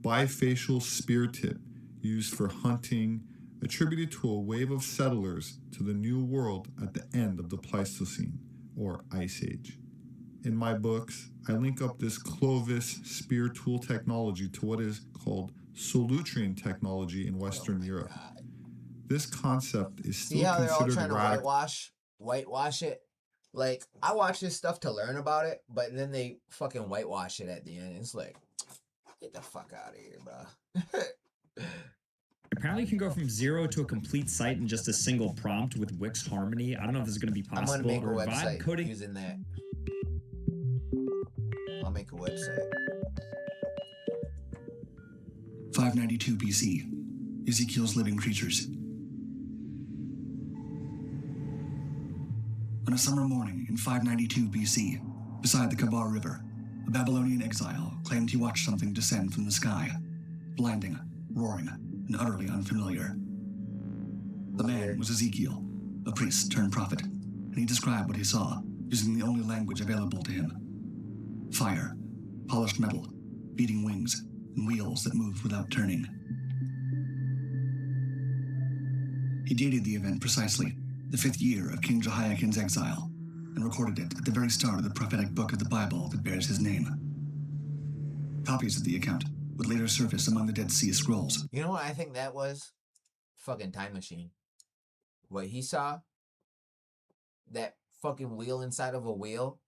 bifacial spear tip used for hunting, attributed to a wave of settlers to the New World at the end of the Pleistocene, or Ice Age. In my books, I link up this Clovis spear tool technology to what is called Solutrean technology in Western Europe. This concept is still See how they're all considered trying to radical. whitewash it? Like, I watch this stuff to learn about it, but then they fucking whitewash it at the end. It's like, get the fuck out of here, bro. Apparently, you can go from 0 to a complete site in just a single prompt with Wix Harmony. I don't know if this is going to be possible. I'm gonna make a or website vibe coding. using that. I'll make a website. 592 BC. Ezekiel's living creatures. On a summer morning in 592 BC, beside the Kabar River, a Babylonian exile claimed he watched something descend from the sky, blinding, roaring, and utterly unfamiliar. The man was Ezekiel, a priest turned prophet, and he described what he saw using the only language available to him: fire, polished metal, beating wings, and wheels that moved without turning. He dated the event precisely, the 5th year of King Jehoiakim's exile, and recorded it at the very start of the prophetic book of the Bible that bears his name. Copies of the account would later surface among the Dead Sea Scrolls. You know what I think that was? Fucking time machine. What he saw? That fucking wheel inside of a wheel?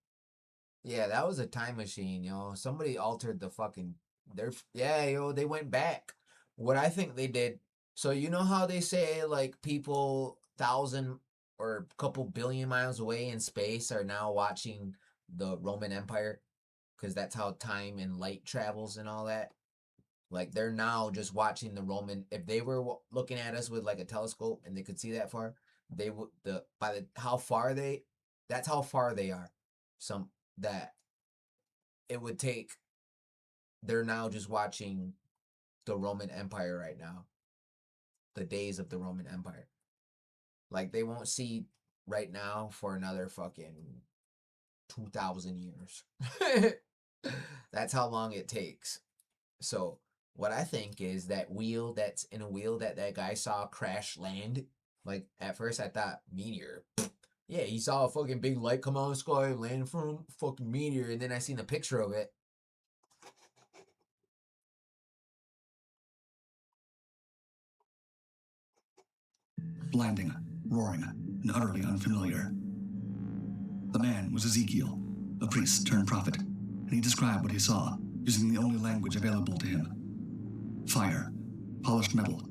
Yeah, that was a time machine, yo. Somebody altered the fucking... they went back. What I think they did... So you know how they say, like, people 1,000 or a couple billion miles away in space are now watching the Roman Empire? Because that's how time and light travels and all that. Like, they're now just watching the Roman... If they were looking at us with, like, a telescope and they could see that far, they would... how far they... That's how far they are. That it would take... They're now just watching the Roman Empire right now. The days of the Roman Empire. Like, they won't see right now for another fucking 2,000 years. That's how long it takes. So, what I think is that wheel that's in a wheel that guy saw crash land. Like, at first I thought meteor. Yeah, he saw a fucking big light come out of the sky, land from fucking meteor, and then I seen a picture of it. Blinding, roaring, and utterly unfamiliar. The man was Ezekiel, a priest turned prophet, and he described what he saw using the only language available to him: fire, polished metal.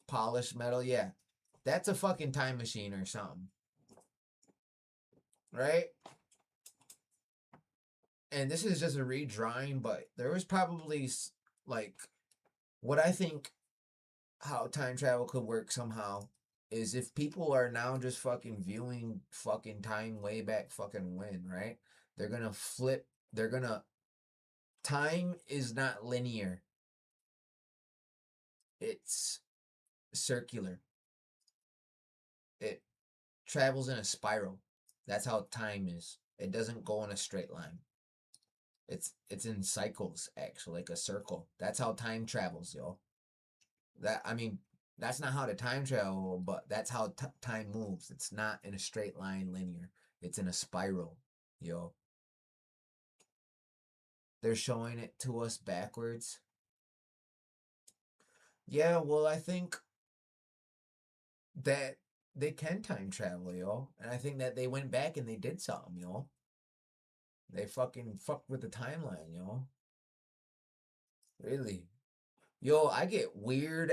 Polished metal, yeah. That's a fucking time machine or something. Right? And this is just a redrawing, but there was probably, like, what I think how time travel could work somehow is if people are now just fucking viewing fucking time way back fucking when, right? They're gonna flip. Time is not linear. It's circular. It travels in a spiral. That's how time is. It doesn't go in a straight line. It's in cycles, actually, like a circle. That's how time travels, yo. That's not how to time travel, but that's how time moves. It's not in a straight line, linear. It's in a spiral, yo. They're showing it to us backwards. Yeah, well, I think that they can time travel, yo. And I think that they went back and they did something, yo. They fucking fucked with the timeline, yo. Really. Yo, I get weird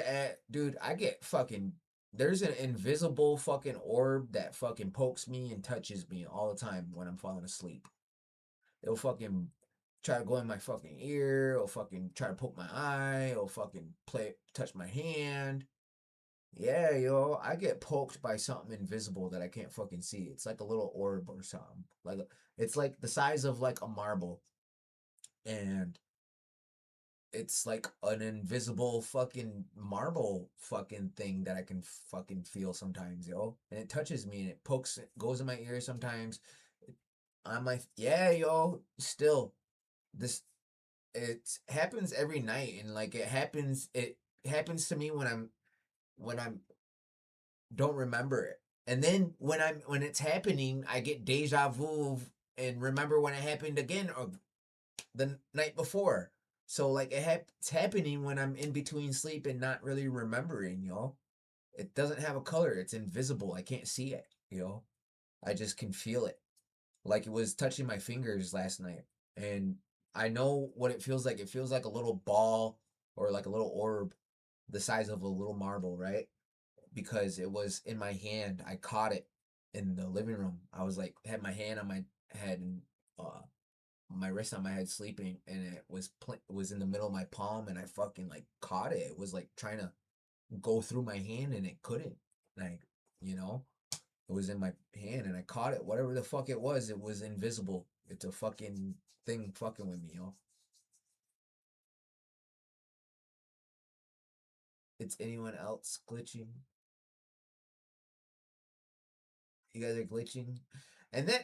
dude, I get fucking, there's an invisible fucking orb that fucking pokes me and touches me all the time when I'm falling asleep. It'll fucking try to go in my fucking ear, it'll fucking try to poke my eye, it'll fucking touch my hand. Yeah, yo, I get poked by something invisible that I can't fucking see. It's like a little orb or something. It's like the size of like a marble. And it's like an invisible fucking marble fucking thing that I can fucking feel sometimes, yo. And it touches me and it pokes, it goes in my ear sometimes. Yeah, yo, still, it happens every night. And like it happens to me when I'm don't remember it. And then when it's happening, I get deja vu and remember when it happened again or the night before. So like it's happening when I'm in between sleep and not really remembering, yo. It doesn't have a color. It's invisible. I can't see it, yo. I just can feel it. Like it was touching my fingers last night. And I know what it feels like. It feels like a little ball or like a little orb the size of a little marble, right? Because it was in my hand. I caught it in the living room. I was like, had my hand on my head and my wrist on my head sleeping, and it was in the middle of my palm, and I fucking like caught it. It was like trying to go through my hand, and it couldn't. Like, you know, it was in my hand, and I caught it. Whatever the fuck it was invisible. It's a fucking thing fucking with me, yo. It's anyone else glitching? You guys are glitching? And then,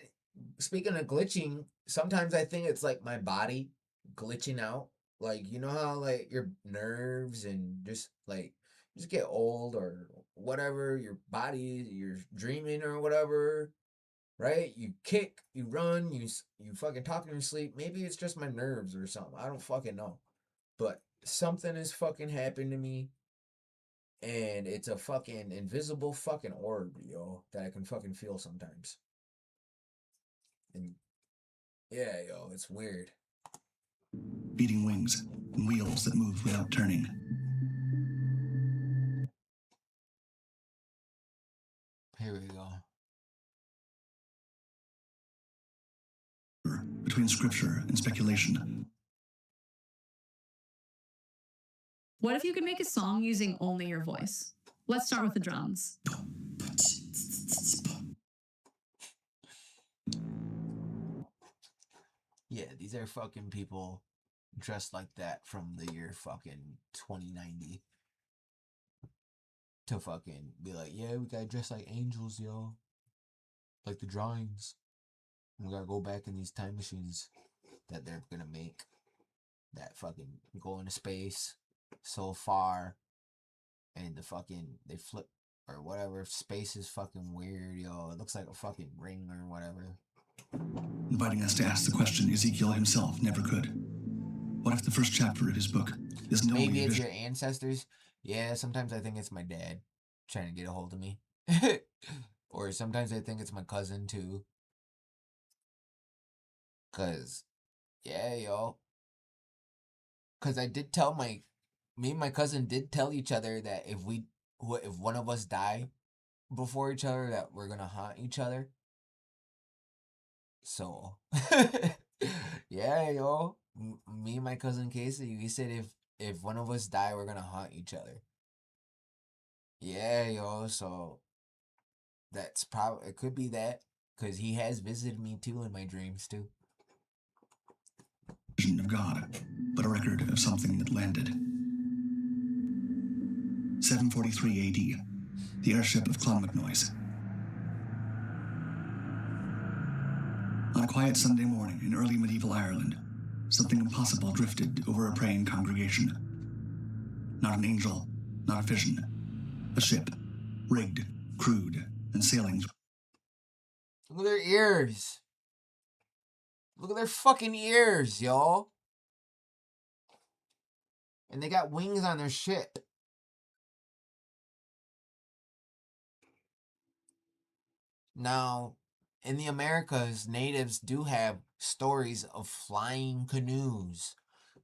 speaking of glitching, sometimes I think it's like my body glitching out. Like, you know how like your nerves and just get old or whatever, your body, you're dreaming or whatever, right? You kick, you run, you fucking talk in your sleep. Maybe it's just my nerves or something. I don't fucking know. But something has fucking happened to me. And it's a fucking invisible fucking orb, yo, that I can fucking feel sometimes. And yeah, yo, it's weird. Beating wings and wheels that move without turning. Here we go. Between scripture and speculation. What if you could make a song using only your voice? Let's start with the drums. Yeah, these are fucking people dressed like that from the year fucking 2090 to fucking be like, yeah, we gotta dress like angels, yo. Like the drawings. We gotta go back in these time machines that they're gonna make that fucking go into space so far, and they flip or whatever. Space is fucking weird, yo. It looks like a fucking ring or whatever. Inviting us to ask the question Ezekiel himself never could. What if the first chapter of his book is no Maybe it's your ancestors. Yeah, sometimes I think it's my dad trying to get a hold of me. Or sometimes I think it's my cousin too. Cause, yeah, yo. Cause I did tell me and my cousin did tell each other that if one of us die before each other, that we're gonna haunt each other. So, yeah, yo. Me and my cousin Casey, we said if one of us die, we're gonna haunt each other. Yeah, yo, so that's probably, it could be that, because he has visited me too in my dreams too. Vision of God, but a record of something that landed. 743 AD, the airship of Clonmacnoise. On a quiet Sunday morning in early medieval Ireland, something impossible drifted over a praying congregation. Not an angel, not a vision. A ship, rigged, crewed, and sailing. Look at their ears. Look at their fucking ears, y'all. And they got wings on their ship. Now, in the Americas, natives do have stories of flying canoes,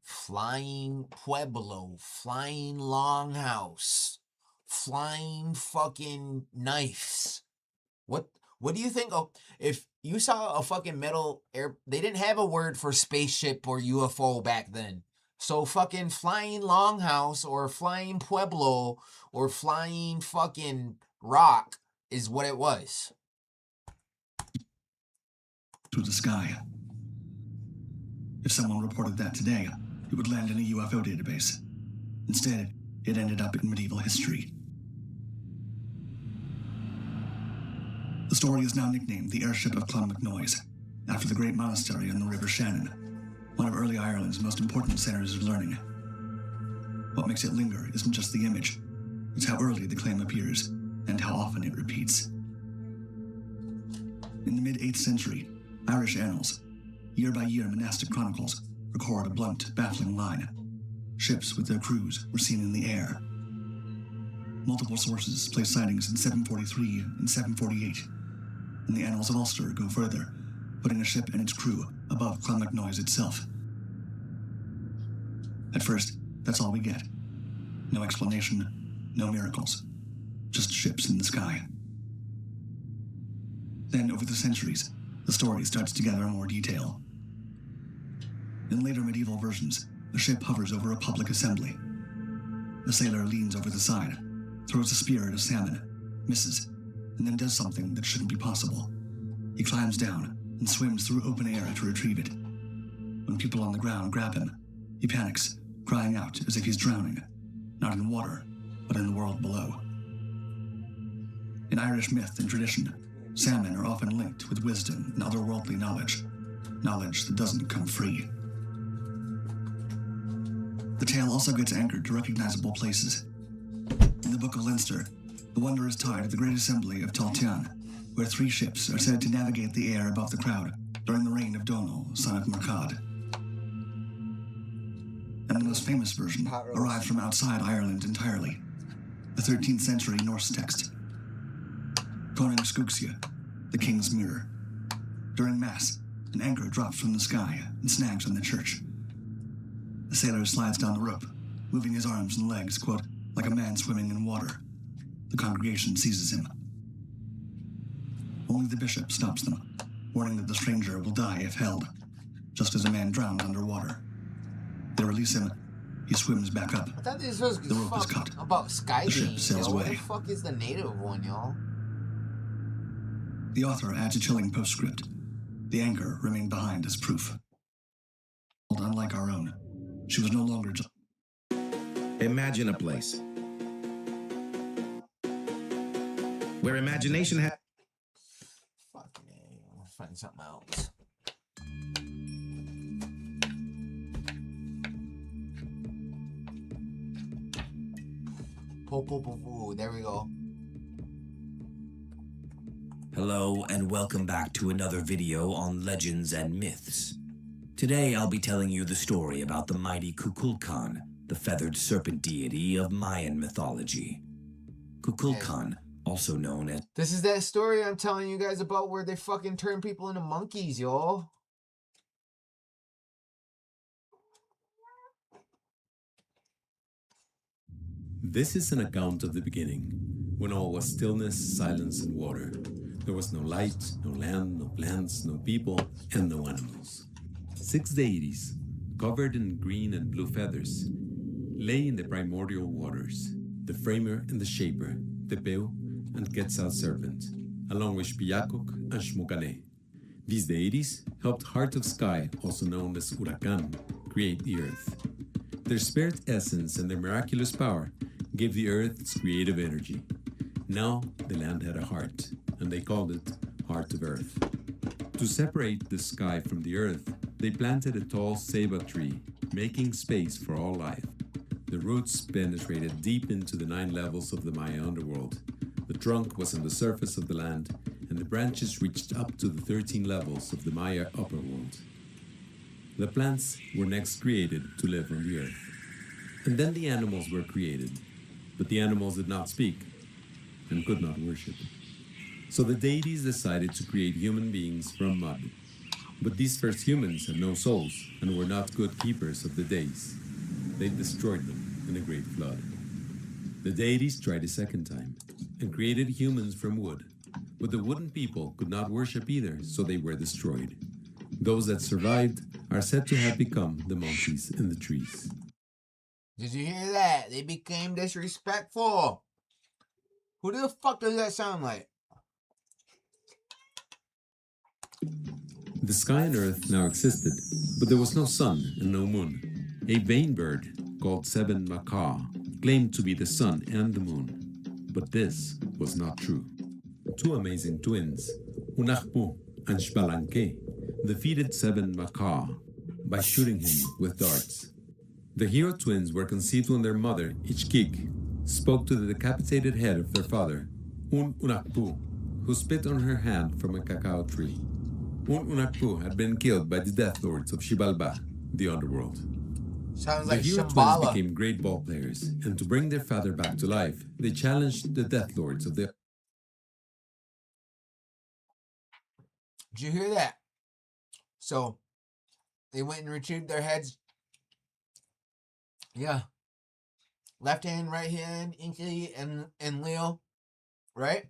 flying pueblo, flying longhouse, flying fucking knives. What do you think of if you saw a fucking metal air? They didn't have a word for spaceship or UFO back then. So fucking flying longhouse or flying pueblo or flying fucking rock is what it was. To the sky. If someone reported that today, it would land in a UFO database. Instead, it ended up in medieval history. The story is now nicknamed the airship of Clonmacnoise, after the great monastery on the River Shannon, one of early Ireland's most important centers of learning. What makes it linger isn't just the image, it's how early the claim appears and how often it repeats. In the mid-8th century, Irish annals, year-by-year monastic chronicles, record a blunt, baffling line. Ships with their crews were seen in the air. Multiple sources place sightings in 743 and 748, and the annals of Ulster go further, putting a ship and its crew above Clonmacnoise itself. At first, that's all we get. No explanation, no miracles, just ships in the sky. Then, over the centuries, the story starts to gather more detail. In later medieval versions, a ship hovers over a public assembly. A sailor leans over the side, throws a spear at a salmon, misses, and then does something that shouldn't be possible. He climbs down and swims through open air to retrieve it. When people on the ground grab him, he panics, crying out as if he's drowning, not in water, but in the world below. In Irish myth and tradition, salmon are often linked with wisdom and otherworldly knowledge, knowledge that doesn't come free. The tale also gets anchored to recognizable places. In the Book of Leinster, the wonder is tied to the Great Assembly of Tailteann, where 3 ships are said to navigate the air above the crowd during the reign of Donal, son of Murchad. And the most famous version arrived from outside Ireland entirely, the 13th century Norse text. Conan Skugsia, the King's Mirror. During Mass, an anchor drops from the sky and snags on the church. A sailor slides down the rope, moving his arms and legs, quote, like a man swimming in water. The congregation seizes him. Only the bishop stops them, warning that the stranger will die if held, just as a man drowned underwater. They release him. He swims back up. I thought this was The rope is cut. about sky The ship beams, sails yo. What away. the fuck is the native one, y'all? The author adds a chilling postscript. The anchor remained behind as proof. Unlike our own, she was no longer just... Imagine a place where imagination has... Fucking A, I'll find something else. Popol Vuh, there we go. Hello and welcome back to another video on legends and myths. Today I'll be telling you the story about the mighty Kukulkan, the feathered serpent deity of Mayan mythology. Kukulkan, also known as... This is that story I'm telling you guys about where they fucking turn people into monkeys, y'all. This is an account of the beginning, when all was stillness, silence, and water. There was no light, no land, no plants, no people, and no animals. 6 deities, covered in green and blue feathers, lay in the primordial waters. the framer and the shaper, Tepeu and Quetzal serpent, along with Piacoc and Xmocalé. These deities helped Heart of Sky, also known as Huracan, create the earth. Their spirit essence and their miraculous power gave the earth its creative energy. Now the land had a heart, and they called it Heart of Earth. To separate the sky from the earth, they planted a tall ceiba tree, making space for all life. The roots penetrated deep into the 9 levels of the Maya underworld. The trunk was on the surface of the land, and the branches reached up to the 13 levels of the Maya upper world. The plants were next created to live on the earth. And then the animals were created, but the animals did not speak and could not worship. So the deities decided to create human beings from mud. But these first humans had no souls and were not good keepers of the days. They destroyed them in a great flood. The deities tried a second time and created humans from wood. But the wooden people could not worship either, so they were destroyed. Those that survived are said to have become the monkeys in the trees. Did you hear that? They became disrespectful. Who the fuck does that sound like? The sky and earth now existed, but there was no sun and no moon. A vain bird called Seven Macaw claimed to be the sun and the moon. But this was not true. 2 amazing twins, Unachpu and Xbalanque, defeated Seven Macaw by shooting him with darts. The hero twins were conceived when their mother, Ichkik, spoke to the decapitated head of their father, Unachpu, who spit on her hand from a cacao tree. Unachpu had been killed by the Death Lords of Xibalba, the underworld. Sounds The like hero twins Shambhala. became great ball players, and to bring their father back to life, they challenged the Death Lords of the... Did you hear that? So, they went and retrieved their heads. Yeah. Left hand, right hand, Inky and Leo. Right?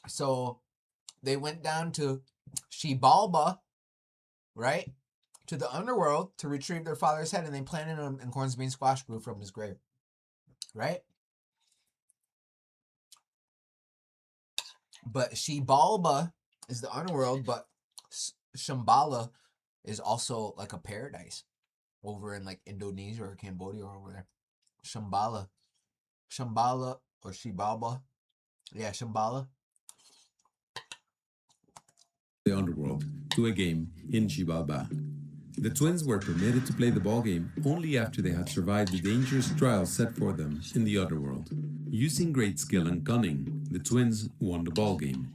So, they went down to Xibalba, right? To the underworld to retrieve their father's head, and they planted him, and corn's bean squash grew from his grave. Right? But Xibalba is the underworld, but Shambhala is also like a paradise over in like Indonesia or Cambodia or over there. Shambhala or Xibalba. Yeah, Shambhala. the underworld to a game in Xibalba. The twins were permitted to play the ball game only after they had survived the dangerous trials set for them in the underworld. Using great skill and cunning, the twins won the ball game,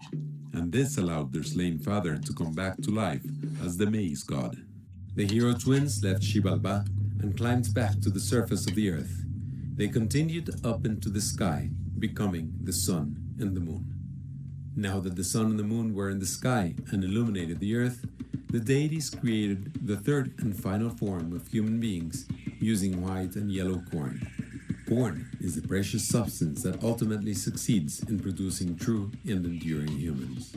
and this allowed their slain father to come back to life as the maize god. The hero twins left Xibalba and climbed back to the surface of the earth. They continued up into the sky, becoming the sun and the moon. Now that the sun and the moon were in the sky and illuminated the earth, the deities created the third and final form of human beings using white and yellow corn. Corn is the precious substance that ultimately succeeds in producing true and enduring humans.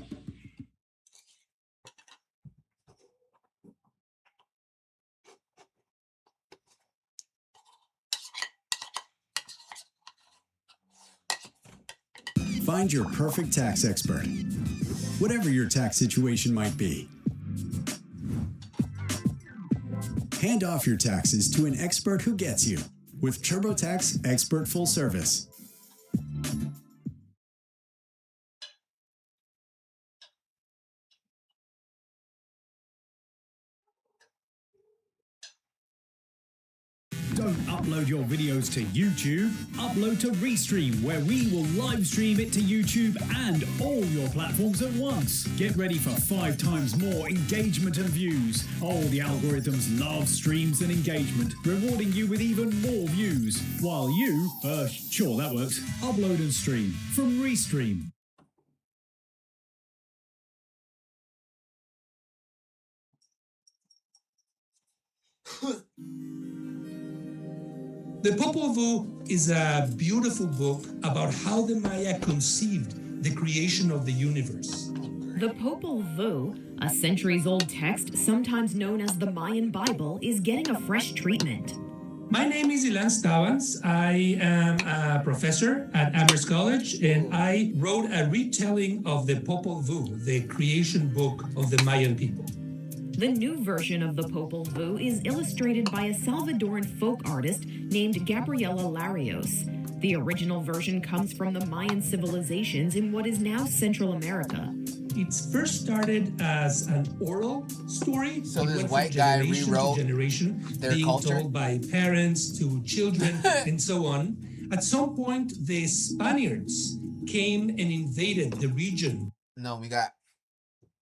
Find your perfect tax expert, whatever your tax situation might be. Hand off your taxes to an expert who gets you with TurboTax Expert Full Service. Don't upload your videos to YouTube. Upload to Restream, where we will live stream it to YouTube and all your platforms at once. Get ready for 5 times more engagement and views. Oh, the algorithms love streams and engagement, rewarding you with even more views. While you, sure that works, upload and stream from Restream. The Popol Vuh is a beautiful book about how the Maya conceived the creation of the universe. The Popol Vuh, a centuries-old text sometimes known as the Mayan Bible, is getting a fresh treatment. My name is Ilan Stavans. I am a professor at Amherst College, and I wrote a retelling of the Popol Vuh, the creation book of the Mayan people. The new version of the Popol Vuh is illustrated by a Salvadoran folk artist named Gabriela Larios. The original version comes from the Mayan civilizations in what is now Central America. It's first started as an oral story. So It this went white from guy generation to rewrote generation, their being culture? told by parents to children and so on. At some point, the Spaniards came and invaded the region. No, we got.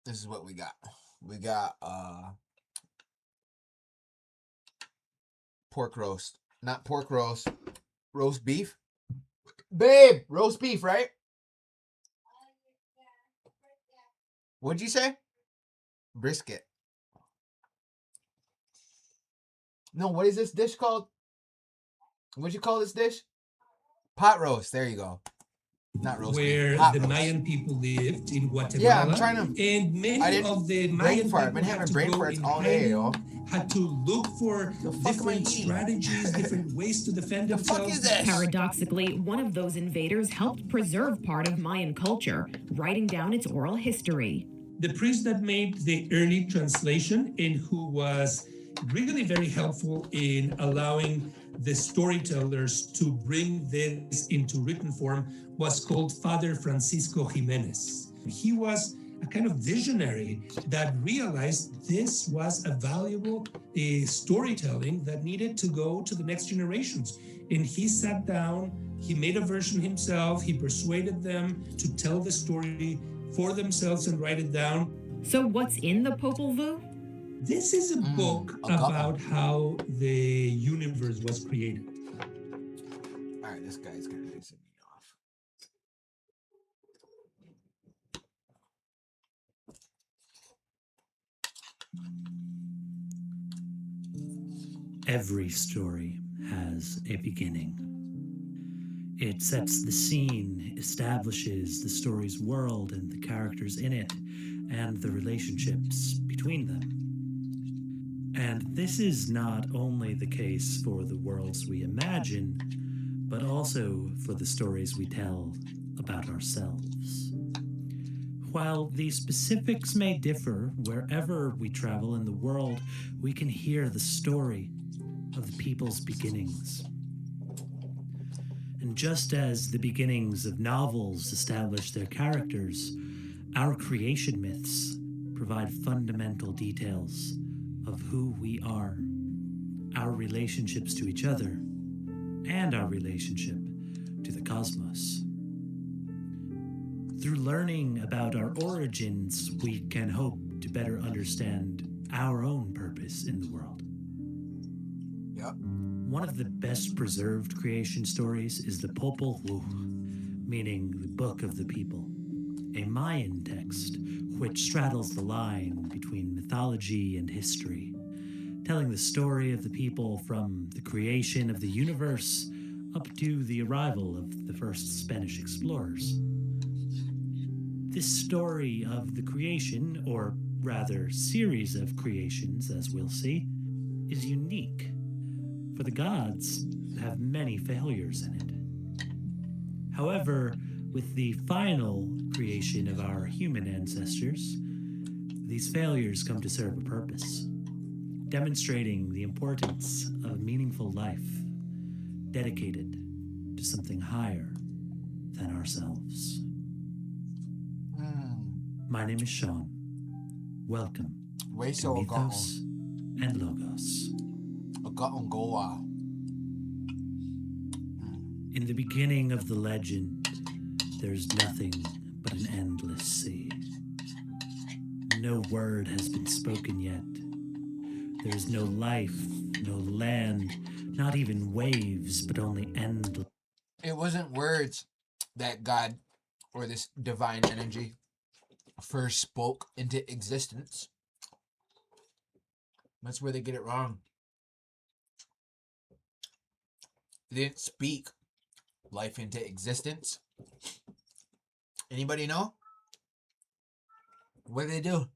This is what we got. We got pork roast, not pork roast, roast beef. Babe, roast beef, right? What'd you say? Brisket. No, what is this dish called? What'd you call this dish? Pot roast. There you go. Not roast Where beef. Pot the roast. Mayan people lived in Guatemala. Yeah, I'm trying to. And I many didn't of the brain Mayan fart. I've been people having had to brain go farts in all day, yo. hiding, had to look for different strategies, different ways to defend themselves. Fuck is this? Paradoxically, one of those invaders helped preserve part of Mayan culture, writing down its oral history. The priest that made the early translation and who was really very helpful in allowing the storytellers to bring this into written form was called Father Francisco Jimenez. He was a kind of visionary that realized this was a valuable storytelling that needed to go to the next generations. And he sat down, he made a version himself, he persuaded them to tell the story for themselves and write it down. So what's in the Popol Vuh? This is a book about how the universe was created. All right, this guy's kind of pissing me off. Every story has a beginning. It sets the scene, establishes the story's world and the characters in it, and the relationships between them. And this is not only the case for the worlds we imagine, but also for the stories we tell about ourselves. While the specifics may differ, wherever we travel in the world, we can hear the story of the people's beginnings. And just as the beginnings of novels establish their characters, our creation myths provide fundamental details of who we are, our relationships to each other, and our relationship to the cosmos. Through learning about our origins, we can hope to better understand our own purpose in the world. Yep. One of the best preserved creation stories is the Popol Vuh, meaning the Book of the People, a Mayan text which straddles the line between mythology and history, telling the story of the people from the creation of the universe up to the arrival of the first Spanish explorers. This story of the creation, or rather series of creations as we'll see, is unique, for the gods have many failures in it. However, with the final creation of our human ancestors, these failures come to serve a purpose, demonstrating the importance of a meaningful life dedicated to something higher than ourselves. My name is Sean. Welcome to Mythos and Logos. In the beginning of the legend, there's nothing but an endless sea. No word has been spoken yet. There's no life, no land, not even waves, but only endless. It wasn't words that God or this divine energy first spoke into existence. That's where they get it wrong. They didn't speak life into existence. Anybody know? What did they do?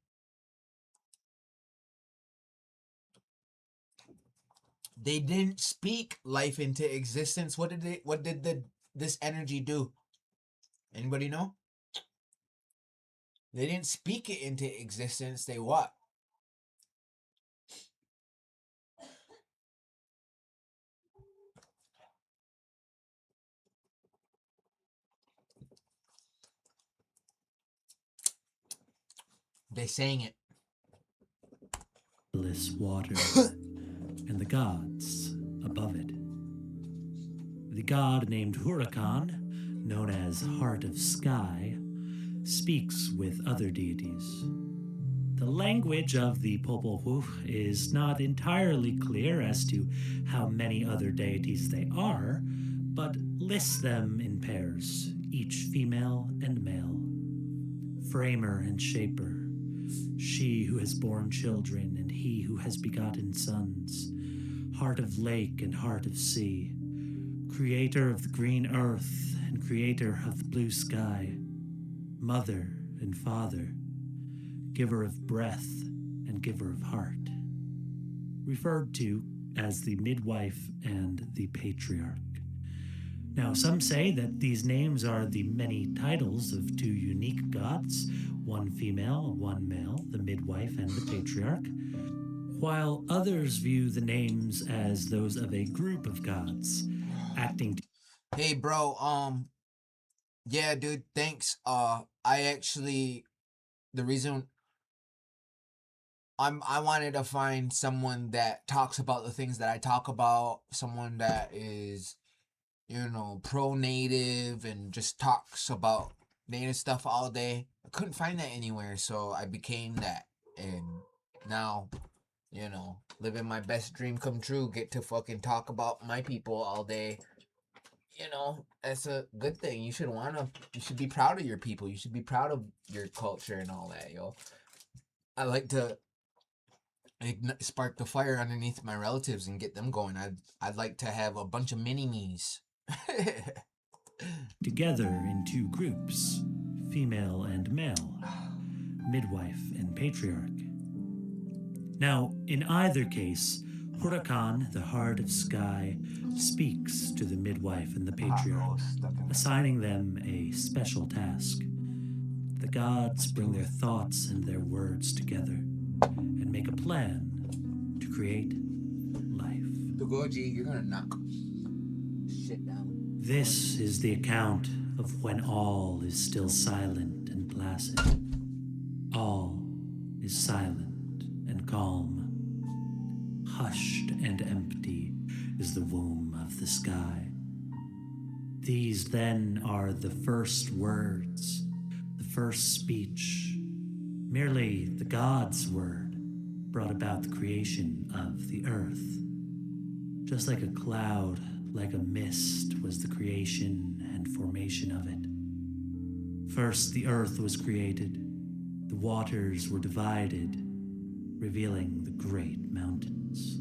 They didn't speak life into existence. What did this energy do? Anybody know? They didn't speak it into existence. They what? They sang it. Bliss water and the gods above it. The god named Huracan, known as Heart of Sky, speaks with other deities. The language of the Popol Vuh is not entirely clear as to how many other deities they are, but lists them in pairs, each female and male. Framer and shaper, she who has borne children and he who has begotten sons, heart of lake and heart of sea, creator of the green earth and creator of the blue sky, mother and father, giver of breath and giver of heart, referred to as the midwife and the patriarch. Now, some say that these names are the many titles of two unique gods, one female, one male, the midwife and the patriarch, while others view the names as those of a group of gods, acting Hey, bro, yeah, dude, thanks. The reason I wanted to find someone that talks about the things that I talk about, someone that is, pro-native and just talks about native stuff all day. I couldn't find that anywhere, so I became that. And now, living my best dream come true, get to fucking talk about my people all day. That's a good thing. You should be proud of your people. You should be proud of your culture and all that, yo. I like to spark the fire underneath my relatives and get them going. I'd like to have a bunch of mini-me's. together in two groups, female and male, midwife and patriarch. Now, in either case, Huracan, the Heart of Sky, speaks to the midwife and the patriarch, assigning them a special task. The gods bring their thoughts and their words together and make a plan to create life. Dogoji, you're gonna knock shit down. This is the account of when all is still silent and placid. All is silent and calm. Hushed and empty is the womb of the sky. These then are the first words, the first speech, merely the God's word brought about the creation of the earth. Just like a cloud, like a mist was the creation and formation of it. First the earth was created, the waters were divided, revealing the great mountains.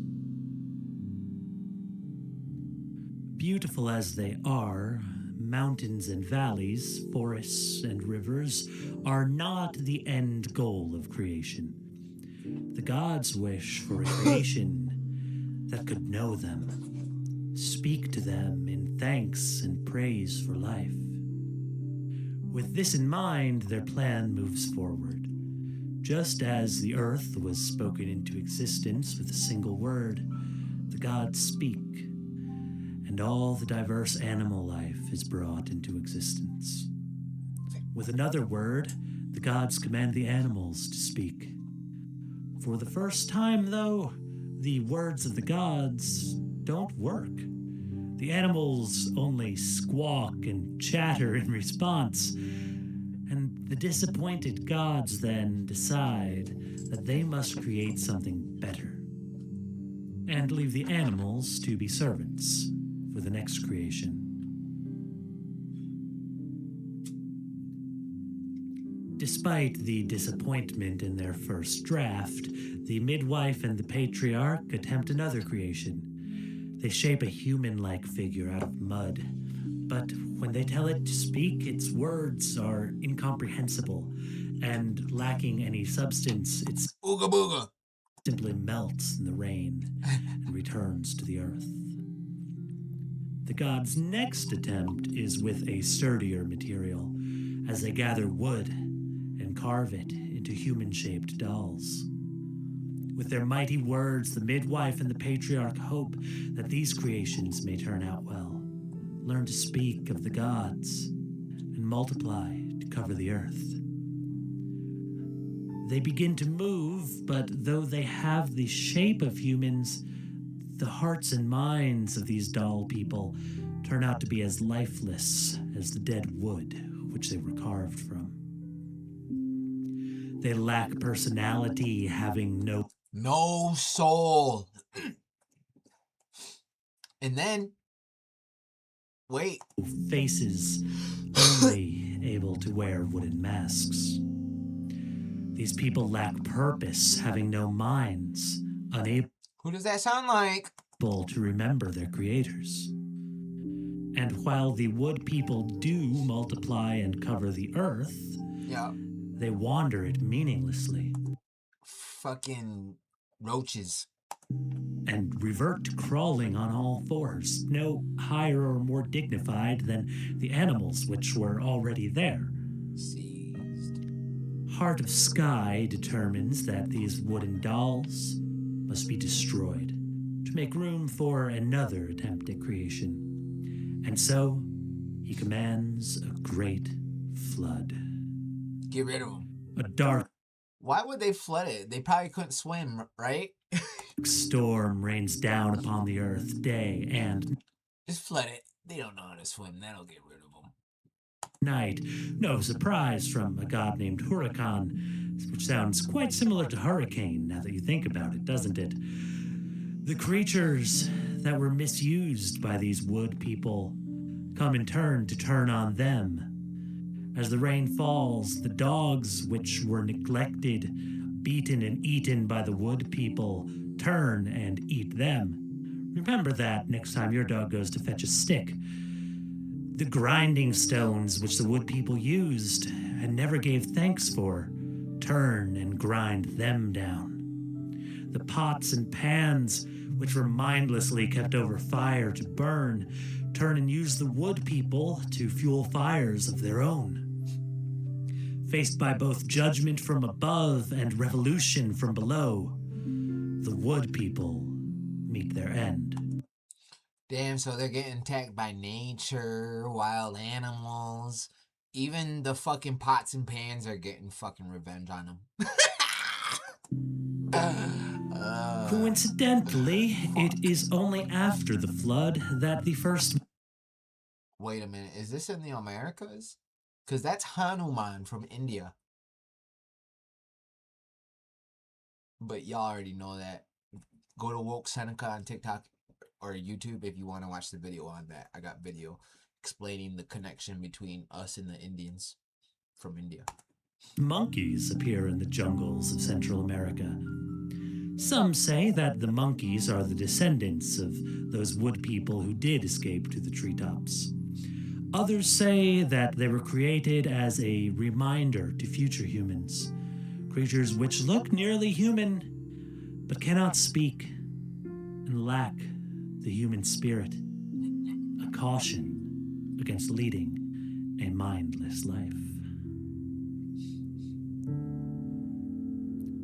Beautiful as they are, mountains and valleys, forests and rivers are not the end goal of creation. The gods wish for a creation that could know them, speak to them in thanks and praise for life. With this in mind, their plan moves forward. Just as the earth was spoken into existence with a single word, the gods speak, and all the diverse animal life is brought into existence. With another word, the gods command the animals to speak. For the first time, though, the words of the gods don't work. The animals only squawk and chatter in response, and the disappointed gods then decide that they must create something better, and leave the animals to be servants for the next creation. Despite the disappointment in their first draft, the midwife and the patriarch attempt another creation. They shape a human-like figure out of mud, but when they tell it to speak, its words are incomprehensible, and lacking any substance, it's Ooga booga. simply melts in the rain and returns to the earth. The gods' next attempt is with a sturdier material, as they gather wood and carve it into human-shaped dolls. With their mighty words, the midwife and the patriarch hope that these creations may turn out well, learn to speak of the gods, and multiply to cover the earth. They begin to move, but though they have the shape of humans, the hearts and minds of these doll people turn out to be as lifeless as the dead wood which they were carved from. They lack personality, having no soul. And then, wait. Faces, only able to wear wooden masks. These people lack purpose, having no minds, unable Who does that sound like? to remember their creators. And while the wood people do multiply and cover the earth, Yeah. they wander it meaninglessly. Fucking roaches. And revert to crawling on all fours, no higher or more dignified than the animals which were already there. Heart of Sky determines that these wooden dolls must be destroyed to make room for another attempt at creation. And so he commands a great flood. Get rid of them. A dark Why would they flood it? They probably couldn't swim, right? storm rains down upon the earth day and Just flood it. They don't know how to swim. That'll get rid of them. night. No surprise from a god named Huracan, which sounds quite similar to hurricane now that you think about it, doesn't it? The creatures that were misused by these wood people come in turn to turn on them. As the rain falls, the dogs which were neglected, beaten and eaten by the wood people turn and eat them. Remember that next time your dog goes to fetch a stick. The grinding stones which the wood people used and never gave thanks for turn and grind them down. The pots and pans which were mindlessly kept over fire to burn turn and use the wood people to fuel fires of their own. Faced by both judgment from above and revolution from below, the wood people meet their end. Damn, so they're getting attacked by nature, wild animals. Even the fucking pots and pans are getting fucking revenge on them. Coincidentally, it is only after the flood that the first... Wait a minute, is this in the Americas? Because that's Hanuman from India. But y'all already know that. Go to Woke Seneca on TikTok or YouTube if you want to watch the video on that. I got video explaining the connection between us and the Indians from India. Monkeys appear in the jungles of Central America. Some say that the monkeys are the descendants of those wood people who did escape to the treetops. Others say that they were created as a reminder to future humans, creatures which look nearly human but cannot speak and lack the human spirit, a caution against leading a mindless life.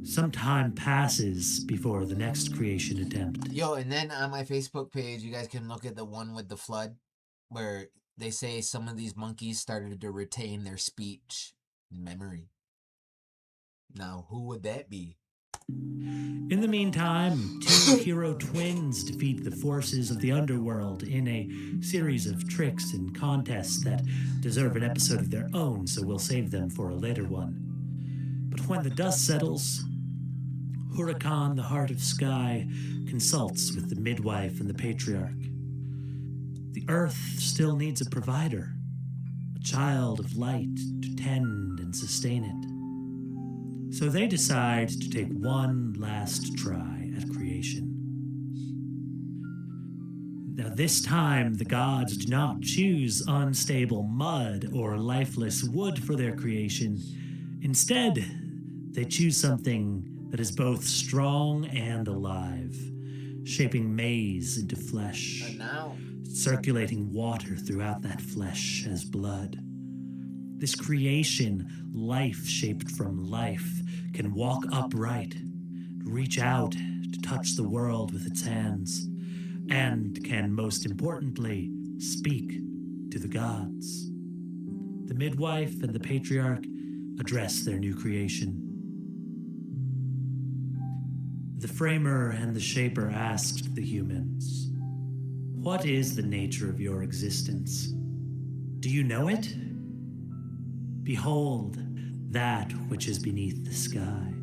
Some time passes before the next creation attempt. Yo, and then on my Facebook page, you guys can look at the one with the flood, where they say some of these monkeys started to retain their speech and memory. Now, who would that be? In the meantime, two hero twins defeat the forces of the underworld in a series of tricks and contests that deserve an episode of their own, so we'll save them for a later one. But when the dust settles, Huracan, the Heart of Sky, consults with the midwife and the patriarch. The earth still needs a provider, a child of light to tend and sustain it. So they decide to take one last try at creation. Now this time, the gods do not choose unstable mud or lifeless wood for their creation. Instead, they choose something that is both strong and alive, shaping maize into flesh, circulating water throughout that flesh as blood. This creation, life shaped from life, can walk upright, reach out to touch the world with its hands, and can, most importantly, speak to the gods. The midwife and the patriarch address their new creation. The framer and the shaper asked the humans, "What is the nature of your existence? Do you know it? Behold that which is beneath the sky."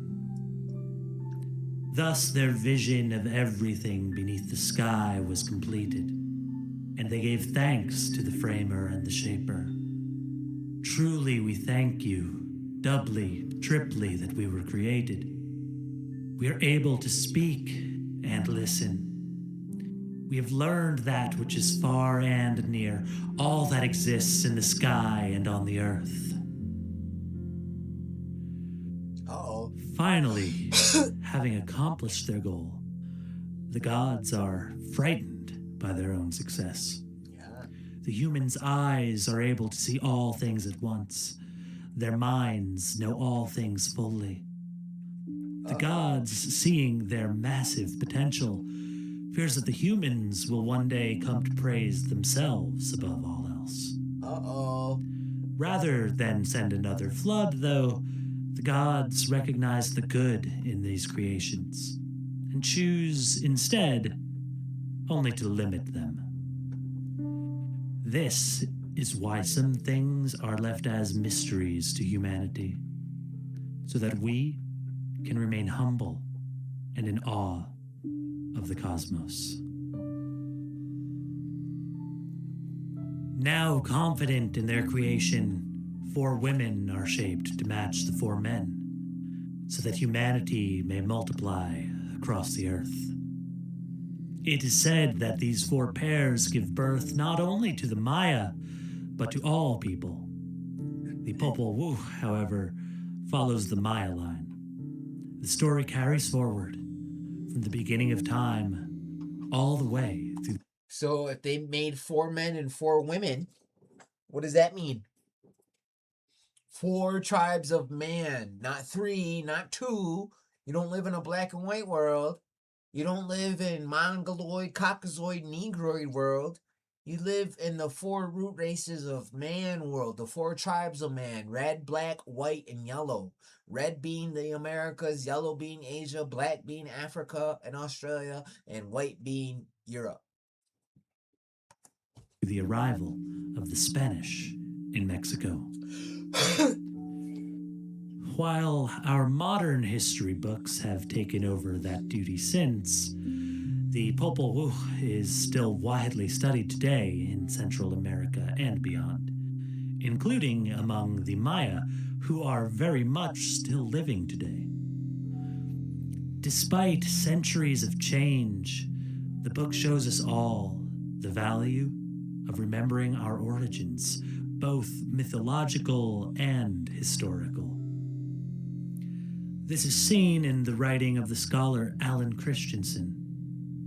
Thus their vision of everything beneath the sky was completed, and they gave thanks to the framer and the shaper. "Truly we thank you, doubly, triply, that we were created. We are able to speak and listen. We have learned that which is far and near, all that exists in the sky and on the earth." Finally, having accomplished their goal, the gods are frightened by their own success. The humans' eyes are able to see all things at once. Their minds know all things fully. The gods, seeing their massive potential, fears that the humans will one day come to praise themselves above all else. Rather than send another flood, though, the gods recognize the good in these creations and choose, instead, only to limit them. This is why some things are left as mysteries to humanity, so that we can remain humble and in awe of the cosmos. Now confident in their creation, 4 women are shaped to match the 4 men, so that humanity may multiply across the earth. It is said that these 4 pairs give birth not only to the Maya, but to all people. The Popol Vuh, however, follows the Maya line. The story carries forward from the beginning of time all the way through. So if they made 4 men and 4 women, what does that mean? 4 tribes of man, not 3, not 2. You don't live in a black and white world. You don't live in Mongoloid, Caucasoid, Negroid world. You live in the 4 root races of man world, the 4 tribes of man, red, black, white, and yellow. Red being the Americas, yellow being Asia, black being Africa and Australia, and white being Europe. The arrival of the Spanish in Mexico. While our modern history books have taken over that duty since, the Popol Vuh is still widely studied today in Central America and beyond, including among the Maya, who are very much still living today. Despite centuries of change, the book shows us all the value of remembering our origins, both mythological and historical. This is seen in the writing of the scholar Alan Christensen,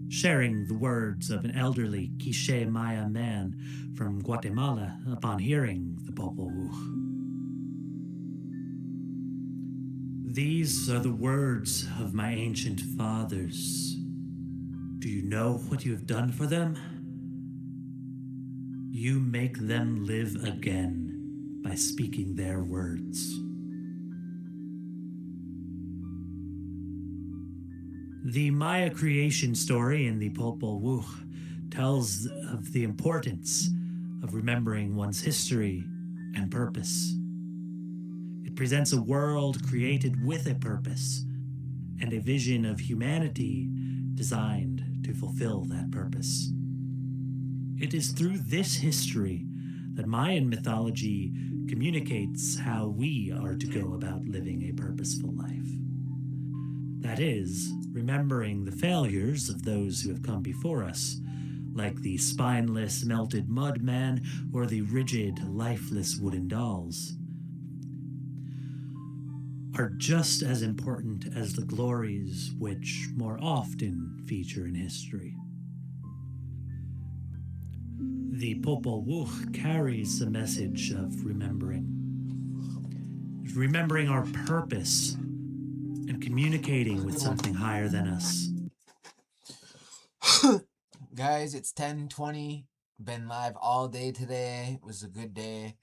sharing the words of an elderly Quiché Maya man from Guatemala upon hearing the Popol Vuh. "These are the words of my ancient fathers. Do you know what you have done for them? You make them live again by speaking their words." The Maya creation story in the Popol Vuh tells of the importance of remembering one's history and purpose. It presents a world created with a purpose and a vision of humanity designed to fulfill that purpose. It is through this history that Mayan mythology communicates how we are to go about living a purposeful life. That is, remembering the failures of those who have come before us, like the spineless melted mud man or the rigid, lifeless wooden dolls. are just as important as the glories which more often feature in history. The Popol Vuh carries a message of remembering our purpose and communicating with something higher than us. Guys, it's 10:20. Been live all day today. It was a good day.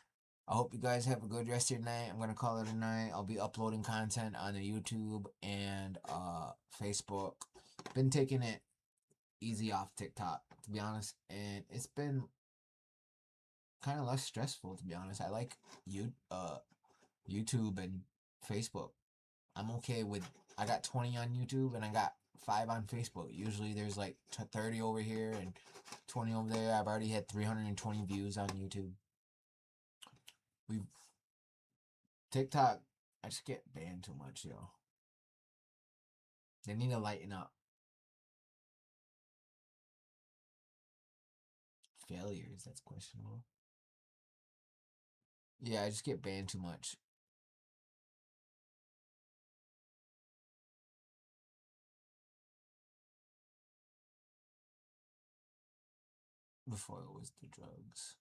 I hope you guys have a good rest of your night. I'm going to call it a night. I'll be uploading content on the YouTube and Facebook. Been taking it easy off TikTok, to be honest. And it's been kind of less stressful, to be honest. I like YouTube and Facebook. I'm okay with, I got 20 on YouTube and I got 5 on Facebook. Usually there's like 30 over here and 20 over there. I've already had 320 views on YouTube. TikTok, I just get banned too much, yo. They need to lighten up. Failures, that's questionable. Yeah, I just get banned too much. Before it was the drugs.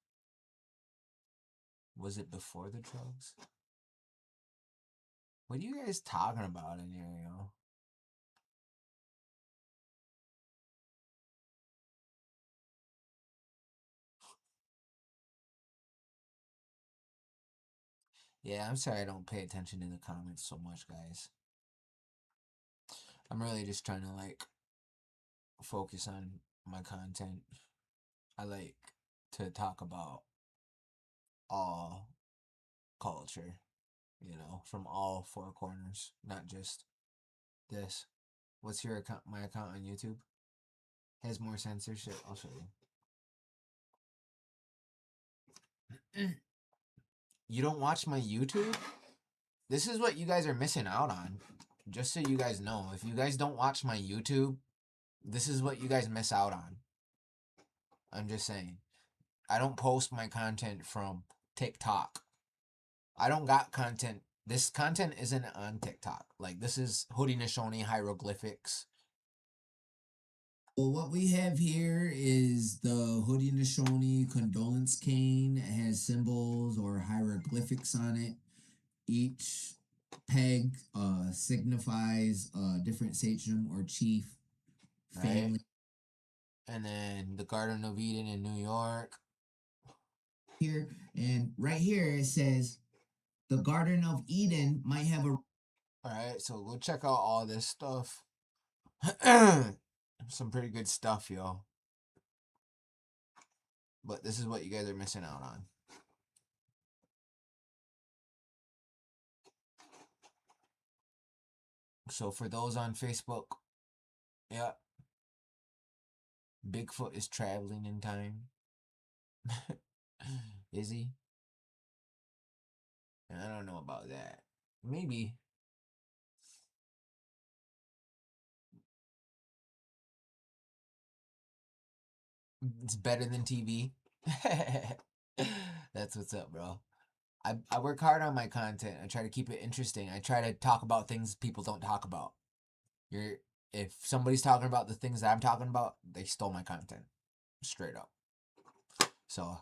Was it before the drugs? What are you guys talking about in here, yo? Yeah, I'm sorry I don't pay attention to the comments so much, guys. I'm really just trying to, like, focus on my content. I like to talk about all culture, you know, from all 4 corners, not just this. What's your account? My account on YouTube has more censorship. I'll show you. You don't watch my YouTube? This is what you guys are missing out on. Just so you guys know, if you guys don't watch my YouTube, this is what you guys miss out on. I'm just saying. I don't post my content from TikTok. I don't got content. This content isn't on TikTok. Like, this is Haudenosaunee hieroglyphics. Well, what we have here is the Haudenosaunee condolence cane. It has symbols or hieroglyphics on it. Each peg signifies a different sachem or chief family. Right. And then the Garden of Eden in New York. Here, and right here it says the Garden of Eden might have a... Alright, so go check out all this stuff. Some pretty good stuff, yo. But this is what you guys are missing out on. So for those on Facebook, yeah, Bigfoot is traveling in time. Is he? I don't know about that. Maybe. It's better than TV. That's what's up, bro. I work hard on my content. I try to keep it interesting. I try to talk about things people don't talk about. If somebody's talking about the things that I'm talking about, they stole my content. Straight up. So